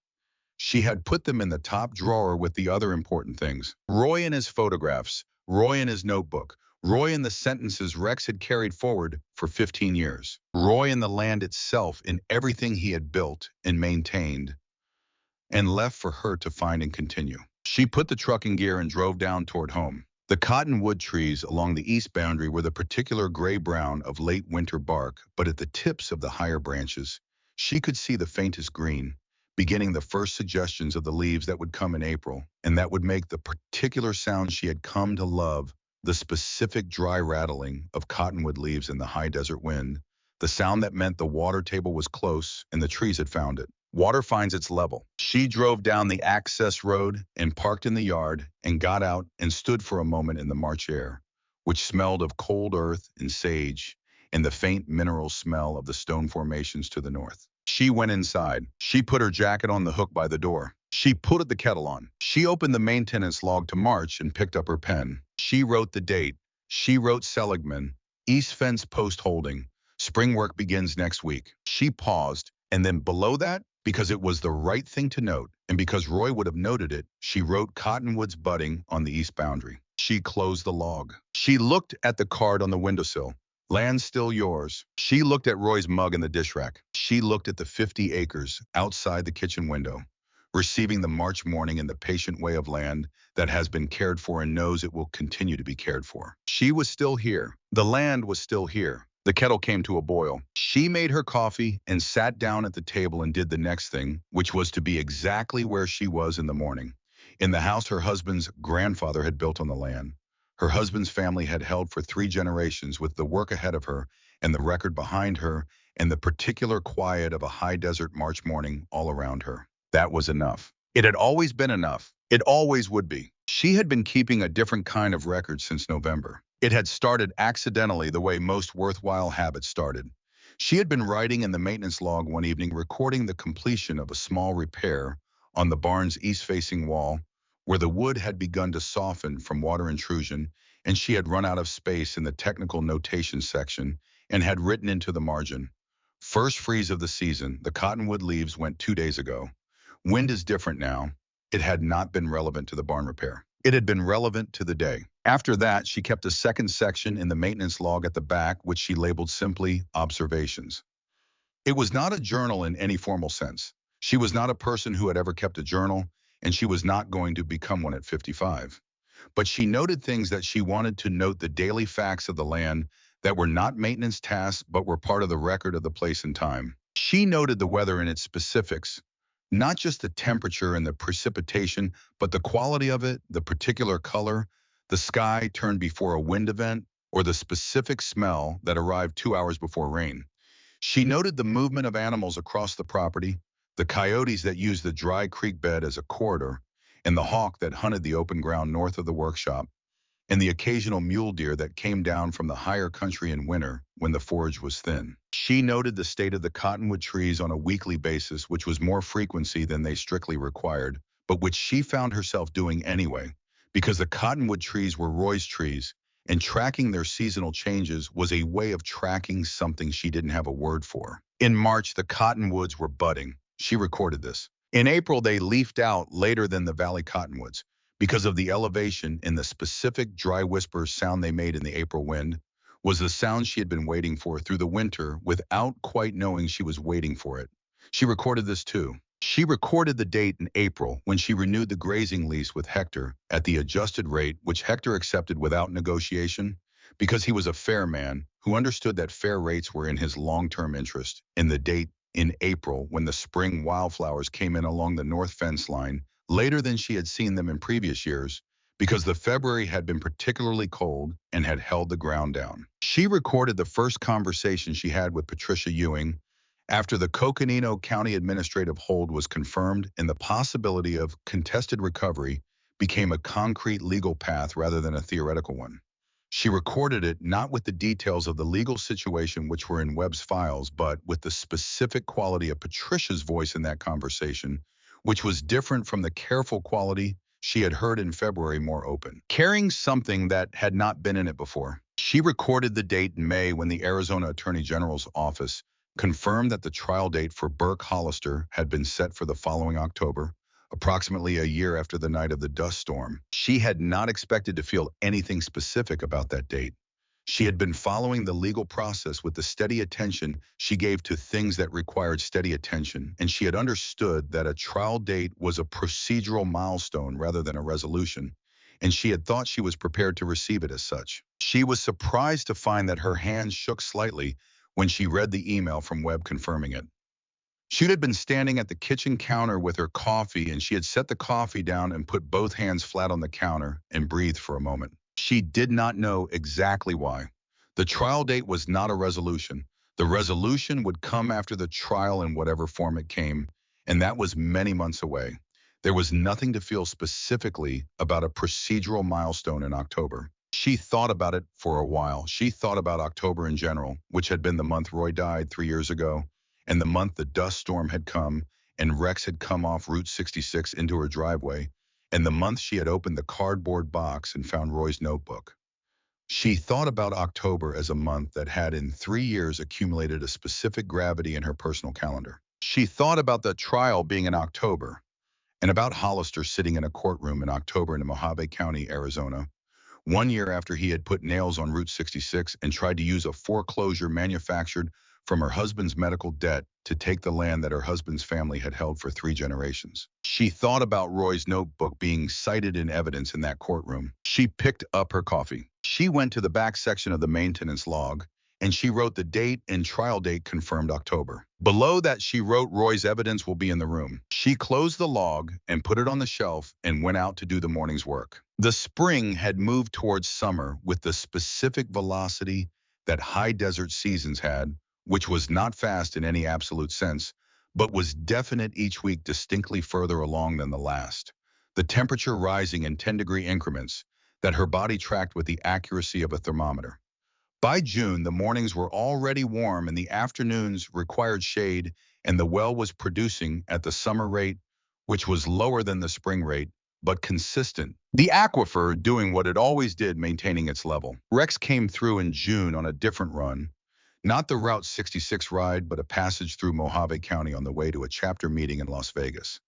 She had put them in the top drawer with the other important things. Roy and his photographs, Roy and his notebook, Roy and the sentences Rex had carried forward for 15 years. Roy and the land itself in everything he had built and maintained and left for her to find and continue. She put the truck in gear and drove down toward home. The cottonwood trees along the east boundary were the particular gray-brown of late winter bark, but at the tips of the higher branches, she could see the faintest green, beginning the first suggestions of the leaves that would come in April, and that would make the particular sound she had come to love, the specific dry rattling of cottonwood leaves in the high desert wind, the sound that meant the water table was close and the trees had found it. Water finds its level. She drove down the access road and parked in the yard and got out and stood for a moment in the March air, which smelled of cold earth and sage and the faint mineral smell of the stone formations to the north. She went inside. She put her jacket on the hook by the door. She put the kettle on. She opened the maintenance log to March and picked up her pen. She wrote the date. She wrote Seligman, East Fence Post Holding. Spring work begins next week. She paused, and then below that, because it was the right thing to note, and because Roy would have noted it, she wrote Cottonwoods Budding on the east boundary. She closed the log. She looked at the card on the windowsill. Land still yours. She looked at Roy's mug in the dish rack. She looked at the 50 acres outside the kitchen window, receiving the March morning in the patient way of land that has been cared for and knows it will continue to be cared for. She was still here. The land was still here. The kettle came to a boil. She made her coffee and sat down at the table and did the next thing, which was to be exactly where she was in the morning, in the house her husband's grandfather had built on the land. Her husband's family had held for 3 generations with the work ahead of her and the record behind her and the particular quiet of a high desert March morning all around her. That was enough. It had always been enough. It always would be. She had been keeping a different kind of record since November. It had started accidentally the way most worthwhile habits started. She had been writing in the maintenance log one evening, recording the completion of a small repair on the barn's east-facing wall, where the wood had begun to soften from water intrusion, and she had run out of space in the technical notation section and had written into the margin, "First freeze of the season, the cottonwood leaves went 2 days ago. Wind is different now." It had not been relevant to the barn repair. It had been relevant to the day. After that, she kept a second section in the maintenance log at the back, which she labeled simply Observations. It was not a journal in any formal sense. She was not a person who had ever kept a journal, and she was not going to become one at 55. But she noted things that she wanted to note, the daily facts of the land that were not maintenance tasks but were part of the record of the place and time. She noted the weather in its specifics, not just the temperature and the precipitation, but the quality of it, the particular color, the sky turned before a wind event, or the specific smell that arrived 2 hours before rain. She noted the movement of animals across the property, the coyotes that used the dry creek bed as a corridor, and the hawk that hunted the open ground north of the workshop, and the occasional mule deer that came down from the higher country in winter when the forage was thin. She noted the state of the cottonwood trees on a weekly basis, which was more frequency than they strictly required, but which she found herself doing anyway, because the cottonwood trees were Roy's trees, and tracking their seasonal changes was a way of tracking something she didn't have a word for. In March, the cottonwoods were budding. She recorded this. In April, they leafed out later than the valley cottonwoods because of the elevation in the specific dry whisper sound they made in the April wind was the sound she had been waiting for through the winter without quite knowing she was waiting for it. She recorded this too. She recorded the date in April when she renewed the grazing lease with Hector at the adjusted rate, which Hector accepted without negotiation because he was a fair man who understood that fair rates were in his long-term interest, and the date in April when the spring wildflowers came in along the north fence line later than she had seen them in previous years, because the February had been particularly cold and had held the ground down. She recorded the first conversation she had with Patricia Ewing after the Coconino County administrative hold was confirmed and the possibility of contested recovery became a concrete legal path rather than a theoretical one. She recorded it not with the details of the legal situation which were in Webb's files, but with the specific quality of Patricia's voice in that conversation, which was different from the careful quality she had heard in February, more open, carrying something that had not been in it before. She recorded the date in May when the Arizona Attorney General's office confirmed that the trial date for Burke Hollister had been set for the following October, approximately a year after the night of the dust storm. She had not expected to feel anything specific about that date. She had been following the legal process with the steady attention she gave to things that required steady attention, and she had understood that a trial date was a procedural milestone rather than a resolution, and she had thought she was prepared to receive it as such. She was surprised to find that her hands shook slightly when she read the email from Webb confirming it. She had been standing at the kitchen counter with her coffee, and she had set the coffee down and put both hands flat on the counter and breathed for a moment. She did not know exactly why. The trial date was not a resolution. The resolution would come after the trial in whatever form it came, and that was many months away. There was nothing to feel specifically about a procedural milestone in October. She thought about it for a while. She thought about October in general, which had been the month Roy died 3 years ago, and the month the dust storm had come and Rex had come off Route 66 into her driveway, and the month she had opened the cardboard box and found Roy's notebook. She thought about October as a month that had in 3 years accumulated a specific gravity in her personal calendar. She thought about the trial being in October, and about Hollister sitting in a courtroom in October in Mojave County, Arizona, 1 year after he had put nails on Route 66 and tried to use a foreclosure manufactured from her husband's medical debt to take the land that her husband's family had held for 3 generations. She thought about Roy's notebook being cited in evidence in that courtroom. She picked up her coffee. She went to the back section of the maintenance log, and she wrote the date and trial date confirmed October. Below that, she wrote Roy's evidence will be in the room. She closed the log and put it on the shelf and went out to do the morning's work. The spring had moved towards summer with the specific velocity that high desert seasons had, which was not fast in any absolute sense, but was definite each week, distinctly further along than the last. The temperature rising in 10-degree increments that her body tracked with the accuracy of a thermometer. By June, the mornings were already warm and the afternoons required shade, and the well was producing at the summer rate, which was lower than the spring rate, but consistent. The aquifer doing what it always did, maintaining its level. Rex came through in June on a different run, not the Route 66 ride, but a passage through Mojave County on the way to a chapter meeting in Las Vegas.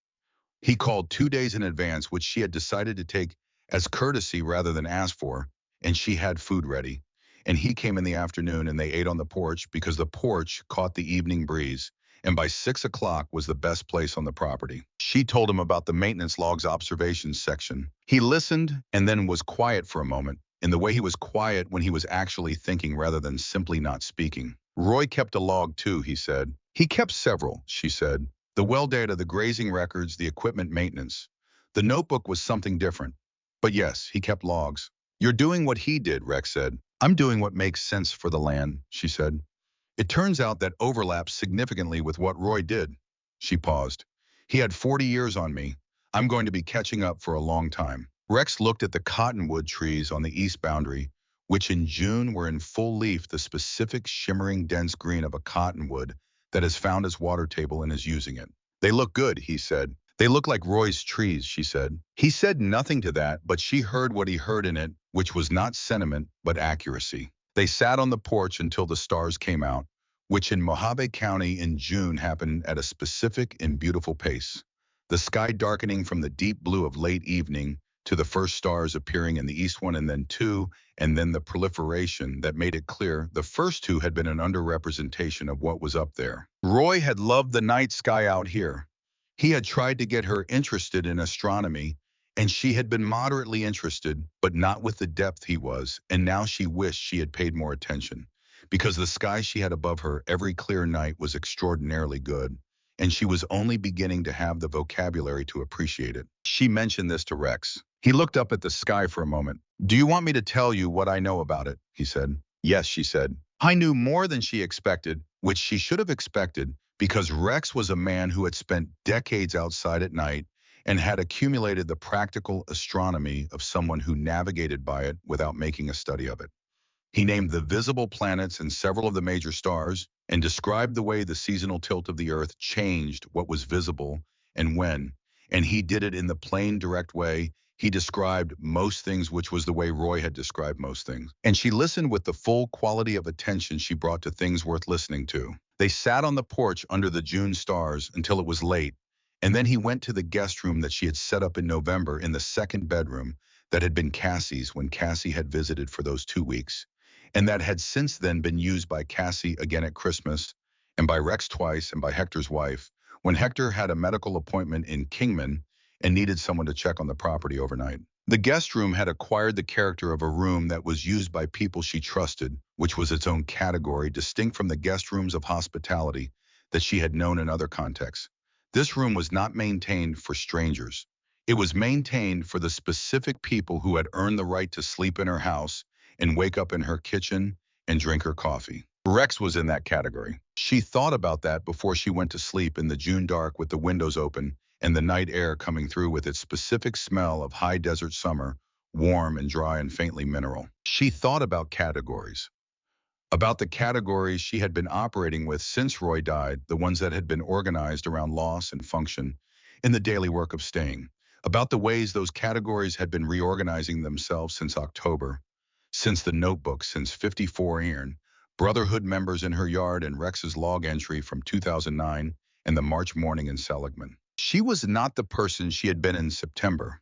He called 2 days in advance, which she had decided to take as courtesy rather than ask for, and she had food ready. And he came in the afternoon and they ate on the porch because the porch caught the evening breeze, and by 6 o'clock was the best place on the property. She told him about the maintenance logs observations section. He listened and then was quiet for a moment, in the way he was quiet when he was actually thinking rather than simply not speaking. Roy kept a log too, he said. He kept several, she said. The well data, the grazing records, the equipment maintenance. The notebook was something different. But yes, he kept logs. You're doing what he did, Rex said. I'm doing what makes sense for the land, she said. It turns out that overlaps significantly with what Roy did. She paused. He had 40 years on me. I'm going to be catching up for a long time. Rex looked at the cottonwood trees on the east boundary, which in June were in full leaf, the specific shimmering dense green of a cottonwood that has found its water table and is using it. They look good, he said. They look like Roy's trees, she said. He said nothing to that, but she heard what he heard in it, which was not sentiment, but accuracy. They sat on the porch until the stars came out, which in Mojave County in June happened at a specific and beautiful pace. The sky darkening from the deep blue of late evening to the first stars appearing in the east one and then two, and then the proliferation that made it clear the first two had been an underrepresentation of what was up there. Roy had loved the night sky out here. He had tried to get her interested in astronomy, and she had been moderately interested, but not with the depth he was, and now she wished she had paid more attention, because the sky she had above her every clear night was extraordinarily good, and she was only beginning to have the vocabulary to appreciate it. She mentioned this to Rex. He looked up at the sky for a moment. Do you want me to tell you what I know about it? He said. Yes, she said. I knew more than she expected, which she should have expected, because Rex was a man who had spent decades outside at night and had accumulated the practical astronomy of someone who navigated by it without making a study of it. He named the visible planets and several of the major stars and described the way the seasonal tilt of the Earth changed what was visible and when. And he did it in the plain, direct way. He described most things, which was the way Roy had described most things. And she listened with the full quality of attention she brought to things worth listening to. They sat on the porch under the June stars until it was late, and then he went to the guest room that she had set up in November in the second bedroom that had been Cassie's when Cassie had visited for those 2 weeks, and that had since then been used by Cassie again at Christmas, and by Rex twice, and by Hector's wife, when Hector had a medical appointment in Kingman and needed someone to check on the property overnight. The guest room had acquired the character of a room that was used by people she trusted, which was its own category, distinct from the guest rooms of hospitality that she had known in other contexts. This room was not maintained for strangers. It was maintained for the specific people who had earned the right to sleep in her house and wake up in her kitchen and drink her coffee. Rex was in that category. She thought about that before she went to sleep in the June dark with the windows open and the night air coming through with its specific smell of high desert summer, warm and dry and faintly mineral. She thought about categories. About the categories she had been operating with since Roy died, the ones that had been organized around loss and function in the daily work of staying. About the ways those categories had been reorganizing themselves since October, since the notebook, since 54 Ian, brotherhood members in her yard and Rex's log entry from 2009 and the March morning in Seligman. She was not the person she had been in September.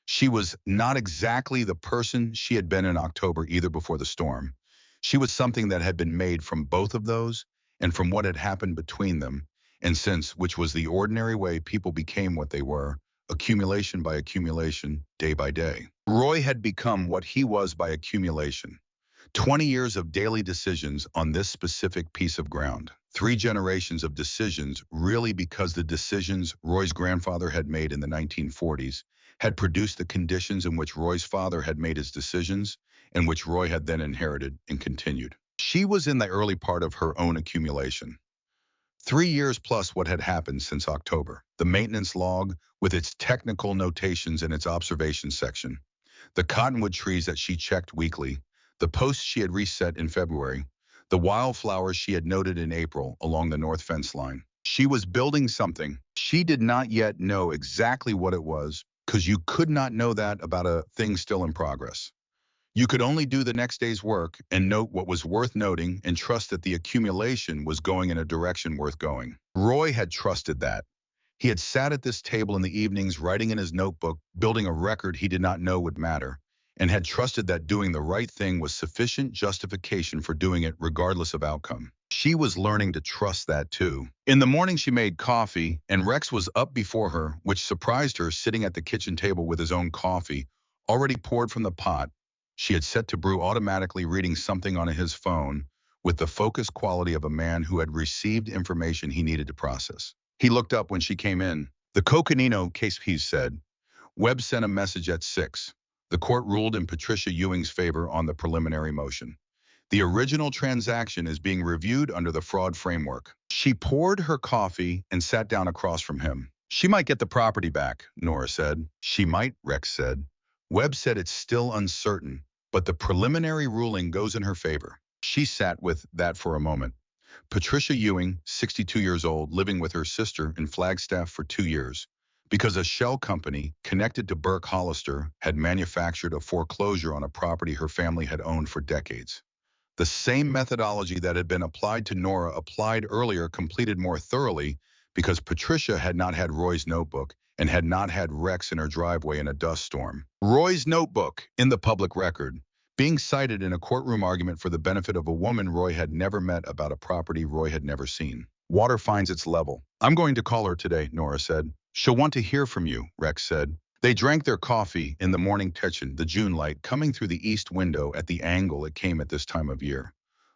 She was not exactly the person she had been in October either before the storm. She was something that had been made from both of those and from what had happened between them, and since, which was the ordinary way people became what they were, accumulation by accumulation, day by day. Roy had become what he was by accumulation. 20 years of daily decisions on this specific piece of ground. 3 generations of decisions, really, because the decisions Roy's grandfather had made in the 1940s had produced the conditions in which Roy's father had made his decisions and which Roy had then inherited and continued. She was in the early part of her own accumulation. 3 years plus what had happened since October. The maintenance log with its technical notations and its observation section. The cottonwood trees that she checked weekly. The posts she had reset in February. The wildflowers she had noted in April along the north fence line. She was building something. She did not yet know exactly what it was, because you could not know that about a thing still in progress. You could only do the next day's work and note what was worth noting and trust that the accumulation was going in a direction worth going. Roy had trusted that. He had sat at this table in the evenings writing in his notebook, building a record he did not know would matter, and had trusted that doing the right thing was sufficient justification for doing it regardless of outcome. She was learning to trust that too. In the morning she made coffee, and Rex was up before her, which surprised her, sitting at the kitchen table with his own coffee, already poured from the pot. She had set to brew automatically, reading something on his phone, with the focused quality of a man who had received information he needed to process. He looked up when she came in. The Coconino case, he said. Webb sent a message at 6. The court ruled in Patricia Ewing's favor on the preliminary motion. The original transaction is being reviewed under the fraud framework. She poured her coffee and sat down across from him. She might get the property back, Nora said. She might, Rex said. Webb said it's still uncertain, but the preliminary ruling goes in her favor. She sat with that for a moment. Patricia Ewing, 62 years old, living with her sister in Flagstaff for 2 years, because a shell company connected to Burke Hollister had manufactured a foreclosure on a property her family had owned for decades. The same methodology that had been applied to Nora applied earlier completed more thoroughly because Patricia had not had Roy's notebook and had not had Rex in her driveway in a dust storm. Roy's notebook, in the public record, being cited in a courtroom argument for the benefit of a woman Roy had never met about a property Roy had never seen. Water finds its level. I'm going to call her today, Nora said. She'll want to hear from you, Rex said. They drank their coffee in the morning kitchen, the June light coming through the east window at the angle it came at this time of year.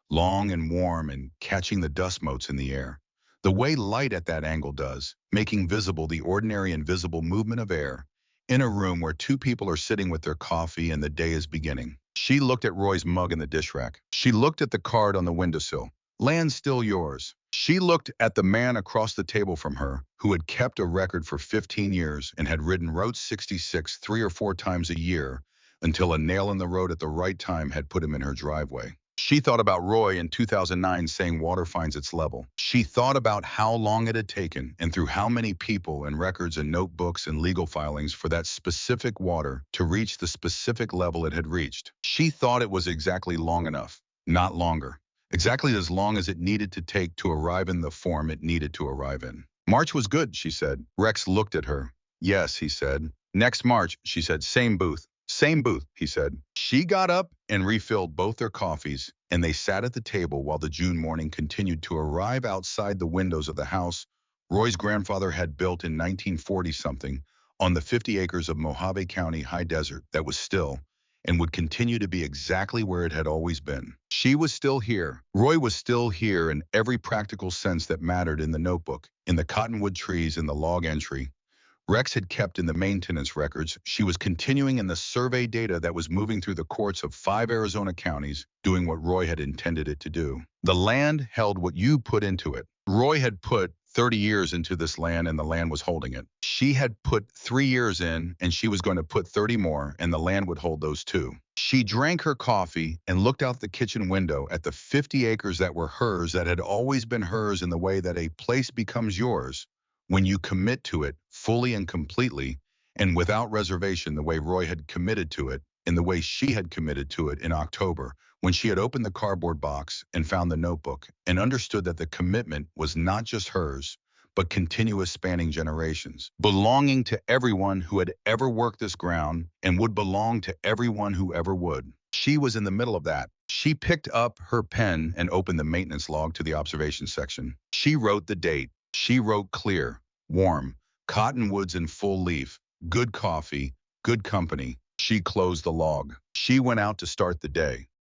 Long and warm and catching the dust motes in the air. The way light at that angle does, making visible the ordinary invisible movement of air in a room where two people are sitting with their coffee and the day is beginning. She looked at Roy's mug in the dish rack. She looked at the card on the windowsill. Land still yours. She looked at the man across the table from her, who had kept a record for 15 years and had ridden Route 66 3 or 4 times a year until a nail in the road at the right time had put him in her driveway. She thought about Roy in 2009 saying water finds its level. She thought about how long it had taken and through how many people and records and notebooks and legal filings for that specific water to reach the specific level it had reached. She thought it was exactly long enough, not longer. Exactly as long as it needed to take to arrive in the form it needed to arrive in. March was good, she said. Rex looked at her. Yes, he said. Next March, she said, same booth. Same booth, he said. She got up and refilled both their coffees, and they sat at the table while the June morning continued to arrive outside the windows of the house Roy's grandfather had built in 1940-something on the 50 acres of Mojave County high desert that was still and would continue to be exactly where it had always been. She was still here. Roy was still here in every practical sense that mattered in the notebook, in the cottonwood trees, in the log entry Rex had kept in the maintenance records. She was continuing in the survey data that was moving through the courts of 5 Arizona counties, doing what Roy had intended it to do. The land held what you put into it. Roy had put 30 years into this land and the land was holding it. She had put 3 years in and she was going to put 30 more and the land would hold those too. She drank her coffee and looked out the kitchen window at the 50 acres that were hers, that had always been hers in the way that a place becomes yours when you commit to it fully and completely and without reservation, the way Roy had committed to it and the way she had committed to it in October, when she had opened the cardboard box and found the notebook and understood that the commitment was not just hers, but continuous, spanning generations, belonging to everyone who had ever worked this ground and would belong to everyone who ever would. She was in the middle of that. She picked up her pen and opened the maintenance log to the observation section. She wrote the date. She wrote clear, warm, cottonwoods in full leaf, good coffee, good company. She closed the log. She went out to start the day.